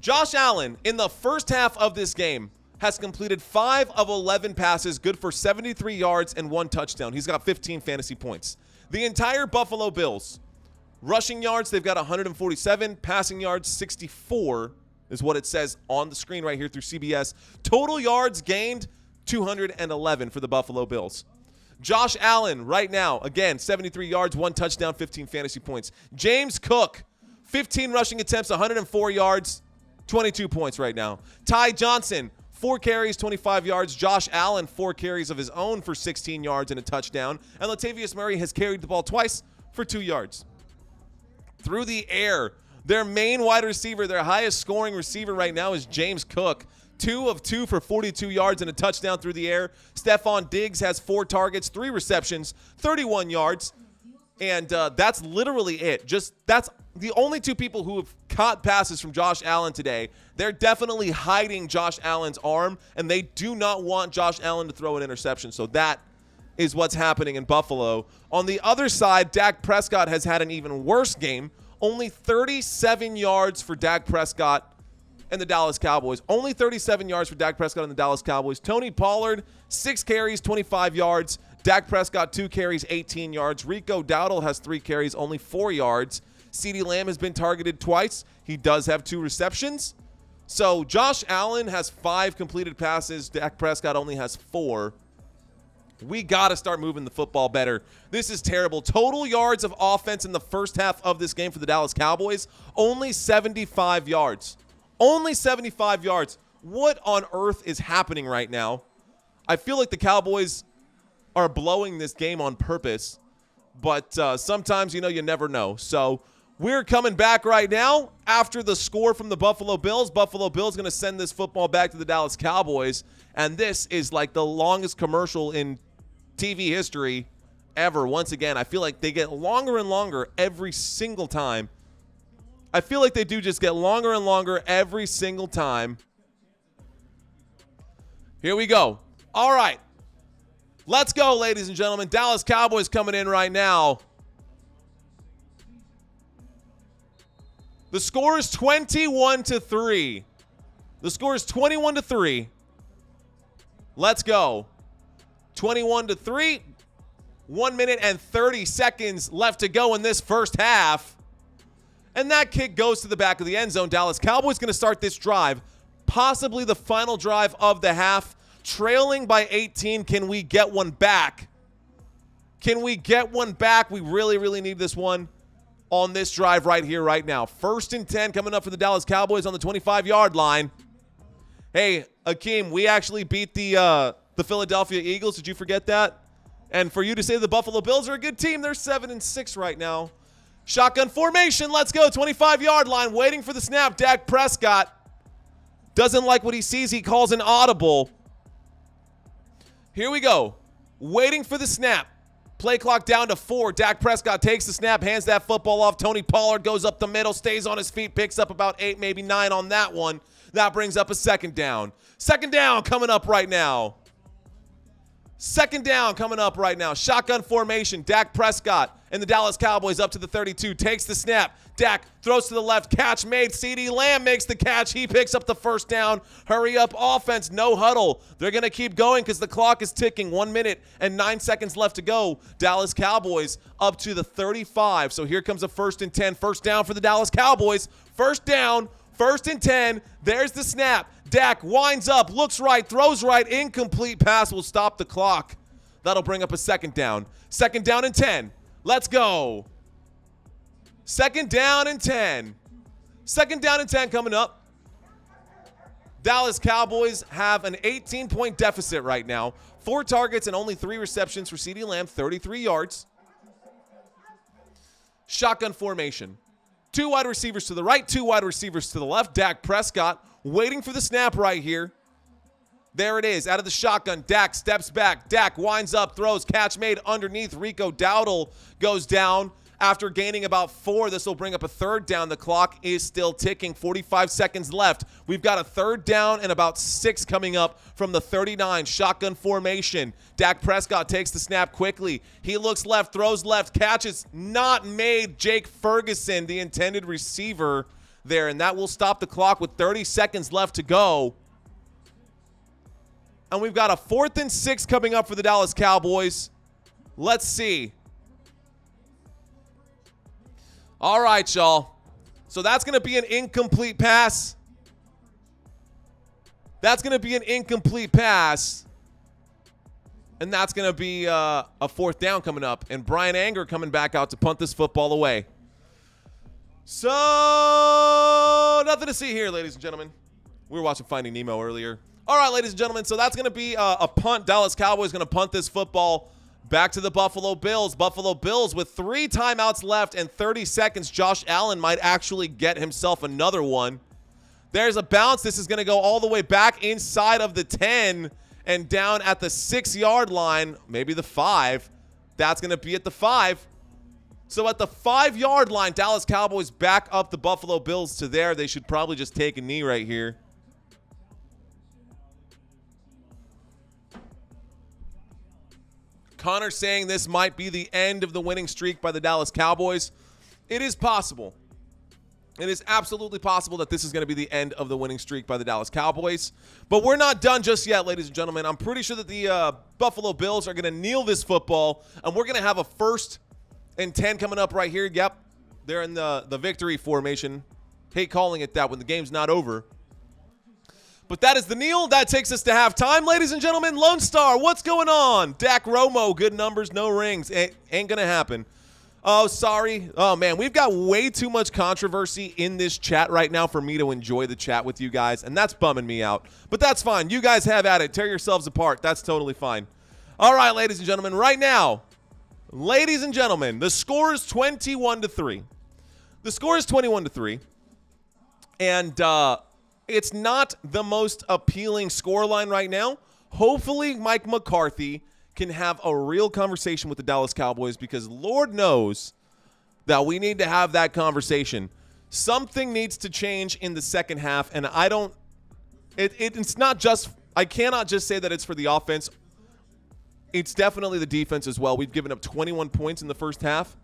Josh Allen, in the first half of this game, has completed 5 of 11 passes, good for 73 yards and 1 touchdown. He's got 15 fantasy points. The entire Buffalo Bills, rushing yards, they've got 147. Passing yards, 64 is what it says on the screen right here through CBS. Total yards gained, 211 for the Buffalo Bills. Josh Allen, right now, again, 73 yards, 1 touchdown, 15 fantasy points. James Cook, 15 rushing attempts, 104 yards, 22 points right now. Ty Johnson, 4 carries, 25 yards. Josh Allen, 4 carries of his own for 16 yards and a touchdown. And Latavius Murray has carried the ball twice for 2 yards. Through the air, their main wide receiver, their highest scoring receiver right now is James Cook. 2 of 2 for 42 yards and a touchdown through the air. Stephon Diggs has 4 targets, 3 receptions, 31 yards. And that's literally it. That's the only 2 people who have caught passes from Josh Allen today. They're definitely hiding Josh Allen's arm, and they do not want Josh Allen to throw an interception. So that is what's happening in Buffalo. On the other side, Dak Prescott has had an even worse game. Only 37 yards for Dak Prescott and the Dallas Cowboys. Only 37 yards for Dak Prescott and the Dallas Cowboys. Tony Pollard, 6 carries, 25 yards. Dak Prescott, 2 carries, 18 yards. Rico Dowdle has 3 carries, only 4 yards. CeeDee Lamb has been targeted twice. He does have 2 receptions. So Josh Allen has 5 completed passes. Dak Prescott only has 4. We got to start moving the football better. This is terrible. Total yards of offense in the first half of this game for the Dallas Cowboys, only 75 yards. Only 75 yards. What on earth is happening right now? I feel like the Cowboys are blowing this game on purpose, but sometimes, you never know. So we're coming back right now after the score from the Buffalo Bills. Buffalo Bills going to send this football back to the Dallas Cowboys, and this is like the longest commercial in TV history ever. Once again, I feel like they get longer and longer every single time. I feel like they do just get longer and longer every single time. Here we go. All right. Let's go, ladies and gentlemen. Dallas Cowboys coming in right now. The score is 21-3. The score is 21-3. Let's go. 21-3. 1 minute and 30 seconds left to go in this first half. And that kick goes to the back of the end zone. Dallas Cowboys going to start this drive, possibly the final drive of the half. Trailing by 18. Can we get one back? Can we get one back? We really, really need this one on this drive right here, right now. 1st and 10 coming up for the Dallas Cowboys on the 25-yard line. Hey, Akeem, we actually beat the Philadelphia Eagles. Did you forget that? And for you to say the Buffalo Bills are a good team, they're 7-6 right now. Shotgun formation. Let's go. 25-yard line. Waiting for the snap. Dak Prescott doesn't like what he sees. He calls an audible. Here we go. Waiting for the snap. Play clock down to 4. Dak Prescott takes the snap, hands that football off. Tony Pollard goes up the middle, stays on his feet, picks up about 8, maybe 9 on that one. That brings up a 2nd down. 2nd down coming up right now. 2nd down coming up right now. Shotgun formation. Dak Prescott and the Dallas Cowboys up to the 32. Takes the snap. Dak throws to the left. Catch made. CeeDee Lamb makes the catch. He picks up the 1st down. Hurry up offense. No huddle. They're going to keep going because the clock is ticking. 1 minute and 9 seconds left to go. Dallas Cowboys up to the 35. So here comes a 1st and 10. 1st down for the Dallas Cowboys. 1st down. 1st and 10. There's the snap. Dak winds up, looks right, throws right, incomplete pass will stop the clock. That'll bring up a second down. Second down and 10. Let's go. Second down and 10. Second down and 10 coming up. Dallas Cowboys have an 18-point deficit right now. 4 targets and only 3 receptions for CeeDee Lamb, 33 yards. Shotgun formation. 2 wide receivers to the right, 2 wide receivers to the left. Dak Prescott waiting for the snap right here. There it is, out of the shotgun. Dak steps back. Dak winds up, throws, catch made underneath. Rico Dowdle goes down after gaining about 4. This will bring up a third down. The clock is still ticking. 45 seconds left. We've got a third down and about 6 coming up from the 39. Shotgun formation. Dak Prescott takes the snap quickly. He looks left, throws left, catches not made. Jake Ferguson, the intended receiver there, and that will stop the clock with 30 seconds left to go. And we've got a 4th and 6 coming up for the Dallas Cowboys. Let's see. All right, y'all. So that's going to be an incomplete pass. That's going to be an incomplete pass. And that's going to be a 4th down coming up. And Brian Anger coming back out to punt this football away. So, nothing to see here, ladies and gentlemen. We were watching Finding Nemo earlier. All right, ladies and gentlemen, so that's going to be a punt. Dallas Cowboys going to punt this football back to the Buffalo Bills. Buffalo Bills with 3 timeouts left and 30 seconds. Josh Allen might actually get himself another one. There's a bounce. This is going to go all the way back inside of the 10 and down at the 6-yard line, maybe the 5. That's going to be at the 5. So at the 5-yard line, Dallas Cowboys back up the Buffalo Bills to there. They should probably just take a knee right here. Connor saying this might be the end of the winning streak by the Dallas Cowboys. It is possible. It is absolutely possible that this is going to be the end of the winning streak by the Dallas Cowboys. But we're not done just yet, ladies and gentlemen. I'm pretty sure that the Buffalo Bills are going to kneel this football, and we're going to have a 1st and 10 coming up right here. Yep, they're in the victory formation. Hate calling it that when the game's not over. But that is the kneel. That takes us to halftime. Ladies and gentlemen, Lone Star, what's going on? Dak Romo, good numbers, no rings. Ain't going to happen. Oh, sorry. Oh, man, we've got way too much controversy in this chat right now for me to enjoy the chat with you guys, and that's bumming me out. But that's fine. You guys have at it. Tear yourselves apart. That's totally fine. All right, ladies and gentlemen, right now, ladies and gentlemen, the score is 21-3. The score is 21-3, and it's not the most appealing scoreline right now. Hopefully, Mike McCarthy can have a real conversation with the Dallas Cowboys, because Lord knows that we need to have that conversation. Something needs to change in the second half, and it's not just, I cannot just say that it's for the offense. It's definitely the defense as well. We've given up 21 points in the first half.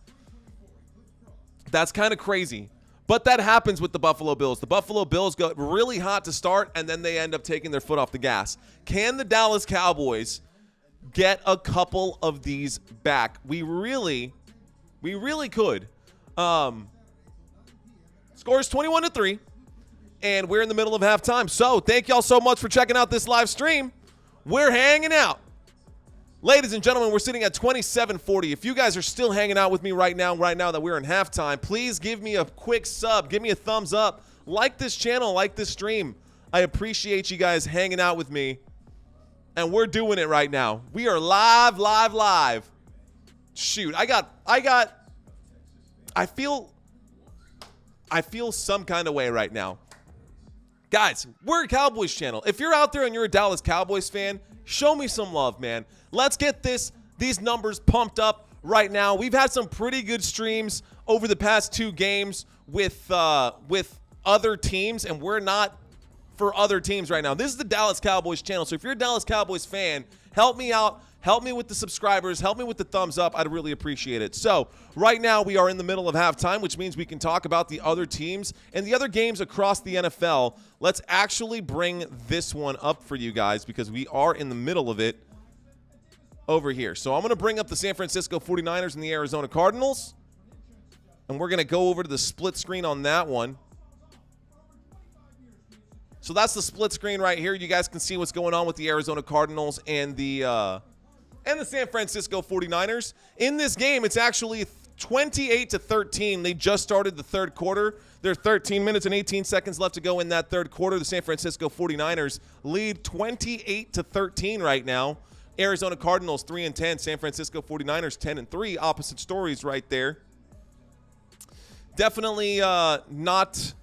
That's kind of crazy. But that happens with the Buffalo Bills. The Buffalo Bills go really hot to start, and then they end up taking their foot off the gas. Can the Dallas Cowboys get a couple of these back? We really could. Score is 21-3, and we're in the middle of halftime. So thank y'all so much for checking out this live stream. We're hanging out. Ladies and gentlemen, we're sitting at 27-40. If you guys are still hanging out with me right now that we're in halftime, please give me a quick sub. Give me a thumbs up. Like this channel, like this stream. I appreciate you guys hanging out with me. And we're doing it right now. We are live. Shoot, I feel some kind of way right now. Guys, we're a Cowboys channel. If you're out there and you're a Dallas Cowboys fan, show me some love, man. Let's get these numbers pumped up right now. We've had some pretty good streams over the past 2 games with other teams, and we're not for other teams right now. This is the Dallas Cowboys channel. So if you're a Dallas Cowboys fan, help me out. Help me with the subscribers. Help me with the thumbs up. I'd really appreciate it. So right now we are in the middle of halftime, which means we can talk about the other teams and the other games across the NFL. Let's actually bring this one up for you guys because we are in the middle of it over here. So I'm going to bring up the San Francisco 49ers and the Arizona Cardinals, and we're going to go over to the split screen on that one. So that's the split screen right here. You guys can see what's going on with the Arizona Cardinals and the and the San Francisco 49ers. In this game, it's actually 28-13. They just started the third quarter. There are 13 minutes and 18 seconds left to go in that third quarter. The San Francisco 49ers lead 28-13 right now. Arizona Cardinals 3-10. San Francisco 49ers 10-3. Opposite stories right there. Definitely not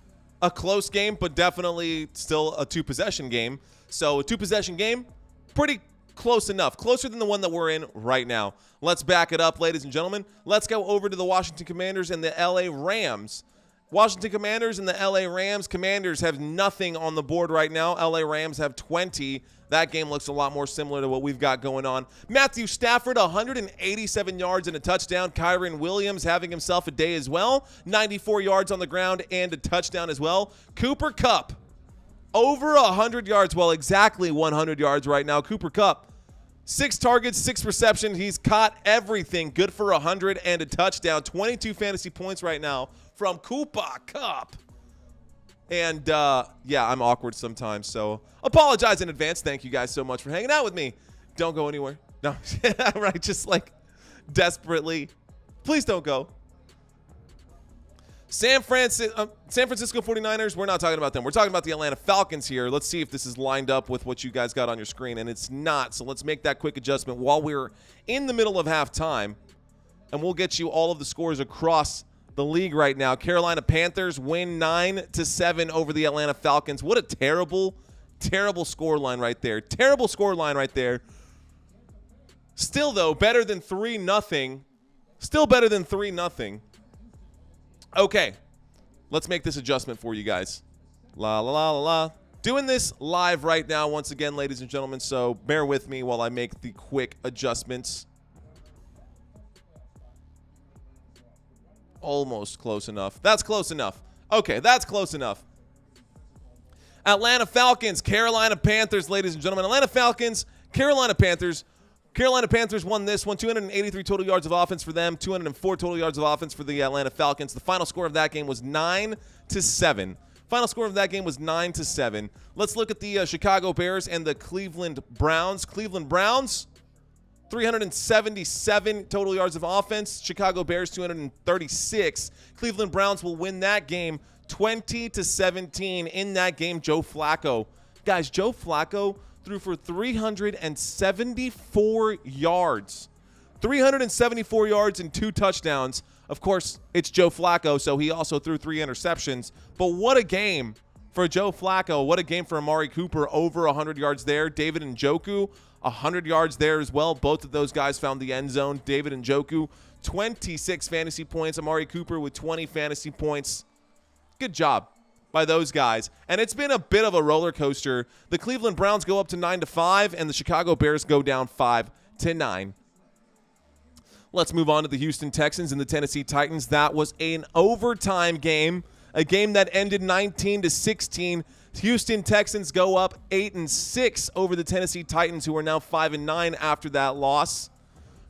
a close game, but definitely still a two-possession game. So a two-possession game, pretty close enough. Closer than the one that we're in right now. Let's back it up, ladies and gentlemen. Let's go over to the Washington Commanders and the LA Rams. Washington Commanders and the LA Rams. Commanders have nothing on the board right now. LA Rams have 20. That game looks a lot more similar to what we've got going on. Matthew Stafford, 187 yards and a touchdown. Kyron Williams having himself a day as well. 94 yards on the ground and a touchdown as well. Cooper Kupp, over 100 yards. Well, exactly 100 yards right now. Cooper Kupp, 6 targets, 6 receptions. He's caught everything. Good for 100 and a touchdown. 22 fantasy points right now from Cooper Kupp. And, yeah, I'm awkward sometimes, so apologize in advance. Thank you guys so much for hanging out with me. Don't go anywhere. No, right, just like desperately. Please don't go. San Francisco 49ers, we're not talking about them. We're talking about the Atlanta Falcons here. Let's see if this is lined up with what you guys got on your screen, and it's not. So let's make that quick adjustment while we're in the middle of halftime, and we'll get you all of the scores across the league right now. Carolina Panthers win 9-7 over the Atlanta Falcons. What a terrible, terrible scoreline right there. Terrible scoreline right there. Still, though, better than 3-0. Still better than 3-0. Okay, let's make this adjustment for you guys. La, la, la, la, la. Doing this live right now once again, ladies and gentlemen, so bear with me while I make the quick adjustments. Almost close enough. That's close enough. Okay, that's close enough. Atlanta Falcons, Carolina Panthers, ladies and gentlemen. Atlanta Falcons, Carolina Panthers. Carolina Panthers won this one. 283 total yards of offense for them. 204 total yards of offense for the Atlanta Falcons. The final score of that game was 9-7. Final score of that game was 9-7. Let's look at the Chicago Bears and the Cleveland Browns. Cleveland Browns, 377 total yards of offense. Chicago Bears, 236. Cleveland Browns will win that game 20-17. In that game, Joe Flacco. Guys, Joe Flacco threw for 374 yards. 374 yards and 2 touchdowns. Of course, it's Joe Flacco, so he also threw 3 interceptions. But what a game for Joe Flacco. What a game for Amari Cooper. Over 100 yards there. David Njoku, 100 yards there as well. Both of those guys found the end zone. David Njoku, 26 fantasy points. Amari Cooper with 20 fantasy points. Good job by those guys. And it's been a bit of a roller coaster. The Cleveland Browns go up to 9-5, and the Chicago Bears go down 5-9. Let's move on to the Houston Texans and the Tennessee Titans. That was an overtime game, a game that ended 19-16. Houston Texans go up 8-6 over the Tennessee Titans, who are now 5-9 after that loss.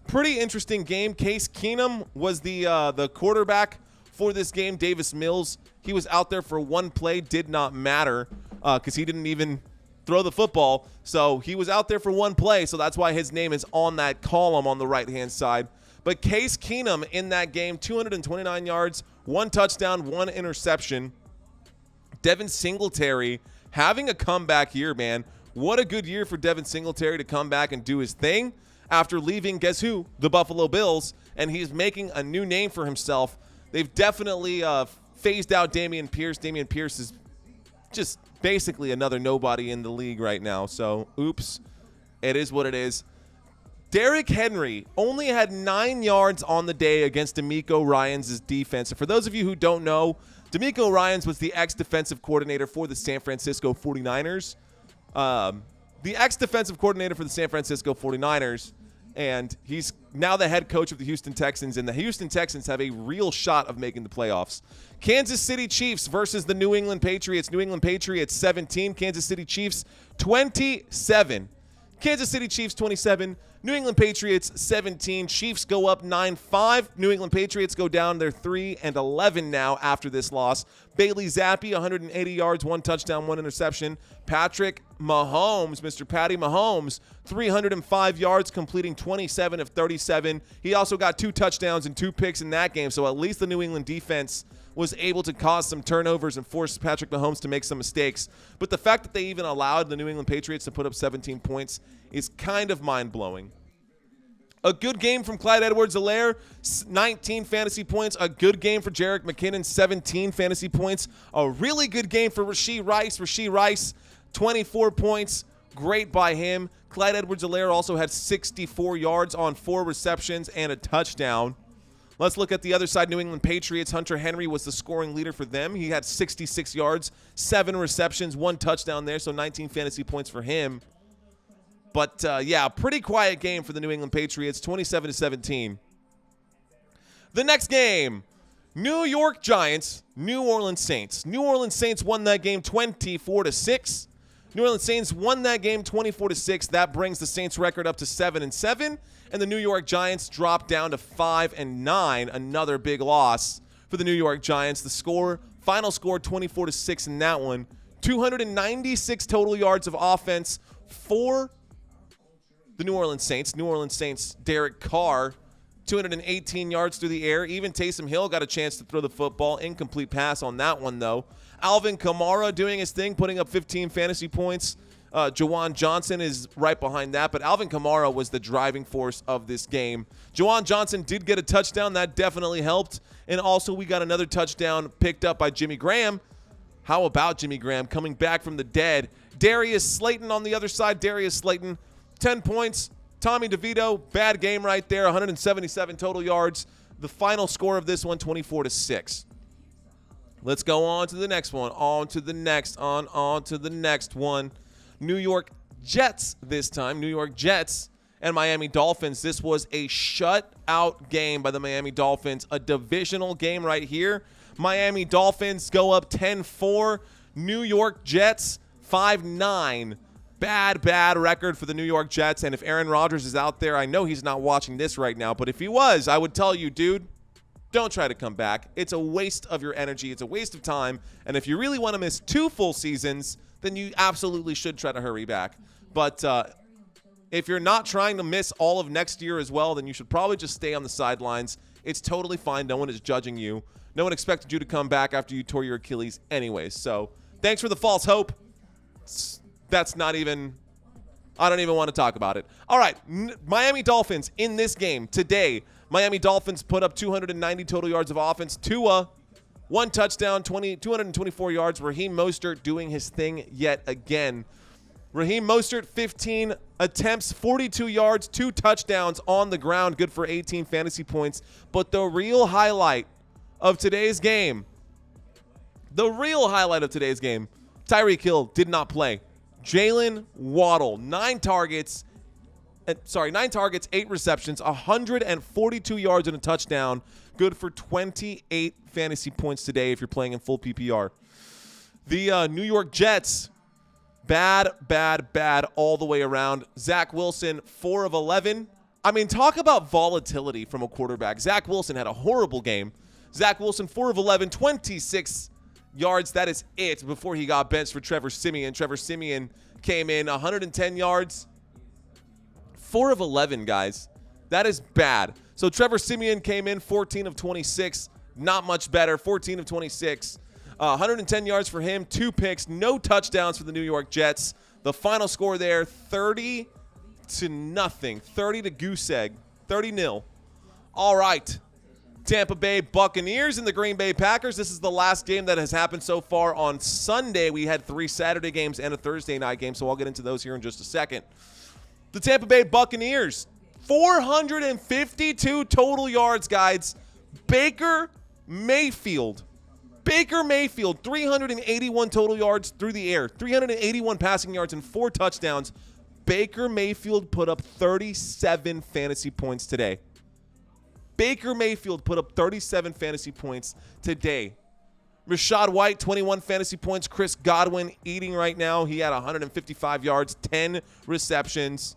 Pretty interesting game. Case Keenum was the quarterback for this game. Davis Mills, he was out there for one play, did not matter because he didn't even throw the football. So he was out there for one play, so that's why his name is on that column on the right-hand side. But Case Keenum in that game, 229 yards, 1 touchdown, 1 interception. Devin Singletary having a comeback year, man. What a good year for Devin Singletary to come back and do his thing after leaving, guess who? The Buffalo Bills. And he's making a new name for himself. They've definitely phased out Dameon Pierce. Dameon Pierce is just basically another nobody in the league right now. So, oops. It is what it is. Derrick Henry only had 9 yards on the day against DeMeco Ryans' defense. And for those of you who don't know, DeMeco Ryans was the ex-defensive coordinator for the San Francisco 49ers. The ex-defensive coordinator for the San Francisco 49ers, and he's now the head coach of the Houston Texans, and the Houston Texans have a real shot of making the playoffs. Kansas City Chiefs versus the New England Patriots. New England Patriots 17, Kansas City Chiefs 27. Kansas City Chiefs 27, New England Patriots 17. Chiefs go up 9-5. New England Patriots go down. They're 3-11 now after this loss. Bailey Zappi, 180 yards, 1 touchdown, 1 interception. Patrick Mahomes, Mr. Patty Mahomes, 305 yards, completing 27 of 37. He also got 2 touchdowns and 2 picks in that game, so at least the New England defense was able to cause some turnovers and force Patrick Mahomes to make some mistakes. But the fact that they even allowed the New England Patriots to put up 17 points is kind of mind-blowing. A good game from Clyde Edwards-Helaire, 19 fantasy points. A good game for Jerick McKinnon, 17 fantasy points. A really good game for Rashee Rice. Rashee Rice, 24 points. Great by him. Clyde Edwards-Helaire also had 64 yards on 4 receptions and a touchdown. Let's look at the other side, New England Patriots. Hunter Henry was the scoring leader for them. He had 66 yards, 7 receptions, 1 touchdown there, so 19 fantasy points for him. But, yeah, pretty quiet game for the New England Patriots, 27-17. The next game, New York Giants, New Orleans Saints. New Orleans Saints won that game 24-6. New Orleans Saints won that game 24-6. That brings the Saints record up to 7-7. And the New York Giants dropped down to 5-9. Another big loss for the New York Giants. The final score 24-6 in that one. 296 total yards of offense for the New Orleans Saints. New Orleans Saints, Derek Carr, 218 yards through the air. Even Taysom Hill got a chance to throw the football. Incomplete pass on that one, though. Alvin Kamara doing his thing, putting up 15 fantasy points. Juwan Johnson is right behind that, but Alvin Kamara was the driving force of this game. Juwan Johnson did get a touchdown. That definitely helped. And also we got another touchdown picked up by Jimmy Graham. How about Jimmy Graham coming back from the dead? Darius Slayton on the other side. Darius Slayton, 10 points. Tommy DeVito, bad game right there, 177 total yards. The final score of this one, 24-6. Let's go on to the next one. On to the next one. New York Jets this time. New York Jets and Miami Dolphins. This was a shutout game by the Miami Dolphins. A divisional game right here. Miami Dolphins go up 10-4. New York Jets 5-9. Bad record for the New York Jets. And if Aaron Rodgers is out there, I know he's not watching this right now, but if he was, I would tell you, dude, don't try to come back. It's a waste of your energy. It's a waste of time. And if you really want to miss 2 full seasons, then you absolutely should try to hurry back. But if you're not trying to miss all of next year as well, then you should probably just stay on the sidelines. It's totally fine. No one is judging you. No one expected you to come back after you tore your Achilles anyways. So thanks for the false hope. That's not even – I don't even want to talk about it. All right, Miami Dolphins in this game today. Miami Dolphins put up 290 total yards of offense. Tua, 1 touchdown, 224 yards. Raheem Mostert doing his thing yet again. Raheem Mostert, 15 attempts, 42 yards, 2 touchdowns on the ground. Good for 18 fantasy points. But the real highlight of today's game, Tyreek Hill did not play. Jalen Waddle, 9 targets, 8 receptions, 142 yards and a touchdown. Good for 28 fantasy points today if you're playing in full PPR. The New York Jets, bad all the way around. Zach Wilson, 4 of 11. I mean, talk about volatility from a quarterback. Zach Wilson had a horrible game. Zach Wilson, 4 of 11, 26 yards. That is it before he got benched for Trevor Siemian. Trevor Siemian came in 110 yards. 4 of 11, guys. That is bad. So Trevor Siemian came in 14 of 26. Not much better. 14 of 26. 110 yards for him. 2 picks. No touchdowns for the New York Jets. The final score there, 30-0. 30 to goose egg. 30-0. All right. Tampa Bay Buccaneers and the Green Bay Packers. This is the last game that has happened so far on Sunday. We had 3 Saturday games and a Thursday night game, so I'll get into those here in just a second. The Tampa Bay Buccaneers, 452 total yards, guys. Baker Mayfield, 381 total yards through the air, 381 passing yards and 4 touchdowns. Baker Mayfield put up 37 fantasy points today. Baker Mayfield put up 37 fantasy points today. Rachaad White, 21 fantasy points. Chris Godwin eating right now. He had 155 yards, 10 receptions.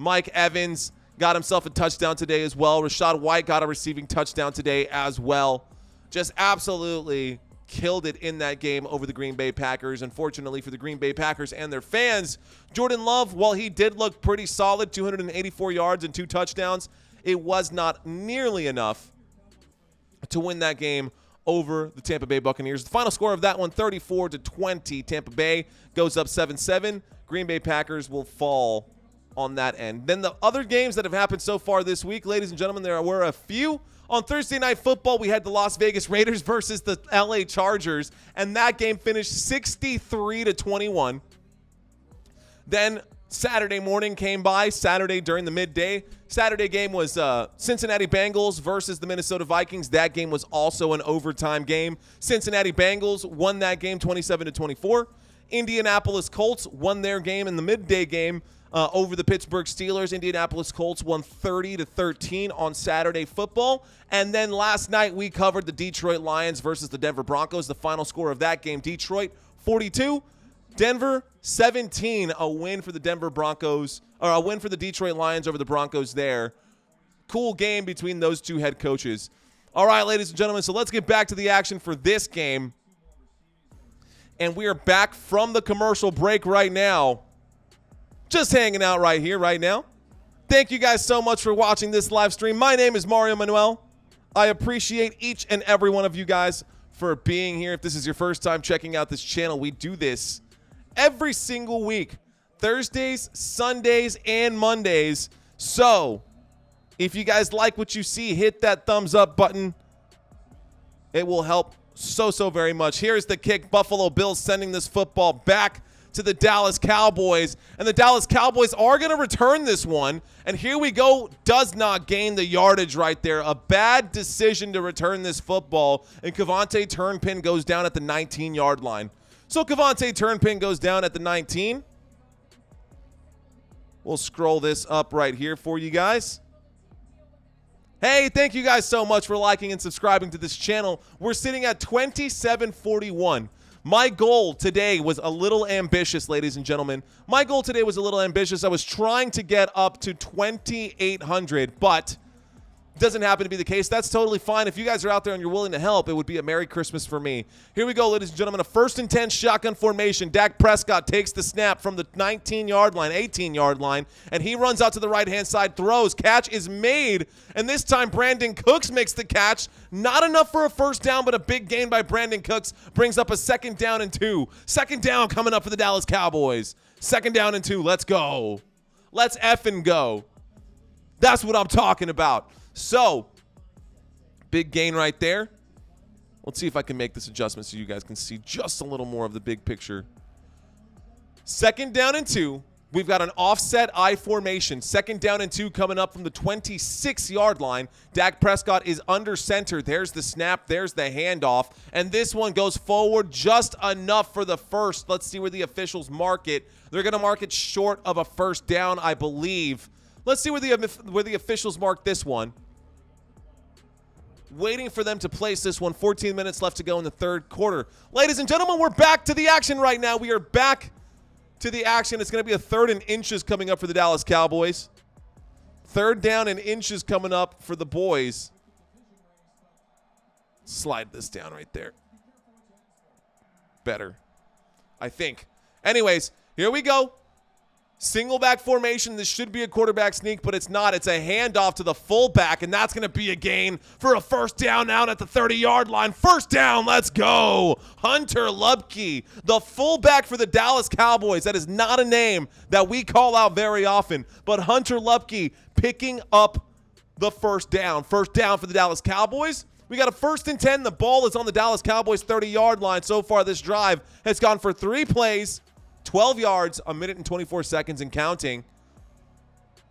Mike Evans got himself a touchdown today as well. Rachaad White got a receiving touchdown today as well. Just absolutely killed it in that game over the Green Bay Packers. Unfortunately for the Green Bay Packers and their fans, Jordan Love, while he did look pretty solid, 284 yards and 2 touchdowns, it was not nearly enough to win that game over the Tampa Bay Buccaneers. The final score of that one, 34-20. Tampa Bay goes up 7-7. Green Bay Packers will fall on that end. Then the other games that have happened so far this week, ladies and gentlemen, there were a few. On Thursday Night Football, we had the Las Vegas Raiders versus the LA Chargers, and that game finished 63-21. Then Saturday morning came by, Saturday during the midday. Saturday game was Cincinnati Bengals versus the Minnesota Vikings. That game was also an overtime game. Cincinnati Bengals won that game 27-24. Indianapolis Colts won their game in the midday game over the Pittsburgh Steelers. Indianapolis Colts won 30-13 on Saturday football. And then last night we covered the Detroit Lions versus the Denver Broncos. The final score of that game, Detroit 42, Denver 17. A win for the Denver Broncos, or a win for the Detroit Lions over the Broncos there. Cool game between those two head coaches. All right, ladies and gentlemen, so let's get back to the action for this game. And we are back from the commercial break right now. Just hanging out right here, right now. Thank you guys so much for watching this live stream. My name is Mario Manuel. I appreciate each and every one of you guys for being here. If this is your first time checking out this channel, we do this every single week. Thursdays, Sundays, and Mondays. So, if you guys like what you see, hit that thumbs up button. It will help so very much. Here's the kick. Buffalo Bills sending this football back to the Dallas Cowboys, and the Dallas Cowboys are going to return this one, and here we go. Does not gain the yardage right there. A bad decision to return this football, and Cavante Turnpin goes down at the 19-yard line. So Cavante Turnpin goes down at the 19. We'll scroll this up right here for you guys. Hey, thank you guys so much for liking and subscribing to this channel. We're sitting at 2741. My goal today was a little ambitious, ladies and gentlemen. My goal today was a little ambitious. I was trying to get up to 2,800, but it doesn't happen to be the case. That's totally fine. If you guys are out there and you're willing to help, it would be a Merry Christmas for me. Here we go, ladies and gentlemen. A 1st and 10 shotgun formation. Dak Prescott takes the snap from the 19-yard line, 18-yard line, and he runs out to the right-hand side, throws. Catch is made, and this time Brandon Cooks makes the catch. Not enough for a first down, but a big gain by Brandon Cooks brings up a 2nd down and 2. 2nd down coming up for the Dallas Cowboys. 2nd down and 2. Let's go. Let's effing go. That's what I'm talking about. So, big gain right there. Let's see if I can make this adjustment so you guys can see just a little more of the big picture. 2nd down and 2. We've got an offset I formation. 2nd down and 2 coming up from the 26-yard line. Dak Prescott is under center. There's the snap. There's the handoff. And this one goes forward just enough for the first. Let's see where the officials mark it. They're going to mark it short of a first down, I believe. Let's see where the officials mark this one. Waiting for them to place this one. 14 minutes left to go in the 3rd quarter. Ladies and gentlemen, we're back to the action right now. We are back to the action. It's going to be a 3rd and inches coming up for the Dallas Cowboys. 3rd down and inches coming up for the boys. Slide this down right there. Better, I think. Anyways, here we go. Single back formation. This should be a quarterback sneak, but it's not. It's a handoff to the fullback, and that's going to be a gain for a first down out at the 30-yard line. First down, let's go. Hunter Luepke, the fullback for the Dallas Cowboys. That is not a name that we call out very often, but Hunter Luepke picking up the first down. First down for the Dallas Cowboys. We got a 1st and 10. The ball is on the Dallas Cowboys 30-yard line. So far, this drive has gone for 3 plays. 12 yards, 1 minute and 24 seconds and counting.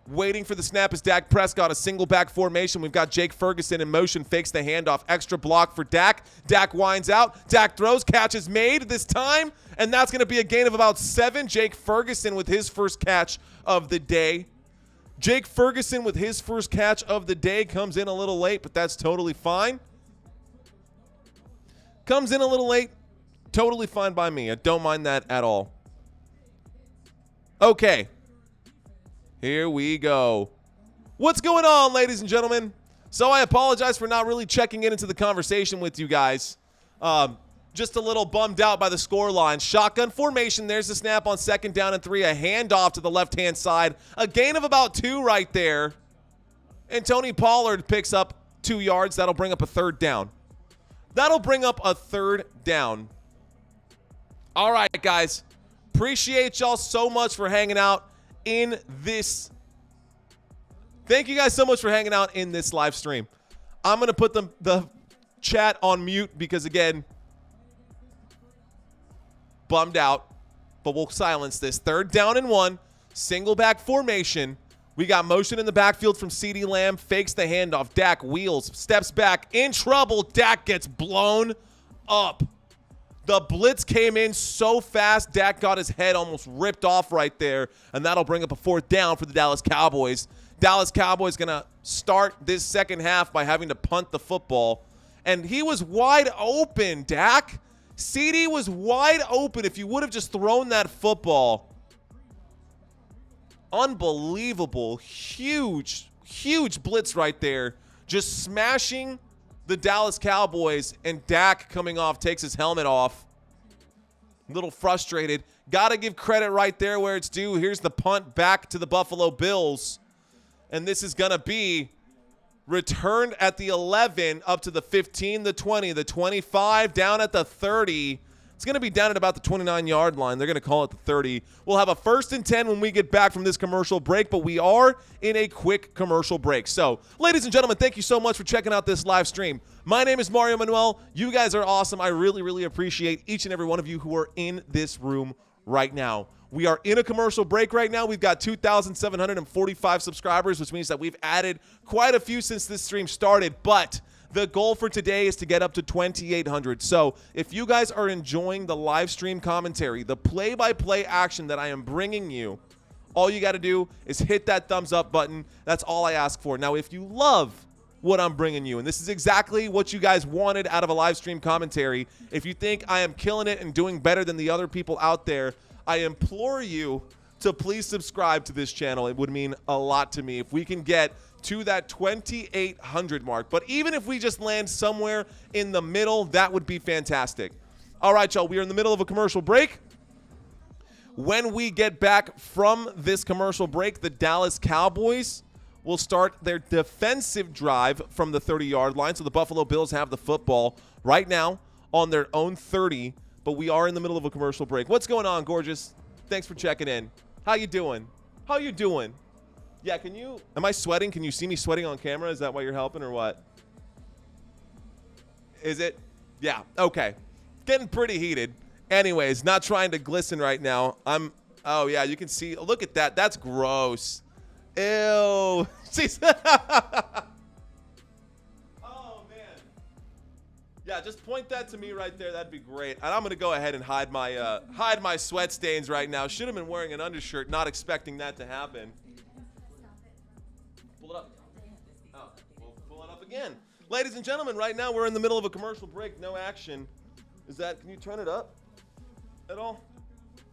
Waiting for the snap is Dak Prescott, a single back formation. We've got Jake Ferguson in motion, fakes the handoff. Extra block for Dak. Dak winds out. Dak throws, catch is made this time, and that's going to be a gain of about 7. Jake Ferguson with his first catch of the day. Jake Ferguson with his first catch of the day comes in a little late, but that's totally fine. Comes in a little late, totally fine by me. I don't mind that at all. Okay. Here we go. What's going on, ladies and gentlemen? So I apologize for not really checking into the conversation with you guys. Just a little bummed out by the score line. Shotgun formation. There's the snap on 2nd down and 3. A handoff to the left-hand side. A gain of about 2 right there. And Tony Pollard picks up 2 yards. That'll bring up a 3rd down. All right, guys. Appreciate y'all so much for hanging out in this. Thank you guys so much for hanging out in this live stream. I'm going to put the chat on mute because, again, bummed out, but we'll silence this. 3rd down and 1, single back formation. We got motion in the backfield from CeeDee Lamb, fakes the handoff. Dak wheels, steps back, in trouble. Dak gets blown up. The blitz came in so fast, Dak got his head almost ripped off right there, and that'll bring up a 4th down for the Dallas Cowboys. Dallas Cowboys going to start this second half by having to punt the football, and he was wide open, Dak. CeeDee was wide open. If you would have just thrown that football. Unbelievable. Huge blitz right there. Just smashing the Dallas Cowboys, and Dak coming off, takes his helmet off. A little frustrated. Got to give credit right there where it's due. Here's the punt back to the Buffalo Bills. And this is going to be returned at the 11, up to the 15, the 20, the 25, down at the 30. It's going to be down at about the 29-yard line. They're going to call it the 30. We'll have a 1st and 10 when we get back from this commercial break, but we are in a quick commercial break. So, ladies and gentlemen, thank you so much for checking out this live stream. My name is Mario Manuel. You guys are awesome. I really, really appreciate each and every one of you who are in this room right now. We are in a commercial break right now. We've got 2,745 subscribers, which means that we've added quite a few since this stream started, but the goal for today is to get up to 2,800. So if you guys are enjoying the live stream commentary, the play-by-play action that I am bringing you, all you got to do is hit that thumbs up button. That's all I ask for. Now, if you love what I'm bringing you, and this is exactly what you guys wanted out of a live stream commentary, if you think I am killing it and doing better than the other people out there, I implore you to please subscribe to this channel. It would mean a lot to me if we can get to that 2,800 mark. But even if we just land somewhere in the middle, that would be fantastic. All right, y'all, we are in the middle of a commercial break. When we get back from this commercial break, the Dallas Cowboys will start their defensive drive from the 30-yard line. So the Buffalo Bills have the football right now on their own 30, but we are in the middle of a commercial break. What's going on, gorgeous? Thanks for checking in. How you doing? How you doing? Yeah, am I sweating? Can you see me sweating on camera? Is that why you're helping or what? Is it? Yeah, okay. Getting pretty heated. Anyways, not trying to glisten right now. Oh yeah, you can see, look at that. That's gross. Ew. Oh, man. Yeah, just point that to me right there. That'd be great. And I'm going to go ahead and hide my sweat stains right now. Should have been wearing an undershirt, not expecting that to happen. Pull it up. Oh, we'll pull it up again. Ladies and gentlemen, right now we're in the middle of a commercial break. No action. Can you turn it up at all?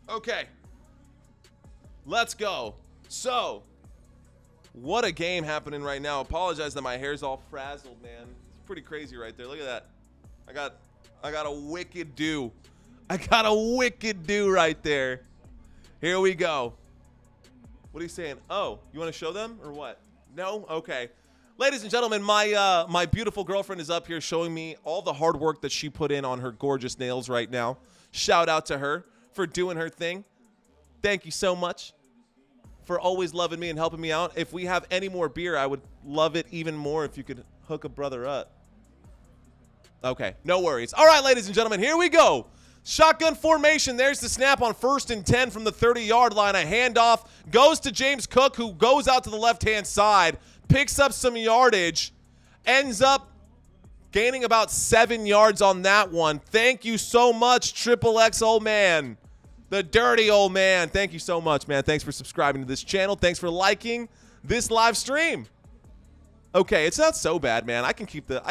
Okay. Let's go. So, what a game happening right now. Apologize that my hair's all frazzled, man. It's pretty crazy right there. Look at that. I got a wicked do. I got a wicked do right there. Here we go. What are you saying? Oh, you want to show them or what? No? Okay. Ladies and gentlemen, my beautiful girlfriend is up here showing me all the hard work that she put in on her gorgeous nails right now. Shout out to her for doing her thing. Thank you so much for always loving me and helping me out. If we have any more beer, I would love it even more if you could hook a brother up. Okay, no worries. All right, ladies and gentlemen, here we go. Shotgun formation. There's the snap on 1st and 10 from the 30-yard line. A handoff goes to James Cook, who goes out to the left-hand side, picks up some yardage, ends up gaining about 7 yards on that one. Thank you so much, Triple X old man. The dirty old man. Thank you so much, man. Thanks for subscribing to this channel. Thanks for liking this live stream. Okay, it's not so bad, man. I can keep the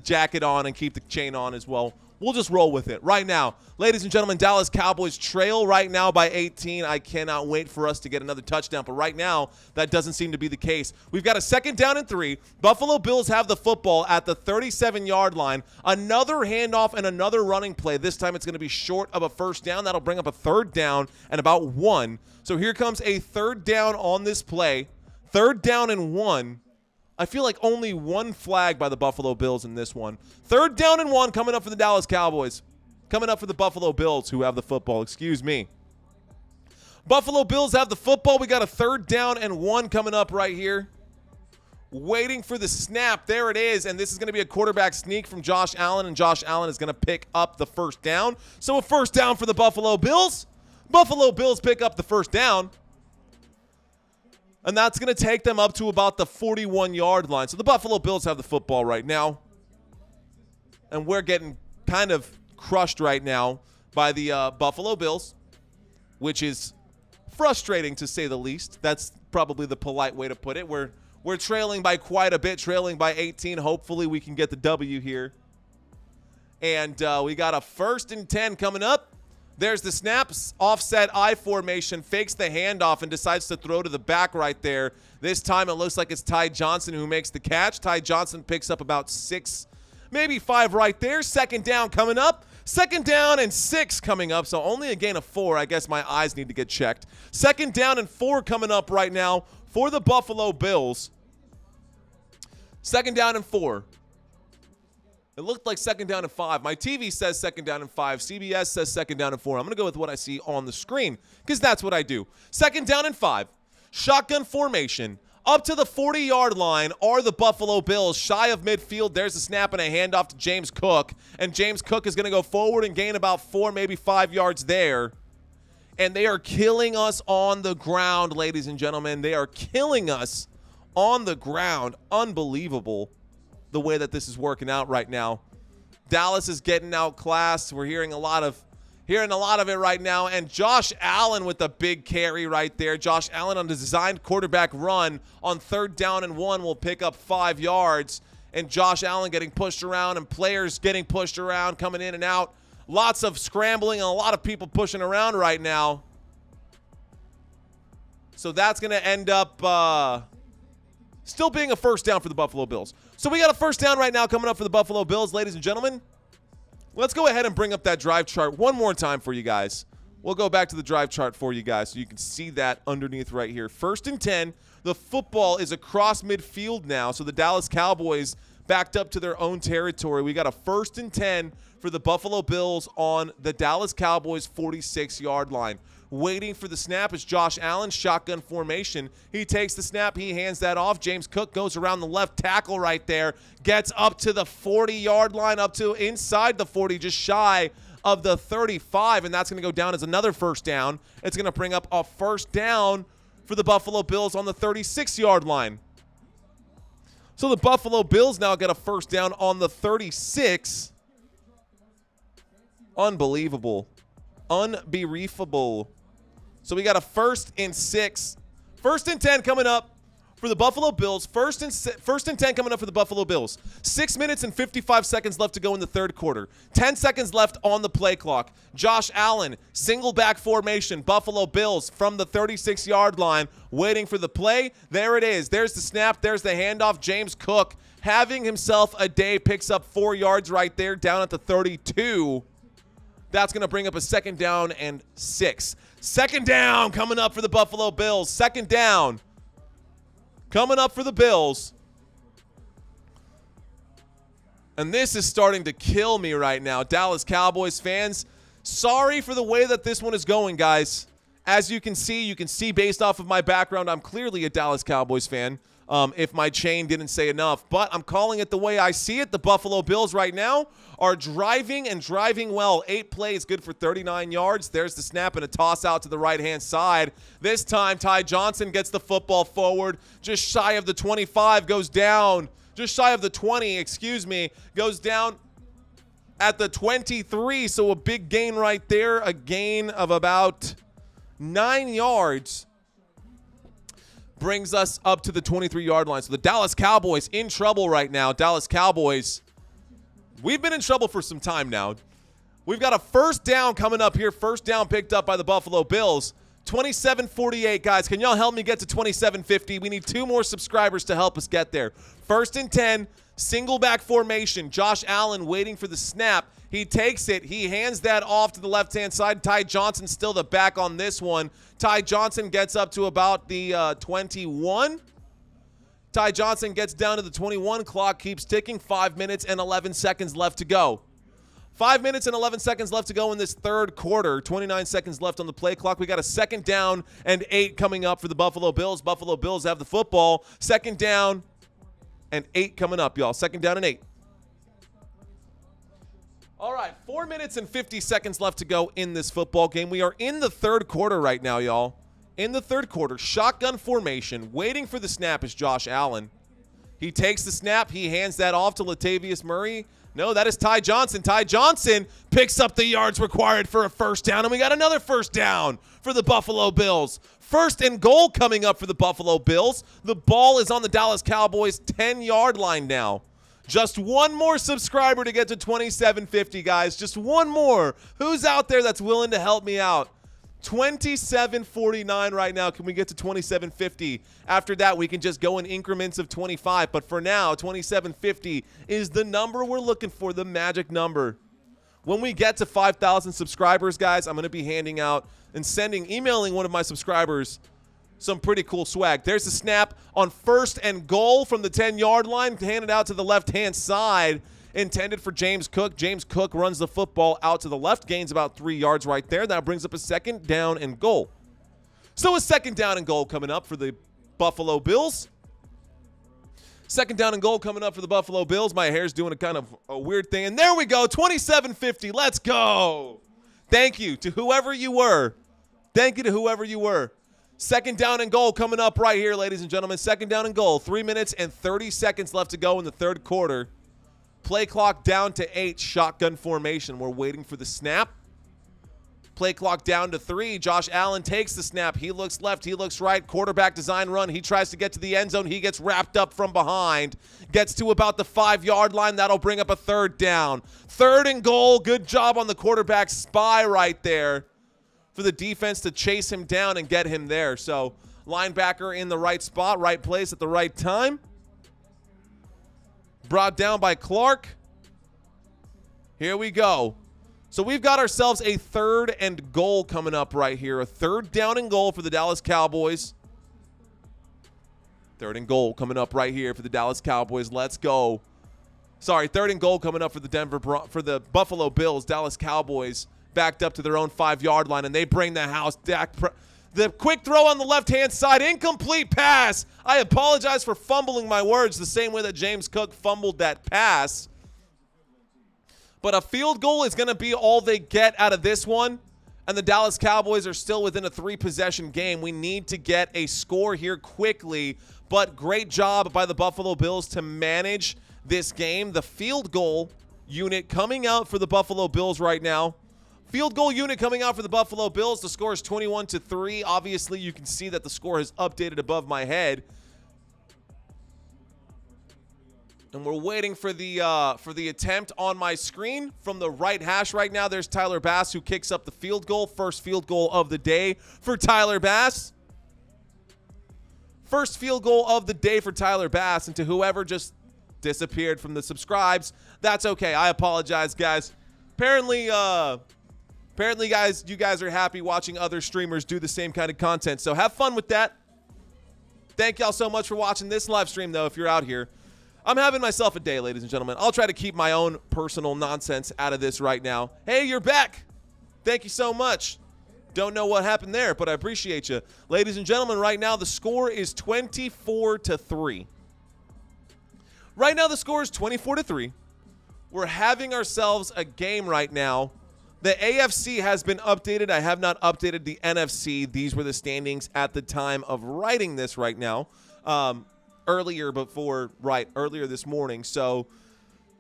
jacket on and keep the chain on as well. We'll just roll with it right now. Ladies and gentlemen, Dallas Cowboys trail right now by 18. I cannot wait for us to get another touchdown, but right now that doesn't seem to be the case. We've got a 2nd down and 3. Buffalo Bills have the football at the 37-yard line. Another handoff and another running play. This time it's going to be short of a 1st down. That'll bring up a 3rd down and about 1. So here comes a 3rd down on this play. 3rd down and 1. I feel like only 1 flag by the Buffalo Bills in this one. 3rd down and 1 coming up for the Dallas Cowboys. Coming up for the Buffalo Bills, who have the football. Excuse me. Buffalo Bills have the football. We got a 3rd down and 1 coming up right here. Waiting for the snap. There it is. And this is going to be a quarterback sneak from Josh Allen. And Josh Allen is going to pick up the 1st down. So a 1st down for the Buffalo Bills. Buffalo Bills pick up the 1st down. And that's going to take them up to about the 41-yard line. So the Buffalo Bills have the football right now. And we're getting kind of crushed right now by the Buffalo Bills, which is frustrating to say the least. That's probably the polite way to put it. We're trailing by quite a bit, trailing by 18. Hopefully we can get the W here. And we got a 1st and 10 coming up. There's the snaps, offset I formation, fakes the handoff and decides to throw to the back right there. This time it looks like it's Ty Johnson who makes the catch. Ty Johnson picks up about 6, maybe 5 right there. 2nd down coming up. 2nd down and 6 coming up, so only a gain of 4. I guess my eyes need to get checked. 2nd down and 4 coming up right now for the Buffalo Bills. 2nd down and 4. It looked like 2nd down and 5. My TV says 2nd down and 5. CBS says 2nd down and 4. I'm going to go with what I see on the screen because that's what I do. 2nd down and 5. Shotgun formation. Up to the 40-yard line are the Buffalo Bills. Shy of midfield, there's a snap and a handoff to James Cook. And James Cook is going to go forward and gain about 4, maybe 5 yards there. And they are killing us on the ground, ladies and gentlemen. They are killing us on the ground. Unbelievable the way that this is working out right now. Dallas is getting outclassed. We're hearing a lot of it right now. And Josh Allen with the big carry right there. Josh Allen on the designed quarterback run on 3rd down and 1 will pick up 5 yards. And Josh Allen getting pushed around and players getting pushed around, coming in and out. Lots of scrambling and a lot of people pushing around right now. So that's going to end up still being a 1st down for the Buffalo Bills. So we got a 1st down right now coming up for the Buffalo Bills, ladies and gentlemen. Let's go ahead and bring up that drive chart one more time for you guys. We'll go back to the drive chart for you guys so you can see that underneath right here. 1st and 10. The football is across midfield now, so the Dallas Cowboys backed up to their own territory. We got a 1st and 10 for the Buffalo Bills on the Dallas Cowboys 46-yard line. Waiting for the snap is Josh Allen, shotgun formation. He takes the snap. He hands that off. James Cook goes around the left tackle right there. Gets up to the 40-yard line, up to inside the 40, just shy of the 35, and that's going to go down as another 1st down. It's going to bring up a 1st down for the Buffalo Bills on the 36-yard line. So the Buffalo Bills now get a 1st down on the 36. Unbelievable. Unbelievable. So we got a 1st and 6. 1st and 10 coming up for the Buffalo Bills. 1st and 10 coming up for the Buffalo Bills. 6 minutes and 55 seconds left to go in the 3rd quarter. 10 seconds left on the play clock. Josh Allen, single back formation. Buffalo Bills from the 36-yard line waiting for the play. There it is. There's the snap. There's the handoff. James Cook having himself a day. Picks up 4 yards right there down at the 32. That's going to bring up a 2nd down and 6. 2nd down coming up for the Buffalo Bills. 2nd down coming up for the Bills. And this is starting to kill me right now. Dallas Cowboys fans, sorry for the way that this one is going, guys. As you can see based off of my background, I'm clearly a Dallas Cowboys fan. If my chain didn't say enough. But I'm calling it the way I see it. The Buffalo Bills right now are driving and driving well. 8 plays, good for 39 yards. There's the snap and a toss out to the right-hand side. This time, Ty Johnson gets the football forward. Just shy of the 25, goes down. Just shy of the 20, excuse me. Goes down at the 23. So a big gain right there. A gain of about 9 yards. Brings us up to the 23-yard line. So the Dallas Cowboys in trouble right now. Dallas Cowboys, we've been in trouble for some time now. We've got a first down coming up here. First down picked up by the Buffalo Bills. 27-48, guys. Can y'all help me get to 27-50? We need 2 more subscribers to help us get there. First and 10, single back formation. Josh Allen waiting for the snap. He takes it. He hands that off to the left-hand side. Ty Johnson still the back on this one. Ty Johnson gets up to about the 21. Ty Johnson gets down to the 21. Clock keeps ticking. 5 minutes and 11 seconds left to go. 5 minutes and 11 seconds left to go in this third quarter. 29 seconds left on the play clock. We got a 2nd down and 8 coming up for the Buffalo Bills. Buffalo Bills have the football. 2nd down and 8 coming up, y'all. 2nd down and 8. All right, 4 minutes and 50 seconds left to go in this football game. We are in the third quarter right now, y'all. In the third quarter, shotgun formation. Waiting for the snap is Josh Allen. He takes the snap. He hands that off to Latavius Murray. No, that is Ty Johnson. Ty Johnson picks up the yards required for a first down, and we got another first down for the Buffalo Bills. 1st and goal coming up for the Buffalo Bills. The ball is on the Dallas Cowboys 10-yard line now. Just 1 more subscriber to get to 2750, guys. Just 1 more. Who's out there that's willing to help me out? 2749 right now. Can we get to 2750? After that, we can just go in increments of 25. But for now, 2750 is the number we're looking for, the magic number. When we get to 5,000 subscribers, guys, I'm going to be handing out and emailing one of my subscribers some pretty cool swag. There's the snap on 1st and goal from the 10-yard line, handed out to the left-hand side, intended for James Cook. James Cook runs the football out to the left, gains about 3 yards right there. That brings up a 2nd down and goal. So a 2nd down and goal coming up for the Buffalo Bills. 2nd down and goal coming up for the Buffalo Bills. My hair's doing a kind of a weird thing. And there we go, 27-50. Let's go. Thank you to whoever you were. Thank you to whoever you were. 2nd down and goal coming up right here, ladies and gentlemen. 2nd down and goal. 3 minutes and 30 seconds left to go in the third quarter. Play clock down to 8. Shotgun formation. We're waiting for the snap. Play clock down to 3. Josh Allen takes the snap. He looks left. He looks right. Quarterback design run. He tries to get to the end zone. He gets wrapped up from behind. Gets to about the 5-yard line. That'll bring up a 3rd down. 3rd and goal. Good job on the quarterback spy right there for the defense to chase him down and get him there. So linebacker in the right spot, right place at the right time. Brought down by Clark. Here we go. So we've got ourselves a 3rd and goal coming up right here. A 3rd down and goal for the Dallas Cowboys. 3rd and goal coming up right here for the Dallas Cowboys. Let's go. Sorry, 3rd and goal coming up for the Buffalo Bills. Dallas Cowboys backed up to their own 5-yard line, and they bring the house. The quick throw on the left-hand side, incomplete pass. I apologize for fumbling my words the same way that James Cook fumbled that pass. But a field goal is going to be all they get out of this one, and the Dallas Cowboys are still within a 3-possession game. We need to get a score here quickly, but great job by the Buffalo Bills to manage this game. The field goal unit coming out for the Buffalo Bills right now. Field goal unit coming out for the Buffalo Bills. The score is 21-3. Obviously, you can see that the score has updated above my head. And we're waiting for the attempt on my screen from the right hash right now. There's Tyler Bass, who kicks up the field goal. First field goal of the day for Tyler Bass. First field goal of the day for Tyler Bass. And to whoever just disappeared from the subscribes, that's okay. I apologize, guys. Apparently, guys, you guys are happy watching other streamers do the same kind of content. So have fun with that. Thank y'all so much for watching this live stream, though, if you're out here. I'm having myself a day, ladies and gentlemen. I'll try to keep my own personal nonsense out of this right now. Hey, you're back. Thank you so much. Don't know what happened there, but I appreciate you. Ladies and gentlemen, right now the score is 24-3. Right now the score is 24-3. We're having ourselves a game right now. The AFC has been updated. I have not updated the NFC. These were the standings at the time of writing this right now. Earlier this morning. So,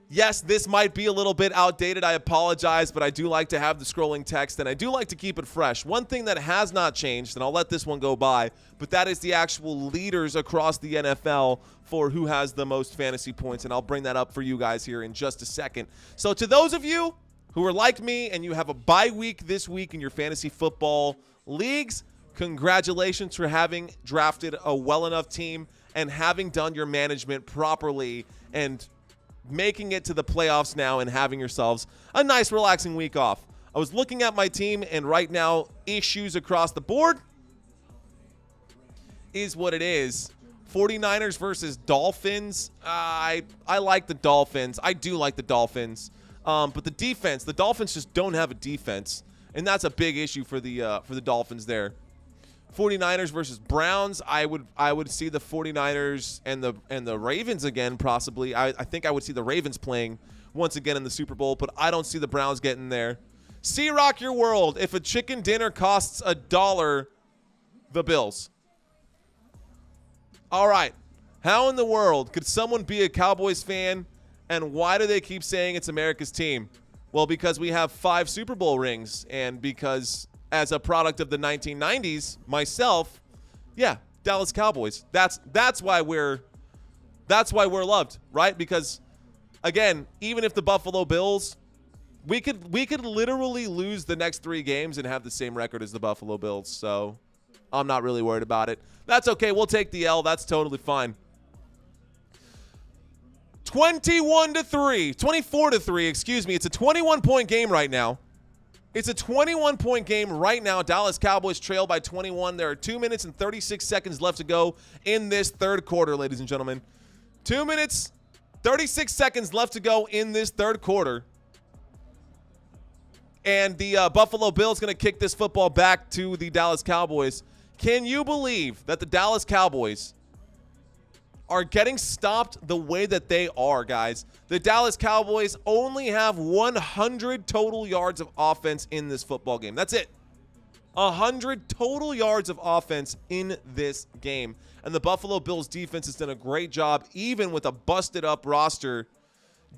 yes, this might be a little bit outdated. I apologize, but I do like to have the scrolling text, and I do like to keep it fresh. One thing that has not changed, and I'll let this one go by, but that is the actual leaders across the NFL for who has the most fantasy points, and I'll bring that up for you guys here in just a second. So, to those of you who are like me and you have a bye week this week in your fantasy football leagues, congratulations for having drafted a well enough team and having done your management properly and making it to the playoffs now and having yourselves a nice relaxing week off. I was looking at my team, and right now issues across the board is what it is. 49ers versus Dolphins. I like the Dolphins. I do like the Dolphins. But the defense, the Dolphins just don't have a defense, and that's a big issue for the Dolphins there. 49ers versus Browns. I would see the 49ers and the Ravens again, possibly. I think I would see the Ravens playing once again in the Super Bowl, but I don't see the Browns getting there. C-Rock your world. If a chicken dinner costs $1, the Bills. All right. How in the world could someone be a Cowboys fan, and why do they keep saying it's America's team? Well, because we have 5 Super Bowl rings, and because as a product of the 1990s, myself, yeah, Dallas Cowboys. That's why we're loved, right? Because again, even if the Buffalo Bills, we could literally lose the next 3 games and have the same record as the Buffalo Bills. So I'm not really worried about it. That's okay. We'll take the L. That's totally fine. 24-3, excuse me. It's a 21-point game right now. It's a 21-point game right now. Dallas Cowboys trail by 21. There are 2 minutes and 36 seconds left to go in this third quarter, ladies and gentlemen. 2 minutes, 36 seconds left to go in this third quarter. And the Buffalo Bills going to kick this football back to the Dallas Cowboys. Can you believe that the Dallas Cowboys are getting stopped the way that they are, guys? The Dallas Cowboys only have 100 total yards of offense in this football game. That's it. 100 total yards of offense in this game. And the Buffalo Bills defense has done a great job, even with a busted-up roster.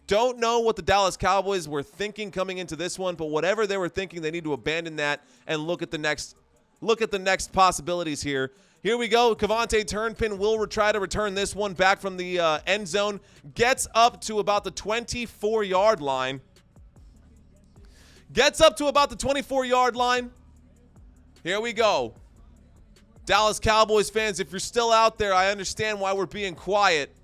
Don't know what the Dallas Cowboys were thinking coming into this one, but whatever they were thinking, they need to abandon that and look at the next possibilities here. Here we go. Cavante Turnpin will try to return this one back from the end zone. Gets up to about the 24-yard line. Here we go. Dallas Cowboys fans, if you're still out there, I understand why we're being quiet.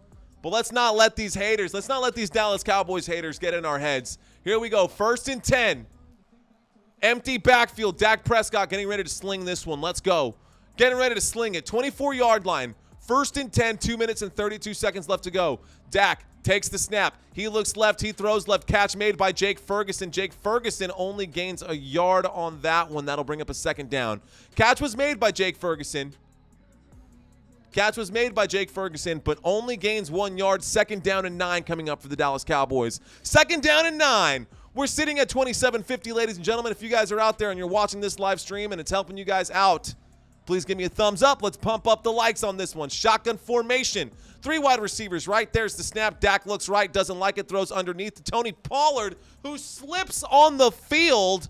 But let's not let these Dallas Cowboys haters get in our heads. Here we go. 1st and 10. Empty backfield. Dak Prescott getting ready to sling this one. Let's go. Getting ready to sling it. 24-yard line. 1st and 10. 2 minutes and 32 seconds left to go. Dak takes the snap. He looks left. He throws left. Catch made by Jake Ferguson. Jake Ferguson only gains a yard on that one. That'll bring up a 2nd down. Catch was made by Jake Ferguson. But only gains 1 yard. 2nd down and 9 coming up for the Dallas Cowboys. 2nd down and 9. We're sitting at 27:50, ladies and gentlemen. If you guys are out there and you're watching this live stream and it's helping you guys out, please give me a thumbs up. Let's pump up the likes on this one. Shotgun formation. 3 wide receivers right. There's the snap. Dak looks right. Doesn't like it. Throws underneath to Tony Pollard, who slips on the field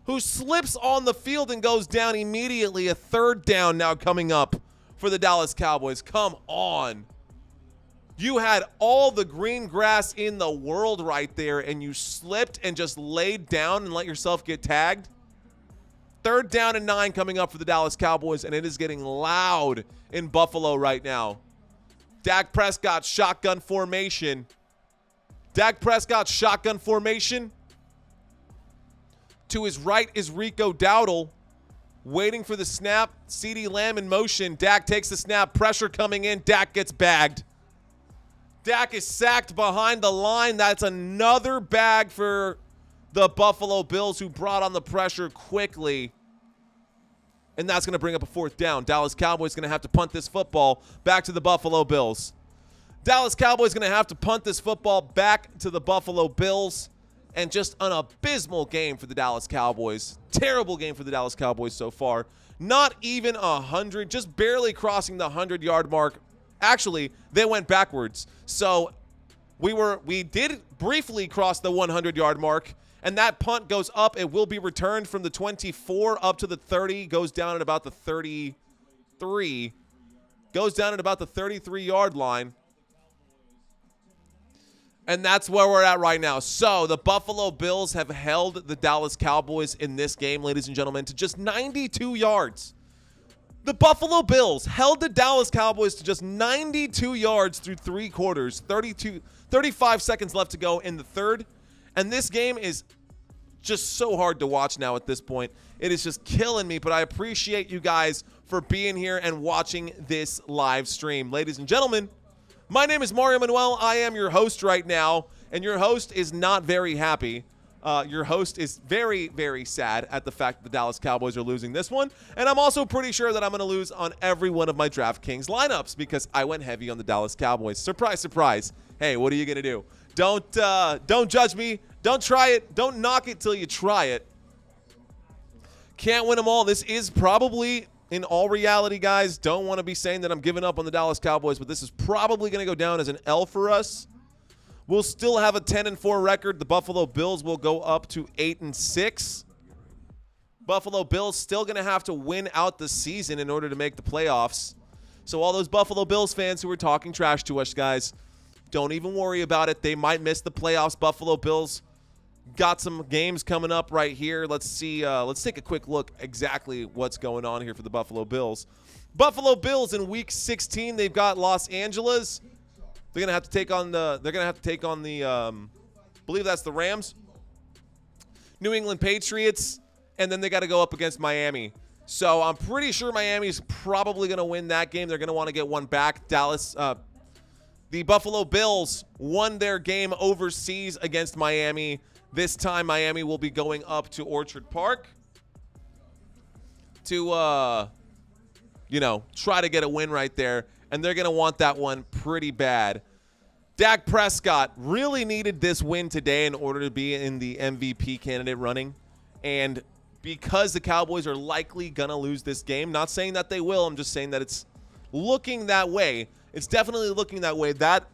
and goes down immediately. A 3rd down now coming up for the Dallas Cowboys. Come on. You had all the green grass in the world right there, and you slipped and just laid down and let yourself get tagged. 3rd down and 9 coming up for the Dallas Cowboys, and it is getting loud in Buffalo right now. Dak Prescott shotgun formation. To his right is Rico Dowdle. Waiting for the snap. CeeDee Lamb in motion. Dak takes the snap. Pressure coming in. Dak gets bagged. Dak is sacked behind the line. That's another bag for the Buffalo Bills, who brought on the pressure quickly. And that's going to bring up a 4th down. Dallas Cowboys going to have to punt this football back to the Buffalo Bills. Dallas Cowboys going to have to punt this football back to the Buffalo Bills. And just an abysmal game for the Dallas Cowboys. Terrible game for the Dallas Cowboys so far. Not even 100, just barely crossing the 100-yard mark. Actually, they went backwards. So we did briefly cross the 100-yard mark, and that punt goes up. It will be returned from the 24 up to the 30, goes down at about the 33. Goes down at about the 33-yard line. And that's where we're at right now. So the Buffalo Bills have held the Dallas Cowboys in this game, ladies and gentlemen, to just 92 yards. The Buffalo Bills held the Dallas Cowboys to just 92 yards through 3 quarters, 35 seconds left to go in the third. And this game is just so hard to watch now at this point. It is just killing me, but I appreciate you guys for being here and watching this live stream. Ladies and gentlemen, my name is Mario Manuel. I am your host right now, and your host is not very happy. Your host is very, very sad at the fact that the Dallas Cowboys are losing this one, and I'm also pretty sure that I'm going to lose on every one of my DraftKings lineups because I went heavy on the Dallas Cowboys. Surprise, surprise. Hey, what are you going to do? Don't judge me. Don't try it. Don't knock it till you try it. Can't win them all. This is probably, in all reality, guys, don't want to be saying that I'm giving up on the Dallas Cowboys, but this is probably going to go down as an L for us. We'll still have a 10-4 record. The Buffalo Bills will go up to 8-6. Buffalo Bills still going to have to win out the season in order to make the playoffs. So all those Buffalo Bills fans who are talking trash to us, guys, don't even worry about it. They might miss the playoffs. Buffalo Bills got some games coming up right here. Let's see. Let's take a quick look exactly what's going on here for the Buffalo Bills. Buffalo Bills in Week 16. They've got Los Angeles. They're gonna have to take on the. I believe that's the Rams. New England Patriots, and then they got to go up against Miami. So I'm pretty sure Miami's probably gonna win that game. They're gonna want to get one back. The Buffalo Bills won their game overseas against Miami. This time, Miami will be going up to Orchard Park to, try to get a win right there. And they're going to want that one pretty bad. Dak Prescott really needed this win today in order to be in the MVP candidate running. And because the Cowboys are likely going to lose this game, not saying that they will, I'm just saying that it's looking that way. It's definitely looking that way. That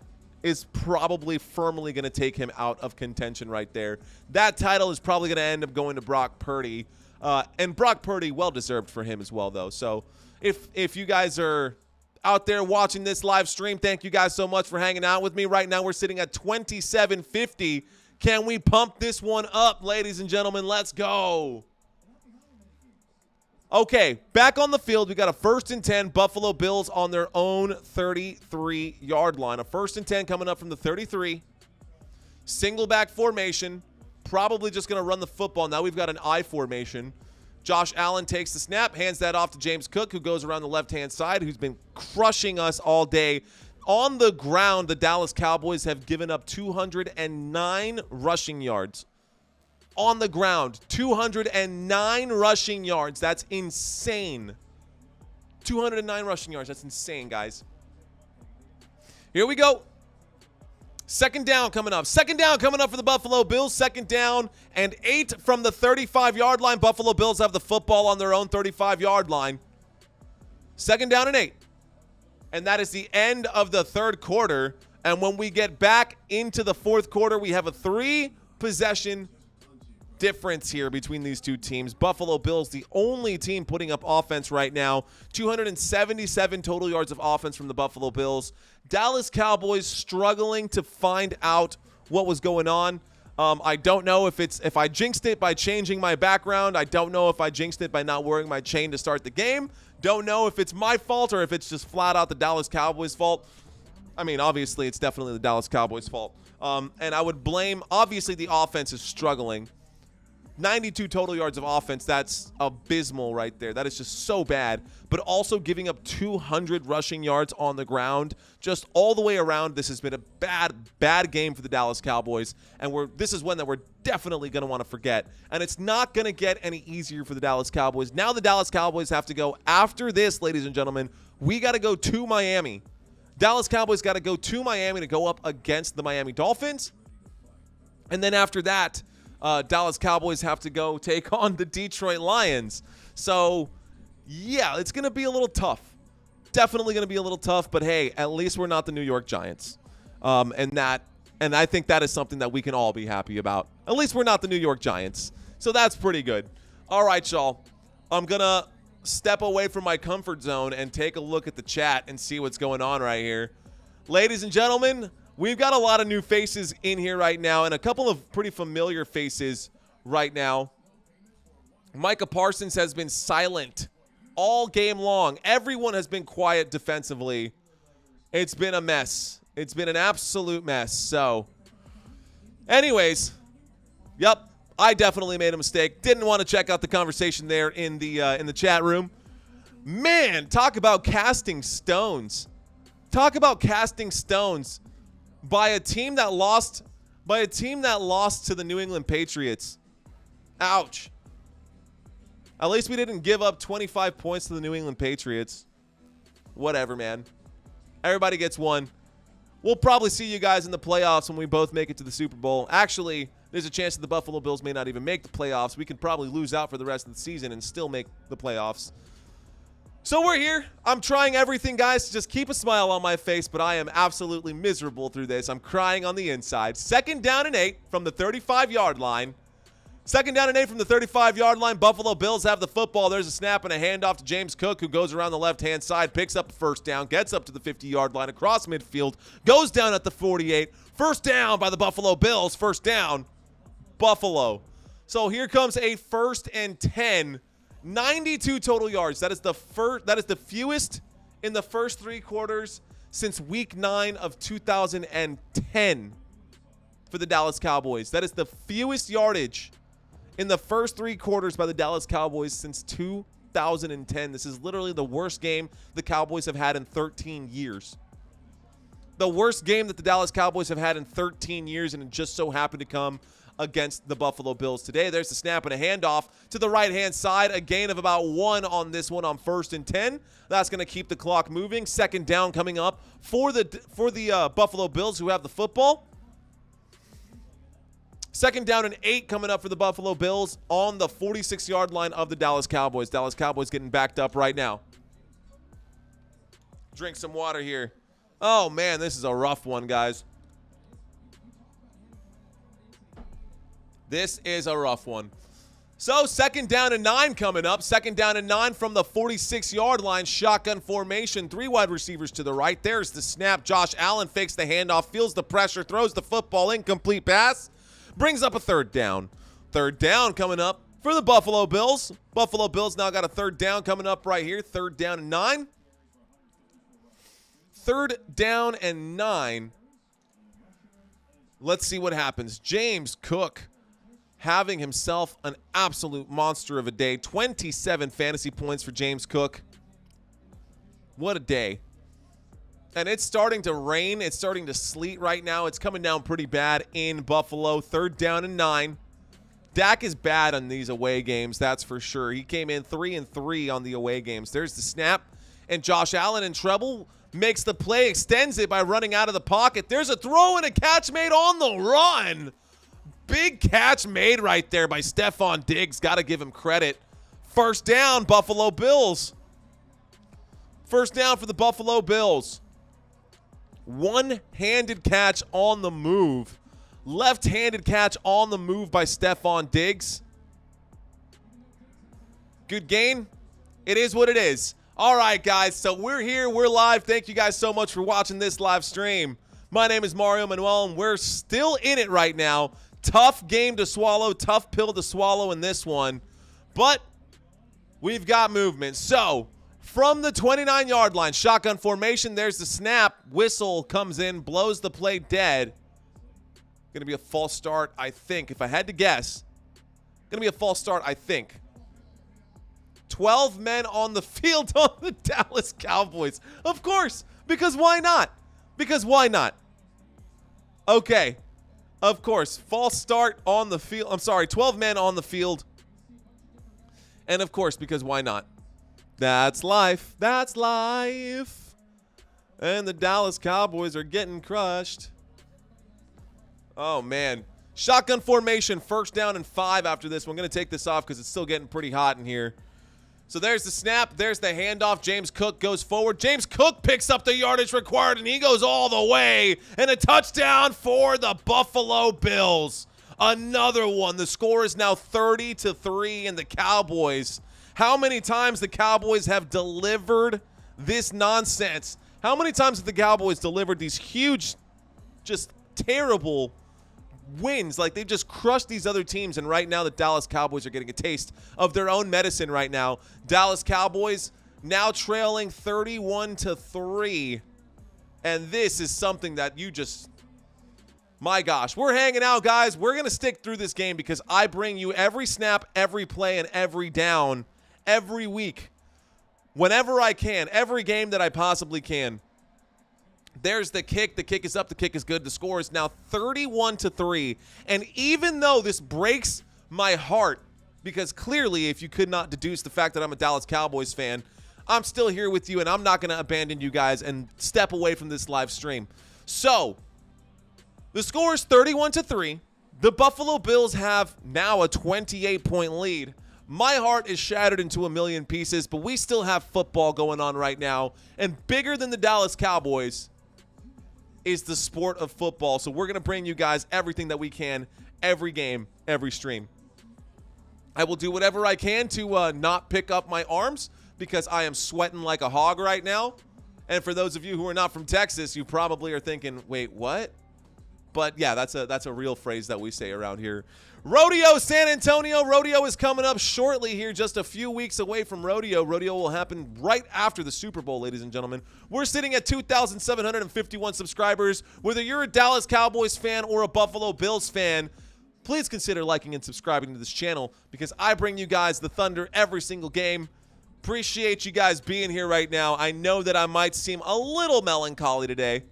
is probably firmly going to take him out of contention right there. That title is probably going to end up going to Brock Purdy. And Brock Purdy, well-deserved for him as well, though. So if you guys are out there watching this live stream, thank you guys so much for hanging out with me. Right now we're sitting at 2750. Can we pump this one up, ladies and gentlemen? Let's go. Okay, back on the field, we got a 1st and 10, Buffalo Bills on their own 33-yard line. A 1st and 10 coming up from the 33. Single back formation, probably just going to run the football. Now we've got an I formation. Josh Allen takes the snap, hands that off to James Cook, who goes around the left-hand side, who's been crushing us all day. On the ground, the Dallas Cowboys have given up 209 rushing yards. On the ground, 209 rushing yards. That's insane. 209 rushing yards. That's insane, guys. Here we go. 2nd down coming up. 2nd down coming up for the Buffalo Bills. 2nd down and 8 from the 35-yard line. Buffalo Bills have the football on their own 35-yard line. 2nd down and 8. And that is the end of the 3rd quarter. And when we get back into the 4th quarter, we have a 3-possession difference here between these two teams. Buffalo Bills, the only team putting up offense right now. 277 total yards of offense from the Buffalo Bills. Dallas Cowboys struggling to find out what was going on. I don't know if I jinxed it by changing my background. I don't know if I jinxed it by not wearing my chain to start the game. Don't know if it's my fault or if it's just flat out the Dallas Cowboys' fault. I mean, obviously, it's definitely the Dallas Cowboys' fault. And I would blame, obviously, the offense is struggling. 92 total yards of offense, that's abysmal right there. That is just so bad. But also giving up 200 rushing yards on the ground. Just all the way around, this has been a bad game for the Dallas Cowboys. And this is one that we're definitely going to want to forget. And it's not going to get any easier for the Dallas Cowboys. Now the Dallas Cowboys have to go after this, ladies and gentlemen. We got to go to Miami. Dallas Cowboys got to go to Miami to go up against the Miami Dolphins. And then after that, Dallas Cowboys have to go take on the Detroit Lions. So, yeah, it's going to be a little tough. Definitely going to be a little tough, but hey, at least we're not the New York Giants. And I think that is something that we can all be happy about. At least we're not the New York Giants. So that's pretty good. All right, y'all. I'm going to step away from my comfort zone and take a look at the chat and see what's going on right here. Ladies and gentlemen, We've got a lot of new faces in here right now and a couple of pretty familiar faces right now. Micah Parsons has been silent all game long. Everyone has been quiet defensively. It's been a mess. It's been an absolute mess. So, anyways, yep, I definitely made a mistake. Didn't want to check out the conversation there in the chat room. Man, talk about casting stones. Talk about casting stones by a team that lost to the New England Patriots. Ouch. At least we didn't give up 25 points to the New England Patriots. Whatever, man. Everybody gets one. We'll probably see you guys in the playoffs when we both make it to the Super Bowl. Actually, there's a chance that the Buffalo Bills may not even make the playoffs. We could probably lose out for the rest of the season and still make the playoffs. So we're here. I'm trying everything, guys, to just keep a smile on my face, but I am absolutely miserable through this. I'm crying on the inside. 2nd down and 8 from the 35-yard line. 2nd down and 8 from the 35-yard line. Buffalo Bills have the football. There's a snap and a handoff to James Cook, who goes around the left-hand side, picks up a 1st down, gets up to the 50-yard line across midfield, goes down at the 48. 1st down by the Buffalo Bills. 1st down, Buffalo. So here comes a 1st and 10. 92 total yards. That is the fewest in the first 3 quarters since week 9 of 2010 for the Dallas Cowboys. That is the fewest yardage in the first 3 quarters by the Dallas Cowboys since 2010. This is literally the worst game the Cowboys have had in 13 years. The worst game that the Dallas Cowboys have had in 13 years, and it just so happened to come against the Buffalo Bills today. There's the snap and a handoff to the right-hand side. A gain of about 1 on this one on 1st and 10. That's going to keep the clock moving. 2nd down coming up for the Buffalo Bills, who have the football. 2nd down and 8 coming up for the Buffalo Bills on the 46-yard line of the Dallas Cowboys. Dallas Cowboys getting backed up right now. Drink some water here. Oh, man, this is a rough one, guys. This is a rough one. So 2nd down and 9 coming up. 2nd down and 9 from the 46-yard line. Shotgun formation. 3 wide receivers to the right. There's the snap. Josh Allen fakes the handoff, feels the pressure, throws the football, incomplete pass. Brings up a 3rd down. 3rd down coming up for the Buffalo Bills. Buffalo Bills now got a 3rd down coming up right here. 3rd down and 9. 3rd down and 9. Let's see what happens. James Cook having himself an absolute monster of a day. 27 fantasy points for James Cook. What a day. And it's starting to rain. It's starting to sleet right now. It's coming down pretty bad in Buffalo. 3rd down and 9. Dak is bad on these away games, that's for sure. He came in 3-3 on the away games. There's the snap. And Josh Allen in trouble. Makes the play, extends it by running out of the pocket. There's a throw and a catch made on the run. Big catch made right there by Stephon Diggs. Got to give him credit. 1st down, Buffalo Bills. 1st down for the Buffalo Bills. One-handed catch on the move. Left-handed catch on the move by Stephon Diggs. Good gain. It is what it is. All right, guys, so we're here. We're live. Thank you guys so much for watching this live stream. My name is Mario Manuel, and we're still in it right now. Tough game to swallow, tough pill to swallow in this one, but we've got movement. So, from the 29-yard line, shotgun formation, there's the snap. Whistle comes in, blows the play dead. Going to be a false start, I think. If I had to guess, going to be a false start, I think. 12 men on the field on the Dallas Cowboys. Of course, because why not? Because why not? Okay. Of course, false start on the field. I'm sorry, 12 men on the field. And of course, because why not? That's life. That's life. And the Dallas Cowboys are getting crushed. Oh, man. Shotgun formation, 1st down and 5 after this. I'm going to take this off because it's still getting pretty hot in here. So there's the snap. There's the handoff. James Cook goes forward. James Cook picks up the yardage required, and he goes all the way. And a touchdown for the Buffalo Bills. Another one. The score is now 30-3 in the Cowboys. How many times the Cowboys have delivered this nonsense? How many times have the Cowboys delivered these huge just terrible wins. Like, they've just crushed these other teams, and right now the Dallas Cowboys are getting a taste of their own medicine right now. Dallas Cowboys now trailing 31-3, and this is something that you just, my gosh, we're hanging out, guys. We're going to stick through this game because I bring you every snap, every play, and every down every week whenever I can, every game that I possibly can. There's the kick. The kick is up. The kick is good. The score is now 31-3. And even though this breaks my heart, because clearly if you could not deduce the fact that I'm a Dallas Cowboys fan, I'm still here with you, and I'm not going to abandon you guys and step away from this live stream. So the score is 31-3. The Buffalo Bills have now a 28-point lead. My heart is shattered into a million pieces, but we still have football going on right now. And bigger than the Dallas Cowboys is the sport of football. So we're going to bring you guys everything that we can, every game, every stream. I will do whatever I can to not pick up my arms because I am sweating like a hog right now. And for those of you who are not from Texas, you probably are thinking, wait, what? But yeah, that's a real phrase that we say around here. Rodeo San Antonio. Rodeo is coming up shortly here, just a few weeks away from Rodeo. Rodeo will happen right after the Super Bowl, ladies and gentlemen. We're sitting at 2,751 subscribers. Whether you're a Dallas Cowboys fan or a Buffalo Bills fan, please consider liking and subscribing to this channel because I bring you guys the thunder every single game. Appreciate you guys being here right now. I know that I might seem a little melancholy today.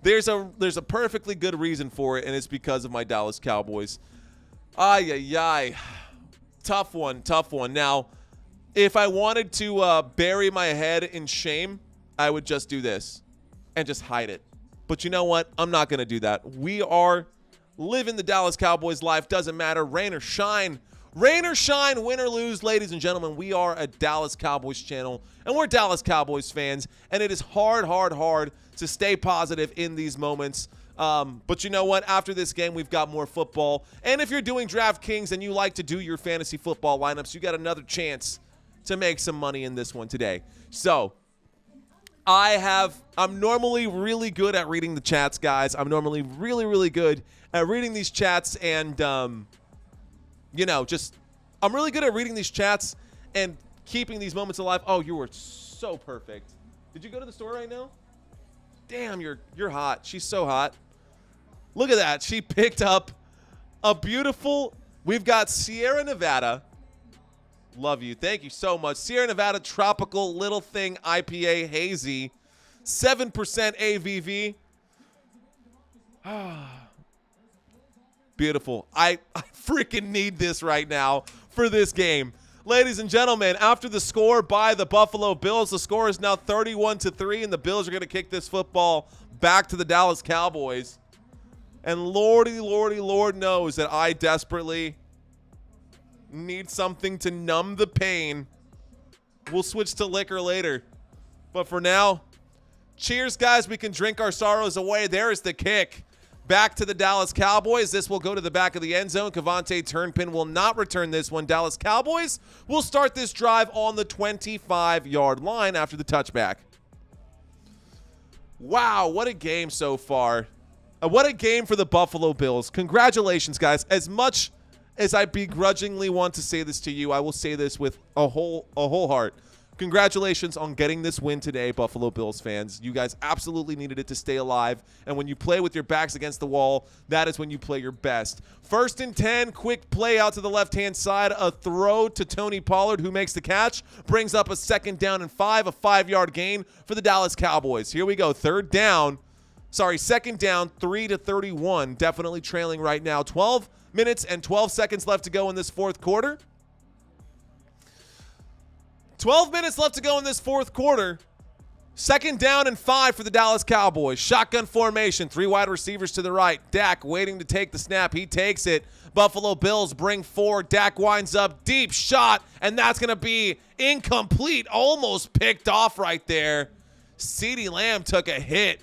There's a perfectly good reason for it, and it's because of my Dallas Cowboys. Ay. Tough one. Now, if I wanted to bury my head in shame, I would just do this and just hide it. But you know what? I'm not going to do that. We are living the Dallas Cowboys life. Doesn't matter. Rain or shine. Rain or shine, win or lose, ladies and gentlemen, we are a Dallas Cowboys channel, and we're Dallas Cowboys fans, and it is hard to stay positive in these moments. But you know what? After this game, we've got more football. And if you're doing DraftKings and you like to do your fantasy football lineups, you got another chance to make some money in this one today. So I'm normally really good at reading the chats, guys. I'm normally really good at reading these chats and, I'm really good at reading these chats and keeping these moments alive. Oh, you were so perfect. Did you go to the store right now? Damn, you're hot. She's so hot. Look at that. She picked up a beautiful, we've got Sierra Nevada. Love you. Thank you so much. Sierra Nevada Tropical Little Thing IPA Hazy. 7% ABV. Beautiful. I freaking need this right now for this game. Ladies and gentlemen, after the score by the Buffalo Bills, the score is now 31-3, and the Bills are going to kick this football back to the Dallas Cowboys. And Lord knows that I desperately need something to numb the pain. We'll switch to liquor later. But for now, cheers, guys. We can drink our sorrows away. There is the kick. Back to the Dallas Cowboys. This will go to the back of the end zone. Cavante Turnpin will not return this one. Dallas Cowboys will start this drive on the 25-yard line after the touchback. Wow, what a game so far. What a game for the Buffalo Bills. Congratulations, guys. As much as I begrudgingly want to say this to you, I will say this with a whole heart. Congratulations on getting this win today, Buffalo Bills fans. You guys absolutely needed it to stay alive. And when you play with your backs against the wall, that is when you play your best. 1st and 10, quick play out to the left-hand side. A throw to Tony Pollard, who makes the catch. Brings up a 2nd down and 5, a 5-yard gain for the Dallas Cowboys. Here we go, 2nd down, 3-31. Definitely trailing right now. 12 minutes and 12 seconds left to go in this fourth quarter. 12 minutes left to go in this fourth quarter. 2nd down and 5 for the Dallas Cowboys. Shotgun formation. 3 wide receivers to the right. Dak waiting to take the snap. He takes it. Buffalo Bills bring 4. Dak winds up. Deep shot. And that's going to be incomplete. Almost picked off right there. CeeDee Lamb took a hit.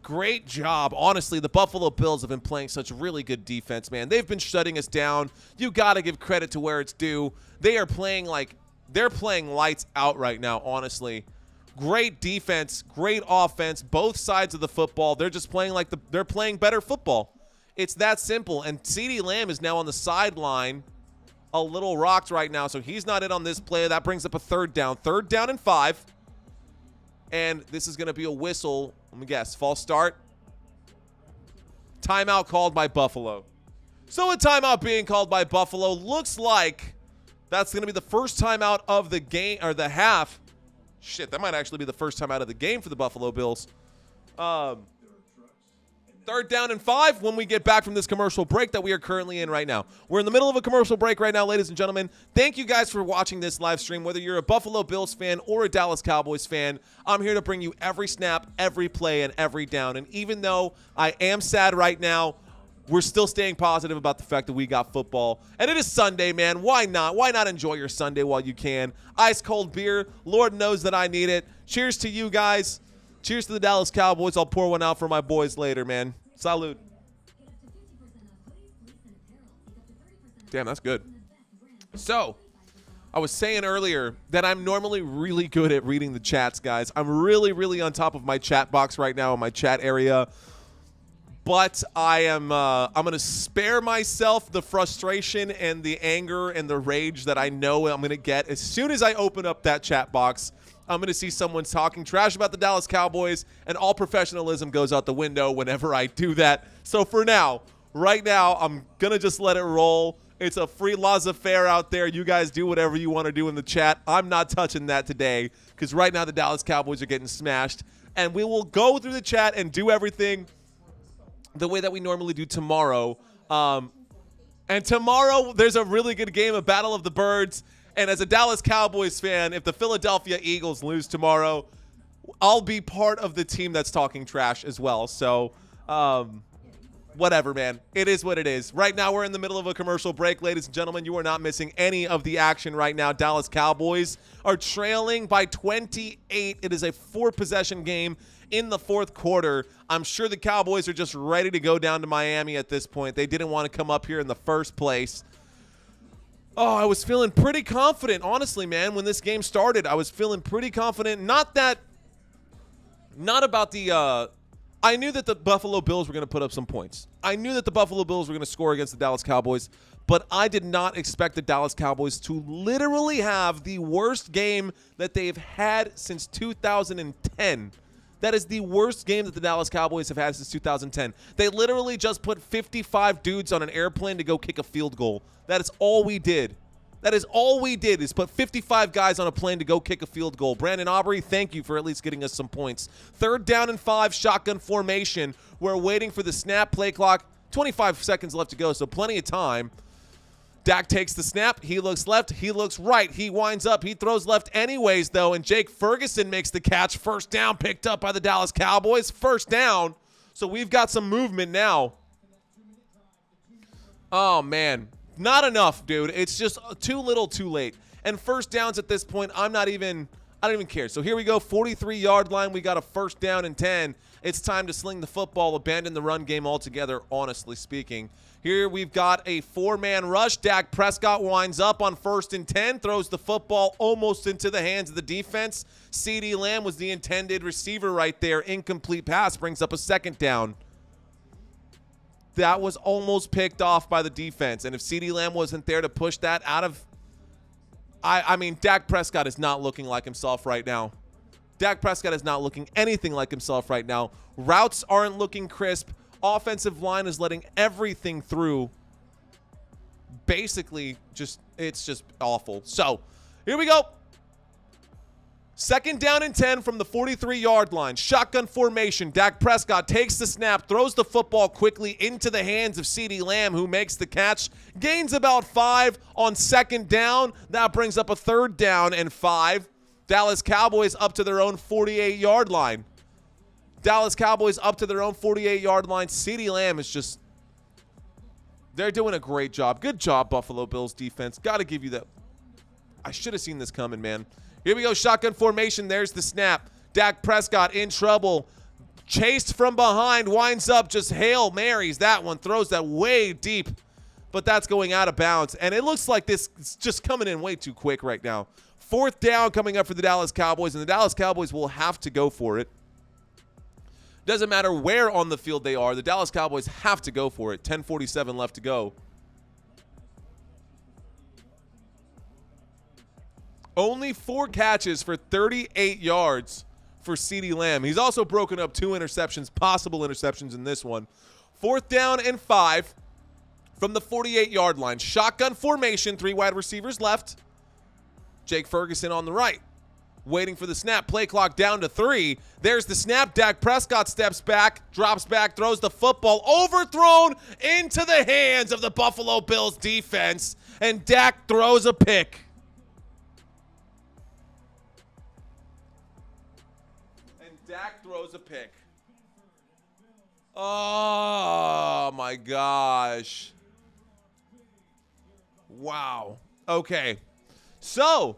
Great job. Honestly, the Buffalo Bills have been playing such really good defense, man. They've been shutting us down. You got to give credit to where it's due. They are playing like... They're playing lights out right now, honestly. Great defense, great offense, both sides of the football. They're just playing like they're playing better football. It's that simple. And CeeDee Lamb is now on the sideline, a little rocked right now, so he's not in on this play. That brings up a third down. Third down and 5. And this is going to be a whistle. Let me guess. False start. Timeout called by Buffalo. So a timeout being called by Buffalo. Looks like that's going to be the first timeout of the game, or the half. Shit, that might actually be the first time out of the game for the Buffalo Bills. Third down and 5 when we get back from this commercial break that we are currently in right now. We're in the middle of a commercial break right now, ladies and gentlemen. Thank you guys for watching this live stream. Whether you're a Buffalo Bills fan or a Dallas Cowboys fan, I'm here to bring you every snap, every play, and every down. And even though I am sad right now, we're still staying positive about the fact that we got football. And it is Sunday, man. Why not? Why not enjoy your Sunday while you can? Ice cold beer. Lord knows that I need it. Cheers to you guys. Cheers to the Dallas Cowboys. I'll pour one out for my boys later, man. Salute. Damn, that's good. So, I was saying earlier that I'm normally really good at reading the chats, guys. I'm really, really on top of my chat box right now in my chat area. But I'm going to spare myself the frustration and the anger and the rage that I know I'm going to get as soon as I open up that chat box. I'm going to see someone talking trash about the Dallas Cowboys, and all professionalism goes out the window whenever I do that. So for now, right now, I'm going to just let it roll. It's a free laissez-faire out there. You guys do whatever you want to do in the chat. I'm not touching that today because right now the Dallas Cowboys are getting smashed. And we will go through the chat and do everything the way that we normally do tomorrow. And tomorrow, there's a really good game, a Battle of the Birds. And as a Dallas Cowboys fan, if the Philadelphia Eagles lose tomorrow, I'll be part of the team that's talking trash as well. So, whatever, man. It is what it is. Right now, we're in the middle of a commercial break, ladies and gentlemen. You are not missing any of the action right now. Dallas Cowboys are trailing by 28. It is a 4-possession game in the fourth quarter. I'm sure the Cowboys are just ready to go down to Miami at this point. They didn't want to come up here in the first place. Oh, I was feeling pretty confident, honestly, man, when this game started. I was feeling pretty confident. Not about the I knew that the Buffalo Bills were going to put up some points. I knew that the Buffalo Bills were going to score against the Dallas Cowboys, but I did not expect the Dallas Cowboys to literally have the worst game that they've had since 2010. That is the worst game that the Dallas Cowboys have had since 2010. They literally just put 55 dudes on an airplane to go kick a field goal. That is all we did. That is all we did is put 55 guys on a plane to go kick a field goal. Brandon Aubrey, thank you for at least getting us some points. Third down and 5, shotgun formation. We're waiting for the snap, play clock. 25 seconds left to go, so plenty of time. Dak takes the snap. He looks left. He looks right. He winds up. He throws left anyways, though, and Jake Ferguson makes the catch. First down picked up by the Dallas Cowboys. First down. So we've got some movement now. Oh, man. Not enough, dude. It's just too little too late. And first downs at this point, I don't even care. So here we go, 43-yard line. We got a first down and 10. It's time to sling the football, abandon the run game altogether, honestly speaking. Here we've got a 4-man rush. Dak Prescott winds up on 1st and 10, throws the football almost into the hands of the defense. CeeDee Lamb was the intended receiver right there. Incomplete pass brings up a second down. That was almost picked off by the defense. And if CeeDee Lamb wasn't there to push that out of I mean, Dak Prescott is not looking like himself right now. Dak Prescott is not looking anything like himself right now. Routes aren't looking crisp. Offensive line is letting everything through. Basically, it's just awful. So, here we go. Second down and 10 from the 43-yard line. Shotgun formation. Dak Prescott takes the snap, throws the football quickly into the hands of CeeDee Lamb, who makes the catch. Gains about 5 on second down. That brings up a third down and 5. Dallas Cowboys up to their own 48-yard line. Dallas Cowboys up to their own 48-yard line. CeeDee Lamb is just – they're doing a great job. Good job, Buffalo Bills defense. Got to give you that. I should have seen this coming, man. Here we go, shotgun formation. There's the snap. Dak Prescott in trouble. Chased from behind, winds up, just Hail Marys that one. Throws that way deep, but that's going out of bounds. And it looks like this is just coming in way too quick right now. 4th down coming up for the Dallas Cowboys, and the Dallas Cowboys will have to go for it. Doesn't matter where on the field they are. The Dallas Cowboys have to go for it. 10:47 left to go. Only 4 catches for 38 yards for CeeDee Lamb. He's also broken up 2 interceptions, possible interceptions in this one. 4th down and 5 from the 48-yard line. Shotgun formation, 3 wide receivers left. Jake Ferguson on the right, waiting for the snap. Play clock down to 3. There's the snap. Dak Prescott steps back, drops back, throws the football, overthrown into the hands of the Buffalo Bills defense, and Dak throws a pick. Dak throws a pick. Oh, my gosh. Wow. Okay. So,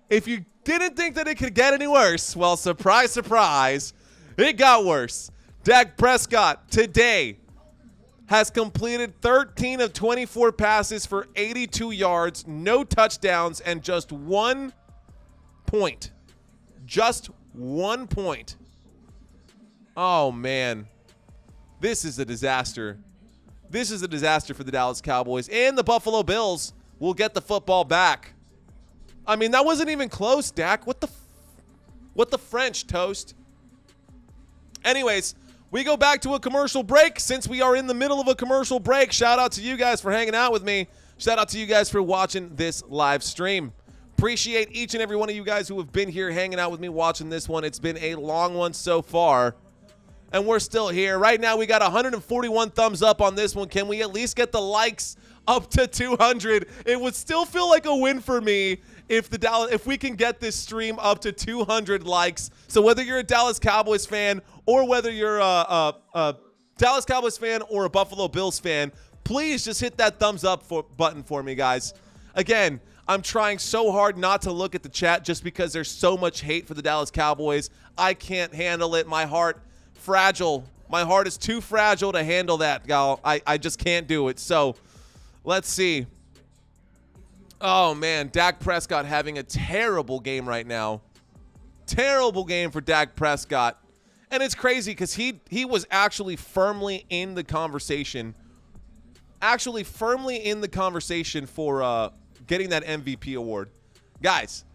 if you didn't think that it could get any worse, well, surprise, surprise, it got worse. Dak Prescott today has completed 13 of 24 passes for 82 yards, no touchdowns, and just 1 point. Just 1 point. Oh, man. This is a disaster. This is a disaster for the Dallas Cowboys. And the Buffalo Bills will get the football back. I mean, that wasn't even close, Dak. What the French, toast? Anyways, we go back to a commercial break. Since we are in the middle of a commercial break, shout out to you guys for hanging out with me. Shout out to you guys for watching this live stream. Appreciate each and every one of you guys who have been here hanging out with me watching this one. It's been a long one so far, and we're still here. Right now, we got 141 thumbs up on this one. Can we at least get the likes up to 200? It would still feel like a win for me if we can get this stream up to 200 likes. So whether you're a Dallas Cowboys fan or whether you're a Dallas Cowboys fan or a Buffalo Bills fan, please just hit that thumbs up button for me, guys. Again, I'm trying so hard not to look at the chat just because there's so much hate for the Dallas Cowboys. I can't handle it. My heart, fragile. My heart is too fragile to handle that, gal. I just can't do it. So, let's see. Oh, man. Dak Prescott having a terrible game right now. Terrible game for Dak Prescott. And it's crazy because he was actually firmly in the conversation. Actually firmly in the conversation for getting that MVP award. Guys,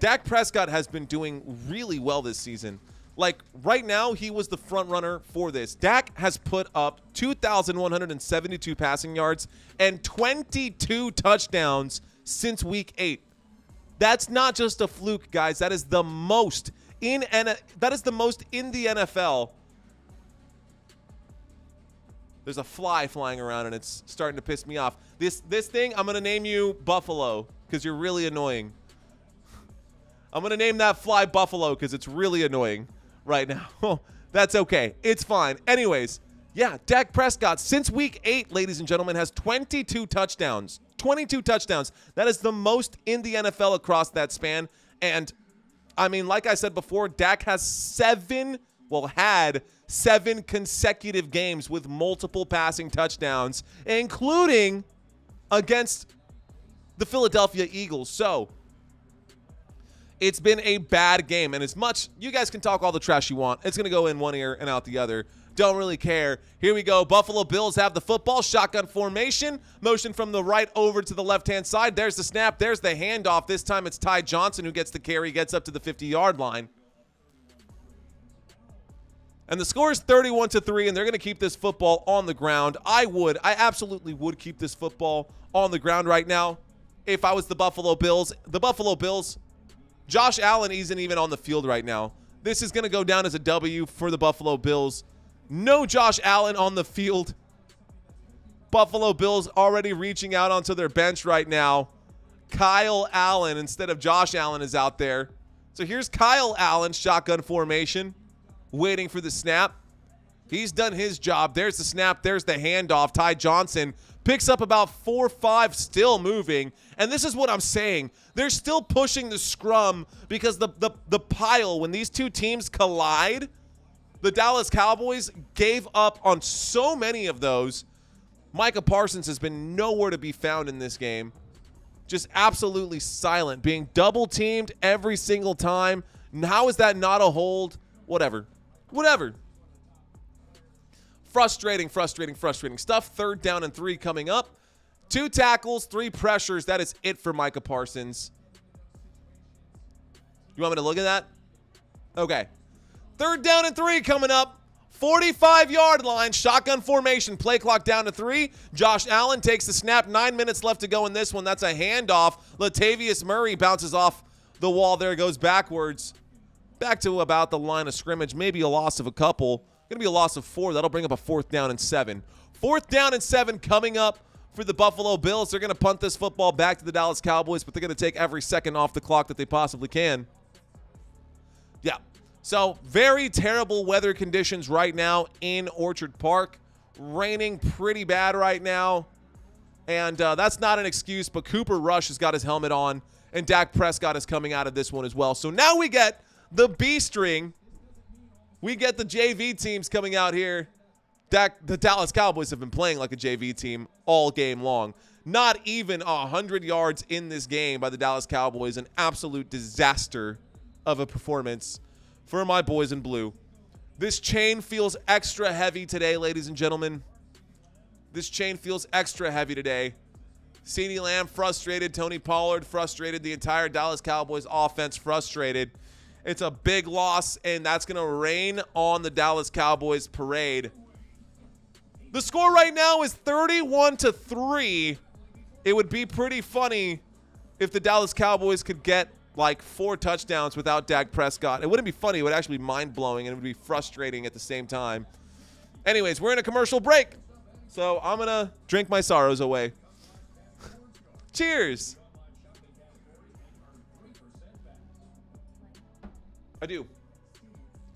Dak Prescott has been doing really well this season. Like, right now, he was the front runner for this. Dak has put up 2,172 passing yards and 22 touchdowns since week 8. That's not just a fluke, guys. That is the most in the NFL. There's a fly flying around, and it's starting to piss me off. This thing, I'm going to name you Buffalo because you're really annoying. I'm going to name that fly Buffalo because it's really annoying right now. That's okay. It's fine. Anyways, yeah, Dak Prescott, since week 8, ladies and gentlemen, has 22 touchdowns. 22 touchdowns. That is the most in the NFL across that span. And, I mean, like I said before, Dak has had 7 consecutive games with multiple passing touchdowns, including against the Philadelphia Eagles. So, it's been a bad game. And as much, you guys can talk all the trash you want. It's going to go in one ear and out the other. Don't really care. Here we go. Buffalo Bills have the football. Shotgun formation. Motion from the right over to the left-hand side. There's the snap. There's the handoff. This time it's Ty Johnson who gets the carry, gets up to the 50-yard line. And the score is 31-3, and they're going to keep this football on the ground. I absolutely would keep this football on the ground right now if I was the Buffalo Bills. The Buffalo Bills, Josh Allen isn't even on the field right now. This is going to go down as a W for the Buffalo Bills. No Josh Allen on the field. Buffalo Bills already reaching out onto their bench right now. Kyle Allen instead of Josh Allen is out there. So here's Kyle Allen, shotgun formation, waiting for the snap. He's done his job. There's the snap. There's the handoff. Ty Johnson picks up about 4-5, still moving. And this is what I'm saying. They're still pushing the scrum because the pile, when these two teams collide, the Dallas Cowboys gave up on so many of those. Micah Parsons has been nowhere to be found in this game. just absolutely silent, being double teamed every single time. And how is that not a hold? Whatever. Frustrating stuff. 3rd down and 3 coming up. 2 tackles, 3 pressures. That is it for Micah Parsons. You want me to look at that? Okay. 3rd down and 3 coming up. 45-yard line, shotgun formation, play clock down to 3. Josh Allen takes the snap, 9 minutes left to go in this one. That's a handoff. Latavius Murray bounces off the wall there, goes backwards. Back to about the line of scrimmage, maybe a loss of a couple. Going to be a loss of 4. That'll bring up a 4th down and 7. 4th down and 7 coming up for the Buffalo Bills. They're going to punt this football back to the Dallas Cowboys, but they're going to take every second off the clock that they possibly can. Yeah. So, very terrible weather conditions right now in Orchard Park. Raining pretty bad right now. And that's not an excuse, but Cooper Rush has got his helmet on, and Dak Prescott is coming out of this one as well. So now we get the B string. We get the JV teams coming out here. The Dallas Cowboys have been playing like a JV team all game long. Not even 100 yards in this game by the Dallas Cowboys. An absolute disaster of a performance for my boys in blue. This chain feels extra heavy today, ladies and gentlemen. This chain feels extra heavy today. CeeDee Lamb frustrated. Tony Pollard frustrated. The entire Dallas Cowboys offense frustrated. It's a big loss, and that's going to rain on the Dallas Cowboys parade. The score right now is 31-3. It would be pretty funny if the Dallas Cowboys could get like 4 touchdowns without Dak Prescott. It wouldn't be funny. It would actually be mind-blowing, and it would be frustrating at the same time. Anyways, we're in a commercial break, so I'm going to drink my sorrows away. Cheers. I do.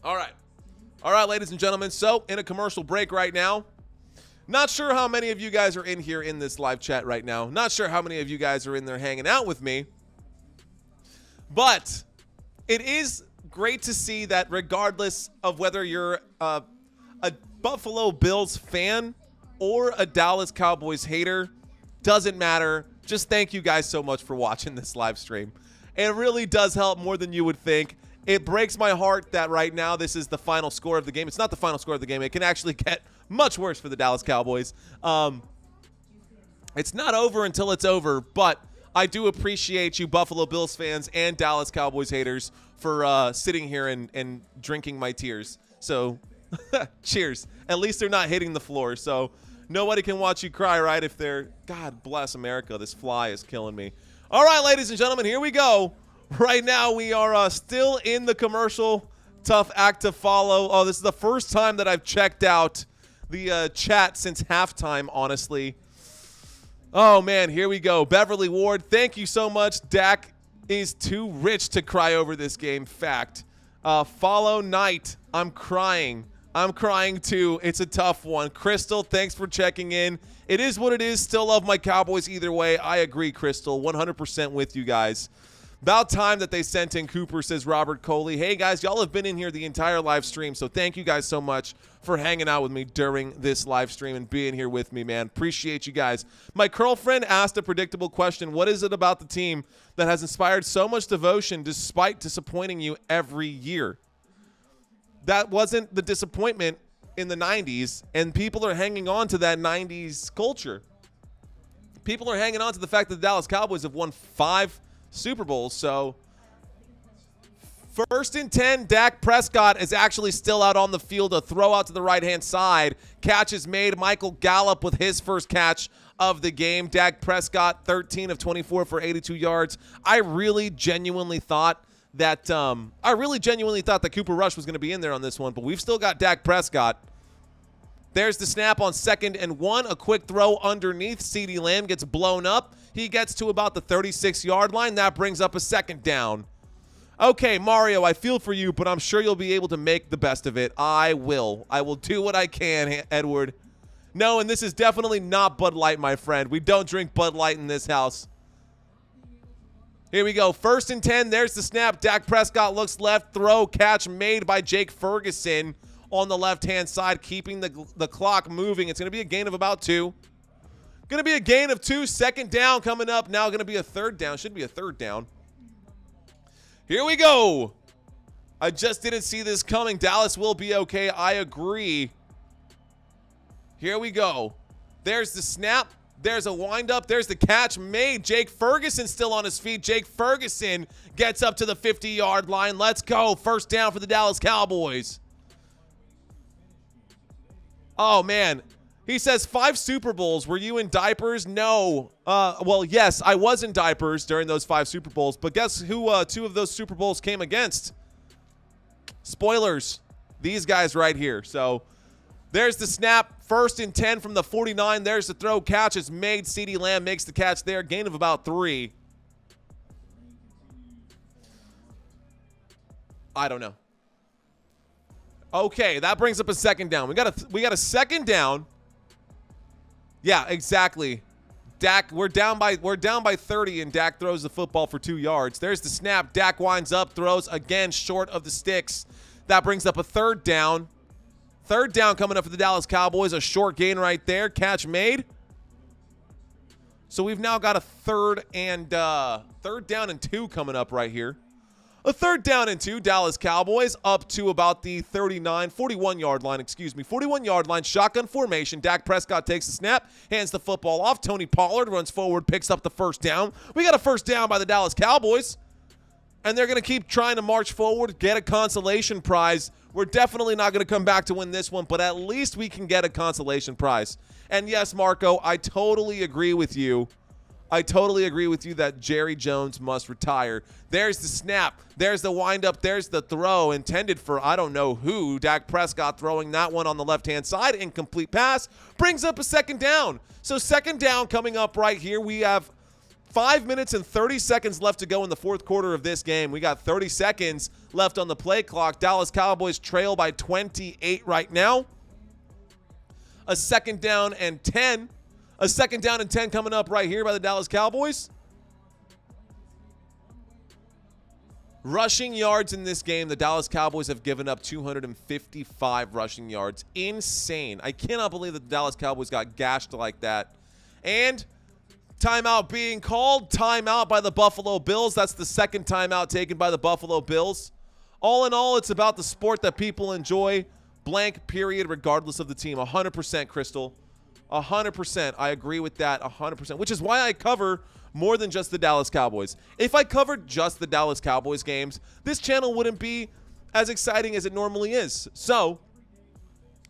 All right, ladies and gentlemen. So, in a commercial break right now. Not sure how many of you guys are in here in this live chat right now. Not sure how many of you guys are in there hanging out with me. But it is great to see that regardless of whether you're a Buffalo Bills fan or a Dallas Cowboys hater, doesn't matter. Just thank you guys so much for watching this live stream. It really does help more than you would think. It breaks my heart that right now this is the final score of the game. It's not the final score of the game. It can actually get much worse for the Dallas Cowboys. It's not over until it's over, but I do appreciate you Buffalo Bills fans and Dallas Cowboys haters for sitting here and drinking my tears. So, cheers. At least they're not hitting the floor, so nobody can watch you cry, right? If they're, God bless America, this fly is killing me. All right, ladies and gentlemen, here we go. Right now, we are still in the commercial. Tough act to follow. Oh, this is the first time that I've checked out the chat since halftime, honestly. Oh, man, here we go. Beverly Ward, thank you so much. Dak is too rich to cry over this game. Fact. Follow Knight, I'm crying. I'm crying too. It's a tough one. Crystal, thanks for checking in. It is what it is. Still love my Cowboys either way. I agree, Crystal. 100% with you guys. About time that they sent in Cooper, says Robert Coley. Hey, guys, y'all have been in here the entire live stream, so thank you guys so much for hanging out with me during this live stream and being here with me, man. Appreciate you guys. My girlfriend asked a predictable question. What is it about the team that has inspired so much devotion despite disappointing you every year? That wasn't the disappointment in the 90s, and people are hanging on to that 90s culture. People are hanging on to the fact that the Dallas Cowboys have won 5 Super Bowls. So 1st and 10, Dak Prescott is actually still out on the field. A throw out to the right-hand side. Catch is made. Michael Gallup with his first catch of the game. Dak Prescott, 13 of 24 for 82 yards. I really genuinely thought that Cooper Rush was going to be in there on this one, but we've still got Dak Prescott. There's the snap on 2nd and 1. A quick throw underneath. CeeDee Lamb gets blown up. He gets to about the 36-yard line. That brings up a 2nd down. Okay, Mario, I feel for you, but I'm sure you'll be able to make the best of it. I will. I will do what I can, Edward. No, and this is definitely not Bud Light, my friend. We don't drink Bud Light in this house. Here we go. 1st and 10. There's the snap. Dak Prescott looks left. Throw. Catch made by Jake Ferguson on the left-hand side, keeping the clock moving. It's going to be a gain of about 2. Going to be a gain of 2. Second down coming up. Now going to be a third down. Should be a third down. Here we go. I just didn't see this coming. Dallas will be okay. I agree. Here we go. There's the snap. There's a windup. There's the catch made. Jake Ferguson still on his feet. Jake Ferguson gets up to the 50-yard line. Let's go. First down for the Dallas Cowboys. Oh, man. He says 5 Super Bowls. Were you in diapers? No. Well, yes, I was in diapers during those 5 Super Bowls. But guess who 2 of those Super Bowls came against? Spoilers. These guys right here. So there's the snap. 1st and 10 from the 49. There's the throw. Catch is made. CeeDee Lamb makes the catch there. Gain of about 3. I don't know. Okay, that brings up a second down. We got a second down. Yeah, exactly. Dak, we're down by 30, and Dak throws the football for 2 yards. There's the snap. Dak winds up, throws again short of the sticks. That brings up a third down. Third down coming up for the Dallas Cowboys. A short gain right there. Catch made. So we've now got a third down and 2 coming up right here. A third down and 2. Dallas Cowboys up to about the 41-yard line, 41-yard line. Shotgun formation. Dak Prescott takes the snap, hands the football off. Tony Pollard runs forward, picks up the first down. We got a first down by the Dallas Cowboys. And they're going to keep trying to march forward, get a consolation prize. We're definitely not going to come back to win this one, but at least we can get a consolation prize. And yes, Marco, I totally agree with you. That Jerry Jones must retire. There's the snap. There's the windup. There's the throw intended for I don't know who. Dak Prescott throwing that one on the left-hand side. Incomplete pass. Brings up a second down. So second down coming up right here. We have 5 minutes and 30 seconds left to go in the fourth quarter of this game. We got 30 seconds left on the play clock. Dallas Cowboys trail by 28 right now. A second down and 10. A second down and 10 coming up right here by the Dallas Cowboys. Rushing yards in this game, the Dallas Cowboys have given up 255 rushing yards. Insane. I cannot believe that the Dallas Cowboys got gashed like that. And timeout being called. Timeout by the Buffalo Bills. That's the second timeout taken by the Buffalo Bills. All in all, it's about the sport that people enjoy. Blank, period, regardless of the team. 100%, Crystal. 100%. I agree with that 100%, which is why I cover more than just the Dallas Cowboys. If I covered just the Dallas Cowboys games, this channel wouldn't be as exciting as it normally is. So,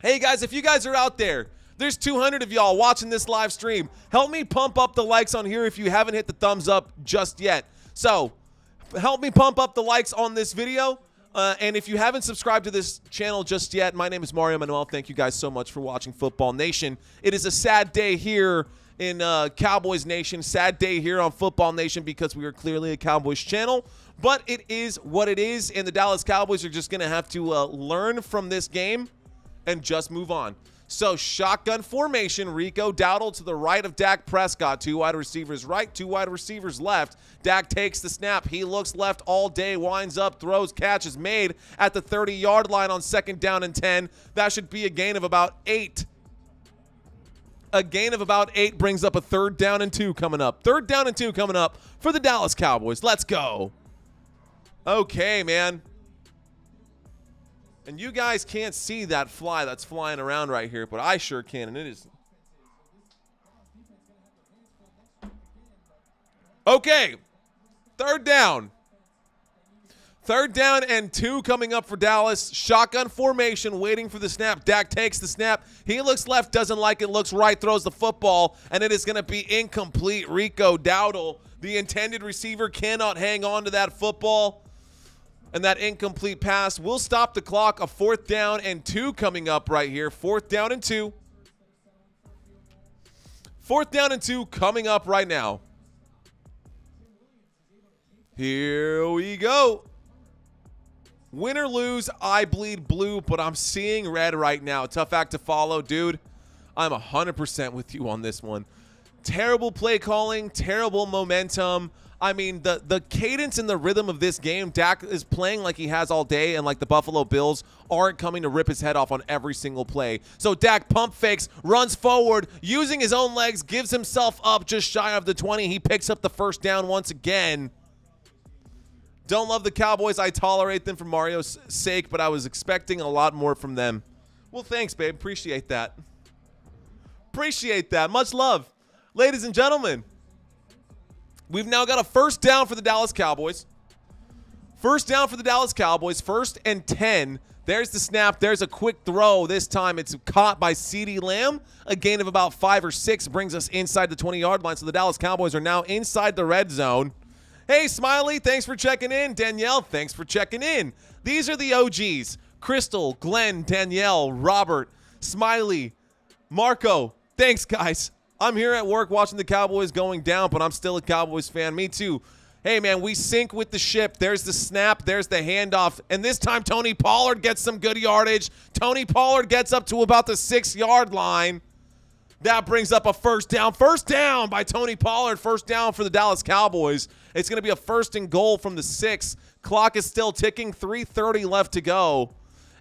hey guys, if you guys are out there, there's 200 of y'all watching this live stream. Help me pump up the likes on here if you haven't hit the thumbs up just yet. So, help me pump up the likes on this video. And if you haven't subscribed to this channel just yet, my name is Mario Manuel. Thank you guys so much for watching Football Nation. It is a sad day here in Cowboys Nation. Sad day here on Football Nation because we are clearly a Cowboys channel. But it is what it is, and the Dallas Cowboys are just going to have to learn from this game and just move on. So shotgun formation, Rico Dowdle to the right of Dak Prescott. 2 wide receivers right, 2 wide receivers left. Dak takes the snap. He looks left all day, winds up, throws, catches made at the 30-yard line on second down and 10. That should be a gain of about 8. A gain of about 8 brings up a third down and 2 coming up. Third down and 2 coming up for the Dallas Cowboys. Let's go. Okay, man. And you guys can't see that fly that's flying around right here, but I sure can, and it is. Okay, third down. Third down and 2 coming up for Dallas. Shotgun formation, waiting for the snap. Dak takes the snap. He looks left, doesn't like it, looks right, throws the football, and it is going to be incomplete. Rico Dowdle, the intended receiver, cannot hang on to that football. And that incomplete pass will stop the clock. A fourth down and 2 coming up right here. Fourth down and 2. Fourth down and 2 coming up right now. Here we go. Win or lose, I bleed blue, but I'm seeing red right now. Tough act to follow, dude. I'm 100% with you on this one. Terrible play calling, terrible momentum. I mean, the cadence and the rhythm of this game, Dak is playing like he has all day, and like the Buffalo Bills aren't coming to rip his head off on every single play. So Dak pump fakes, runs forward, using his own legs, gives himself up just shy of the 20. He picks up the first down once again. Don't love the Cowboys. I tolerate them for Mario's sake, but I was expecting a lot more from them. Well, thanks, babe. Appreciate that. Appreciate that. Much love. Ladies and gentlemen, we've now got a first down for the Dallas Cowboys. First down for the Dallas Cowboys. 1st and 10. There's the snap. There's a quick throw. This time it's caught by CeeDee Lamb. A gain of about 5 or 6 brings us inside the 20-yard line. So the Dallas Cowboys are now inside the red zone. Hey, Smiley, thanks for checking in. Danielle, thanks for checking in. These are the OGs. Crystal, Glenn, Danielle, Robert, Smiley, Marco. Thanks, guys. I'm here at work watching the Cowboys going down, but I'm still a Cowboys fan. Me too. Hey, man, we sync with the ship. There's the snap. There's the handoff. And this time, Tony Pollard gets some good yardage. Tony Pollard gets up to about the 6-yard line. That brings up a first down. First down by Tony Pollard. First down for the Dallas Cowboys. It's going to be a 1st and goal from the 6. Clock is still ticking. 3:30 left to go.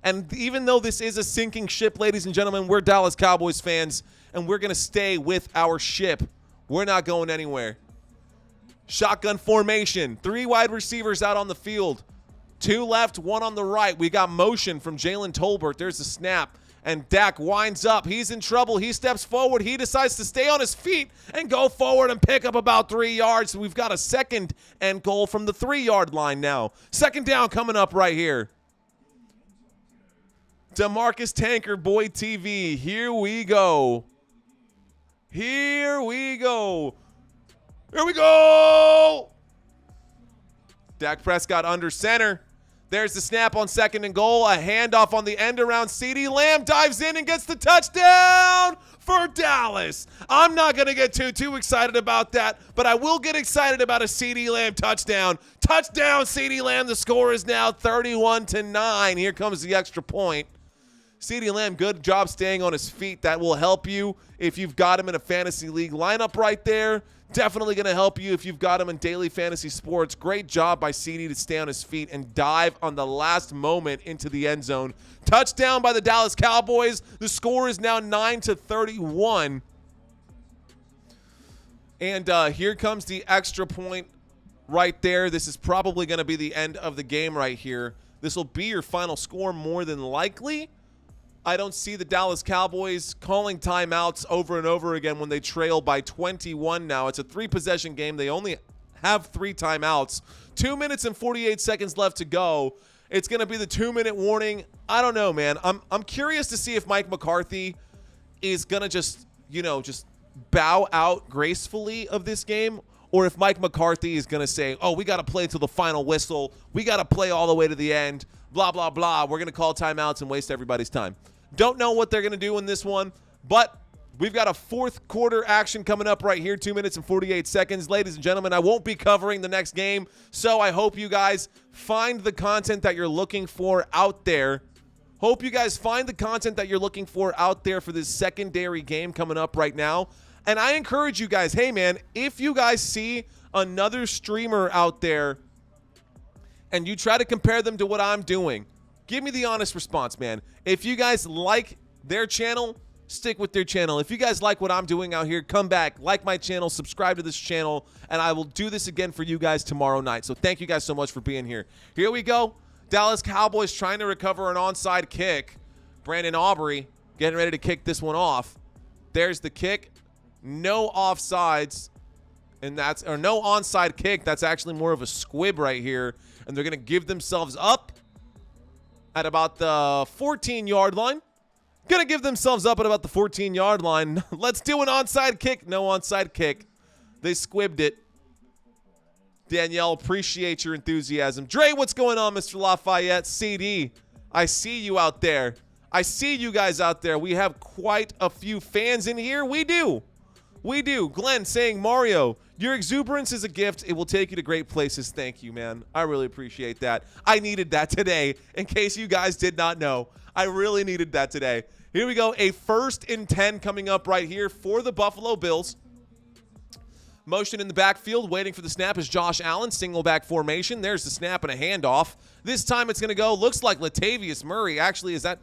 And even though this is a sinking ship, ladies and gentlemen, we're Dallas Cowboys fans, and we're going to stay with our ship. We're not going anywhere. Shotgun formation. 3 wide receivers out on the field. 2 left, 1 on the right. We got motion from Jalen Tolbert. There's the snap. And Dak winds up. He's in trouble. He steps forward. He decides to stay on his feet and go forward and pick up about 3 yards. So we've got a 2nd and goal from the 3-yard line now. 2nd down coming up right here. DeMarcus Tanker, Boy TV. Here we go. Here we go. Here we go. Dak Prescott under center. There's the snap on 2nd and goal. A handoff on the end around. CeeDee Lamb dives in and gets the touchdown for Dallas. I'm not going to get too excited about that, but I will get excited about a CeeDee Lamb touchdown. Touchdown, CeeDee Lamb. The score is now 31-9. Here comes the extra point. CeeDee Lamb, good job staying on his feet. That will help you if you've got him in a fantasy league lineup right there. Definitely going to help you if you've got him in daily fantasy sports. Great job by CeeDee to stay on his feet and dive on the last moment into the end zone. Touchdown by the Dallas Cowboys. The score is now 9-31. And here comes the extra point right there. This is probably going to be the end of the game right here. This will be your final score more than likely. I don't see the Dallas Cowboys calling timeouts over and over again when they trail by 21 now. It's a 3-possession game. They only have 3 timeouts. 2 minutes and 48 seconds left to go. It's going to be the 2-minute warning. I don't know, man. I'm curious to see if Mike McCarthy is going to just bow out gracefully of this game, or if Mike McCarthy is going to say, oh, we got to play till the final whistle. We got to play all the way to the end. Blah, blah, blah. We're going to call timeouts and waste everybody's time. Don't know what they're going to do in this one, but we've got a 4th quarter action coming up right here, 2 minutes and 48 seconds. Ladies and gentlemen, I won't be covering the next game, so I hope you guys find the content that you're looking for out there. Hope you guys find the content that you're looking for out there for this secondary game coming up right now. And I encourage you guys, hey, man, if you guys see another streamer out there and you try to compare them to what I'm doing, give me the honest response, man. If you guys like their channel, stick with their channel. If you guys like what I'm doing out here, come back, like my channel, subscribe to this channel, and I will do this again for you guys tomorrow night. So thank you guys so much for being here. Here we go. Dallas Cowboys trying to recover an onside kick. Brandon Aubrey getting ready to kick this one off. There's the kick. No offsides. Or no onside kick. That's actually more of a squib right here. And they're going to give themselves up at about the 14-yard line. Going to give themselves up at about the 14-yard line. Let's do an onside kick. No onside kick. They squibbed it. Danielle, appreciate your enthusiasm. Dre, what's going on, Mr. Lafayette? CD, I see you out there. I see you guys out there. We have quite a few fans in here. We do. We do. Glenn saying, Mario, your exuberance is a gift. It will take you to great places. Thank you, man. I really appreciate that. I needed that today, in case you guys did not know. I really needed that today. Here we go. A 1st and 10 coming up right here for the Buffalo Bills. Motion in the backfield, waiting for the snap is Josh Allen. Single back formation. There's the snap and a handoff. This time it's going to go, looks like Latavius Murray. Actually, is that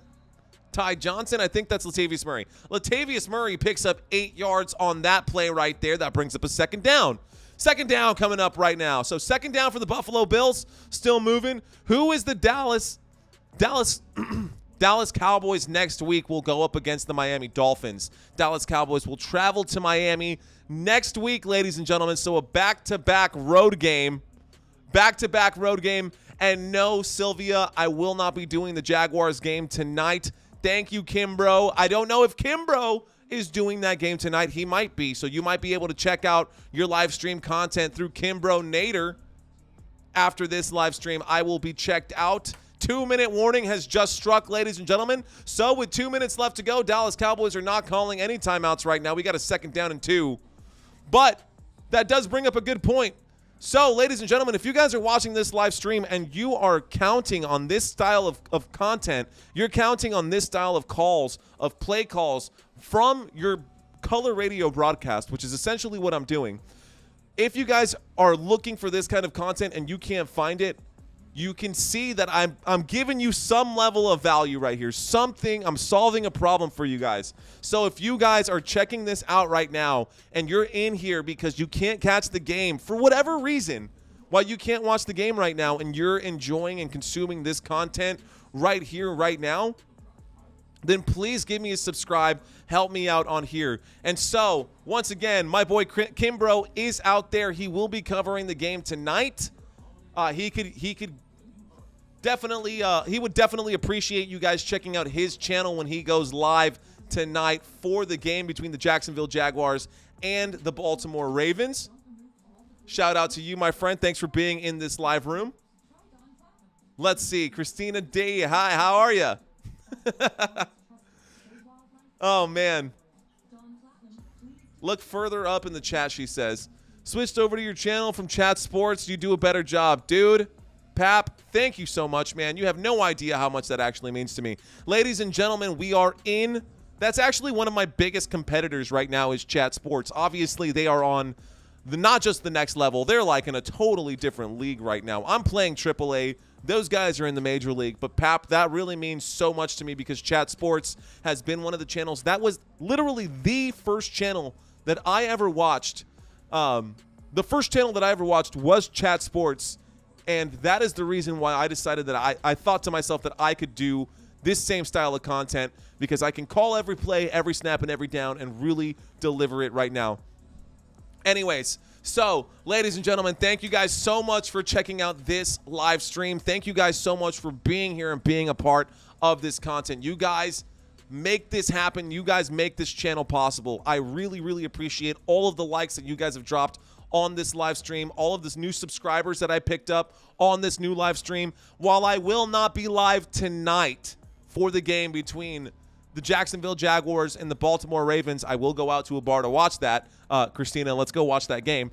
Ty Johnson? I think that's Latavius Murray. Latavius Murray picks up 8 yards on that play right there. That brings up a second down. Second down coming up right now. So second down for the Buffalo Bills. Still moving. Who is the Dallas Cowboys next week will go up against the Miami Dolphins. Dallas Cowboys will travel to Miami next week, ladies and gentlemen. So a back-to-back road game. Back-to-back road game. And no, Sylvia, I will not be doing the Jaguars game tonight. Thank you, Kimbro. I don't know if Kimbro is doing that game tonight. He might be. So you might be able to check out your live stream content through Kimbro Nader. After this live stream, I will be checked out. 2-minute warning has just struck, ladies and gentlemen. So with 2 minutes left to go, Dallas Cowboys are not calling any timeouts right now. We got a second down and 2. But that does bring up a good point. So, ladies and gentlemen, if you guys are watching this live stream and you are counting on this style of content, you're counting on this style of calls, of play calls from your color radio broadcast, which is essentially what I'm doing. If you guys are looking for this kind of content and you can't find it, you can see that I'm giving you some level of value right here. Something, I'm solving a problem for you guys. So if you guys are checking this out right now and you're in here because you can't catch the game for whatever reason, why you can't watch the game right now and you're enjoying and consuming this content right here, right now, then please give me a subscribe. Help me out on here. And so, once again, my boy Kimbro is out there. He will be covering the game tonight. He would definitely appreciate you guys checking out his channel when he goes live tonight for the game between the Jacksonville Jaguars and the Baltimore Ravens. Shout out to you, my friend. Thanks for being in this live room. Let's see. Christina D. Hi, how are you? Oh, man. Look further up in the chat, she says. Switched over to your channel from Chat Sports. You do a better job. Dude, Pap, thank you so much, man. You have no idea how much that actually means to me. Ladies and gentlemen, we are in. That's actually one of my biggest competitors right now is Chat Sports. Obviously, they are on not just the next level. They're like in a totally different league right now. I'm playing AAA. Those guys are in the major league. But, Pap, that really means so much to me because Chat Sports has been one of the channels. That was literally the first channel that I ever watched. The first channel that I ever watched was Chat Sports. And that is the reason why I decided that I thought to myself that I could do this same style of content because I can call every play, every snap, and every down and really deliver it right now. Anyways, so, ladies and gentlemen, thank you guys so much for checking out this live stream. Thank you guys so much for being here and being a part of this content. You guys make this happen. You guys make this channel possible. I really, really appreciate all of the likes that you guys have dropped on this live stream, all of this new subscribers that I picked up on this new live stream. While I will not be live tonight for the game between the Jacksonville Jaguars and the Baltimore Ravens, I will go out to a bar to watch that. Christina, let's go watch that game.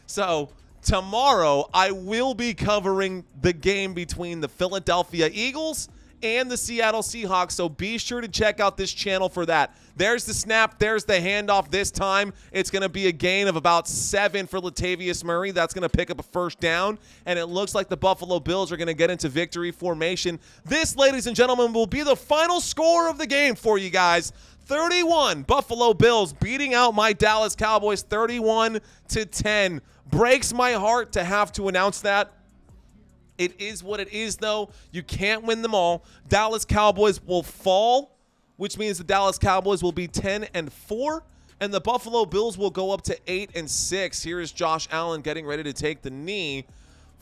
So tomorrow I will be covering the game between the Philadelphia Eagles and the Seattle Seahawks, so be sure to check out this channel for that. There's the snap. There's the handoff this time. It's going to be a gain of about 7 for Latavius Murray. That's going to pick up a first down, and it looks like the Buffalo Bills are going to get into victory formation. This, ladies and gentlemen, will be the final score of the game for you guys. 31, Buffalo Bills beating out my Dallas Cowboys 31-10. Breaks my heart to have to announce that. It is what it is, though. You can't win them all. Dallas Cowboys will fall, which means the Dallas Cowboys will be 10-4, and the Buffalo Bills will go up to 8-6. Here is Josh Allen getting ready to take the knee.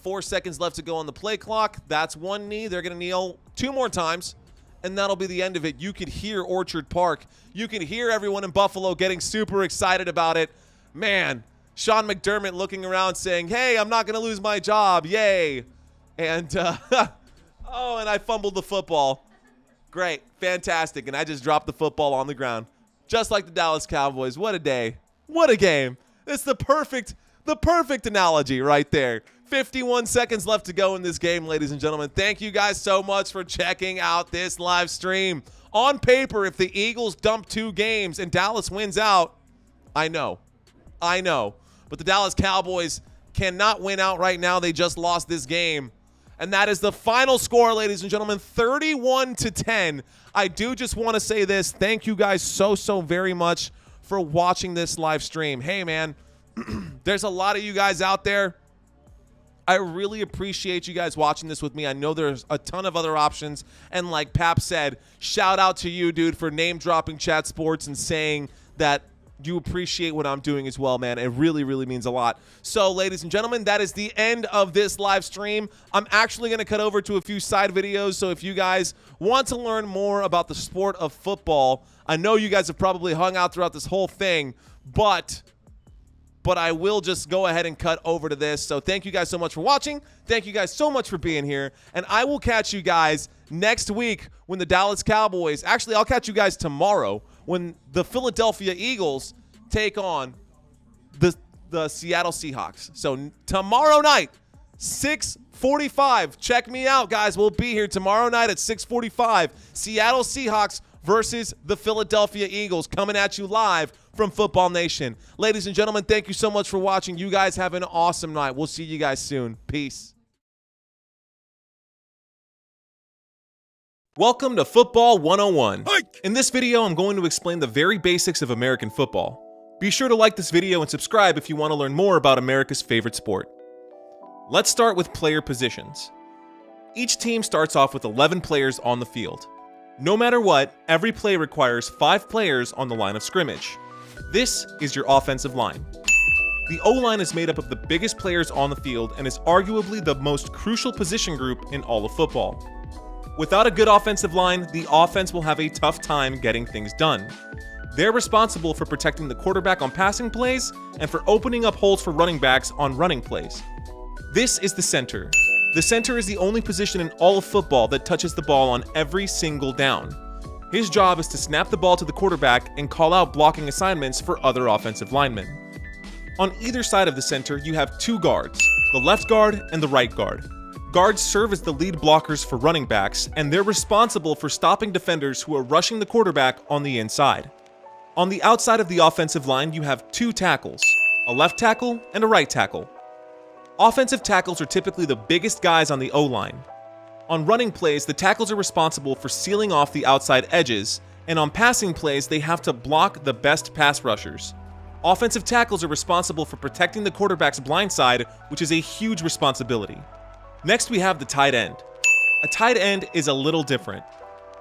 4 seconds left to go on the play clock. That's one knee. They're going to kneel 2 more times, and that'll be the end of it. You could hear Orchard Park. You can hear everyone in Buffalo getting super excited about it. Man, Sean McDermott looking around saying, hey, I'm not going to lose my job. Yay. And, oh, and I fumbled the football. Great. Fantastic. And I just dropped the football on the ground. Just like the Dallas Cowboys. What a day. What a game. It's the perfect analogy right there. 51 seconds left to go in this game, ladies and gentlemen. Thank you guys so much for checking out this live stream. On paper, if the Eagles dump 2 games and Dallas wins out, I know I know. But the Dallas Cowboys cannot win out right now. They just lost this game. And that is the final score, ladies and gentlemen, 31-10. I do just want to say this. Thank you guys so very much for watching this live stream. Hey, man, there's a lot of you guys out there. I really appreciate you guys watching this with me. I know there's a ton of other options. And like Pap said, shout out to you, dude, for name-dropping Chat Sports and saying that you appreciate what I'm doing as well, man. It really means a lot. So, ladies and gentlemen, that is the end of this live stream. I'm actually going to cut over to a few side videos. So if you guys want to learn more about the sport of football, I know you guys have probably hung out throughout this whole thing, but I will just go ahead and cut over to this. So thank you guys so much for watching. Thank you guys so much for being here. And I will catch you guys next week when the Dallas Cowboys, actually, I'll catch you guys tomorrow when the Philadelphia Eagles take on the Seattle Seahawks. So tomorrow night, 6:45. Check me out, guys. We'll be here tomorrow night at 6:45. Seattle Seahawks versus the Philadelphia Eagles, coming at you live from Football Nation. Ladies and gentlemen, thank you so much for watching. You guys have an awesome night. We'll see you guys soon. Peace. Welcome to Football 101. In this video, I'm going to explain the very basics of American football. Be sure to like this video and subscribe if you want to learn more about America's favorite sport. Let's start with player positions. Each team starts off with 11 players on the field. No matter what, every play requires 5 players on the line of scrimmage. This is your offensive line. The O-line is made up of the biggest players on the field and is arguably the most crucial position group in all of football. Without a good offensive line, the offense will have a tough time getting things done. They're responsible for protecting the quarterback on passing plays and for opening up holes for running backs on running plays. This is the center. The center is the only position in all of football that touches the ball on every single down. His job is to snap the ball to the quarterback and call out blocking assignments for other offensive linemen. On either side of the center, you have 2 guards, the left guard and the right guard. Guards serve as the lead blockers for running backs, and they're responsible for stopping defenders who are rushing the quarterback on the inside. On the outside of the offensive line, you have 2 tackles, a left tackle and a right tackle. Offensive tackles are typically the biggest guys on the O-line. On running plays, the tackles are responsible for sealing off the outside edges, and on passing plays, they have to block the best pass rushers. Offensive tackles are responsible for protecting the quarterback's blind side, which is a huge responsibility. Next, we have the tight end. A tight end is a little different.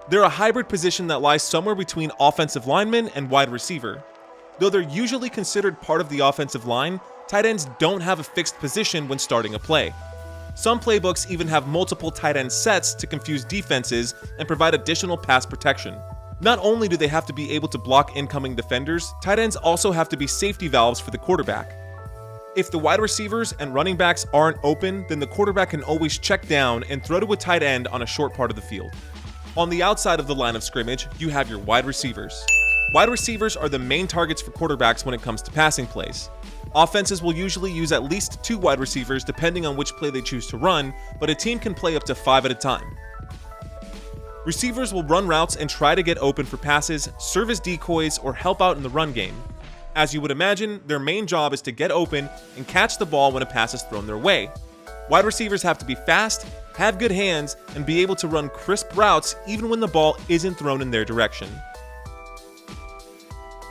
They're a hybrid position that lies somewhere between offensive lineman and wide receiver. Though they're usually considered part of the offensive line, tight ends don't have a fixed position when starting a play. Some playbooks even have multiple tight end sets to confuse defenses and provide additional pass protection. Not only do they have to be able to block incoming defenders, tight ends also have to be safety valves for the quarterback. If the wide receivers and running backs aren't open, then the quarterback can always check down and throw to a tight end on a short part of the field. On the outside of the line of scrimmage, you have your wide receivers. Wide receivers are the main targets for quarterbacks when it comes to passing plays. Offenses will usually use at least 2 wide receivers depending on which play they choose to run, but a team can play up to 5 at a time. Receivers will run routes and try to get open for passes, serve as decoys, or help out in the run game. As you would imagine, their main job is to get open and catch the ball when a pass is thrown their way. Wide receivers have to be fast, have good hands, and be able to run crisp routes even when the ball isn't thrown in their direction.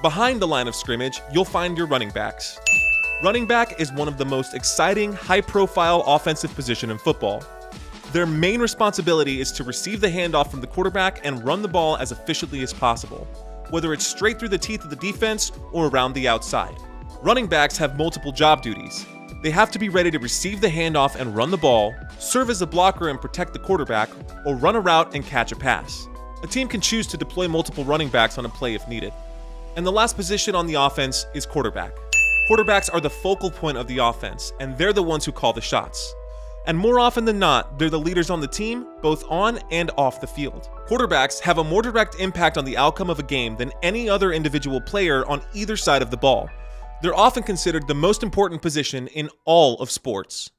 Behind the line of scrimmage, you'll find your running backs. Running back is one of the most exciting, high-profile offensive position in football. Their main responsibility is to receive the handoff from the quarterback and run the ball as efficiently as possible, whether it's straight through the teeth of the defense or around the outside. Running backs have multiple job duties. They have to be ready to receive the handoff and run the ball, serve as a blocker and protect the quarterback, or run a route and catch a pass. A team can choose to deploy multiple running backs on a play if needed. And the last position on the offense is quarterback. Quarterbacks are the focal point of the offense, and they're the ones who call the shots. And more often than not, they're the leaders on the team, both on and off the field. Quarterbacks have a more direct impact on the outcome of a game than any other individual player on either side of the ball. They're often considered the most important position in all of sports.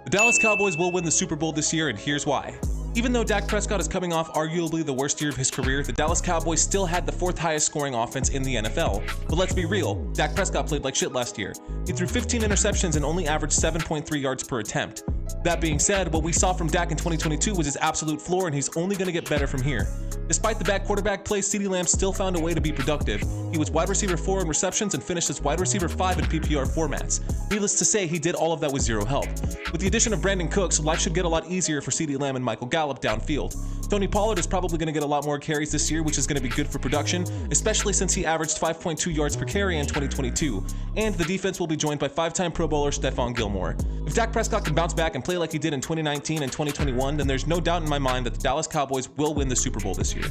The Dallas Cowboys will win the Super Bowl this year, and here's why. Even though Dak Prescott is coming off arguably the worst year of his career, the Dallas Cowboys still had the 4th highest scoring offense in the NFL. But let's be real, Dak Prescott played like shit last year. He threw 15 interceptions and only averaged 7.3 yards per attempt. That being said, what we saw from Dak in 2022 was his absolute floor, and he's only going to get better from here. Despite the bad quarterback play, CeeDee Lamb still found a way to be productive. He was wide receiver 4 in receptions and finished as wide receiver 5 in PPR formats. Needless to say, he did all of that with zero help. With the addition of Brandon Cooks, life should get a lot easier for CeeDee Lamb and Michael Gallup downfield. Tony Pollard is probably going to get a lot more carries this year, which is going to be good for production, especially since he averaged 5.2 yards per carry in 2022. And the defense will be joined by 5-time Pro Bowler Stephon Gilmore. If Dak Prescott can bounce back and play like he did in 2019 and 2021, then there's no doubt in my mind that the Dallas Cowboys will win the Super Bowl this year.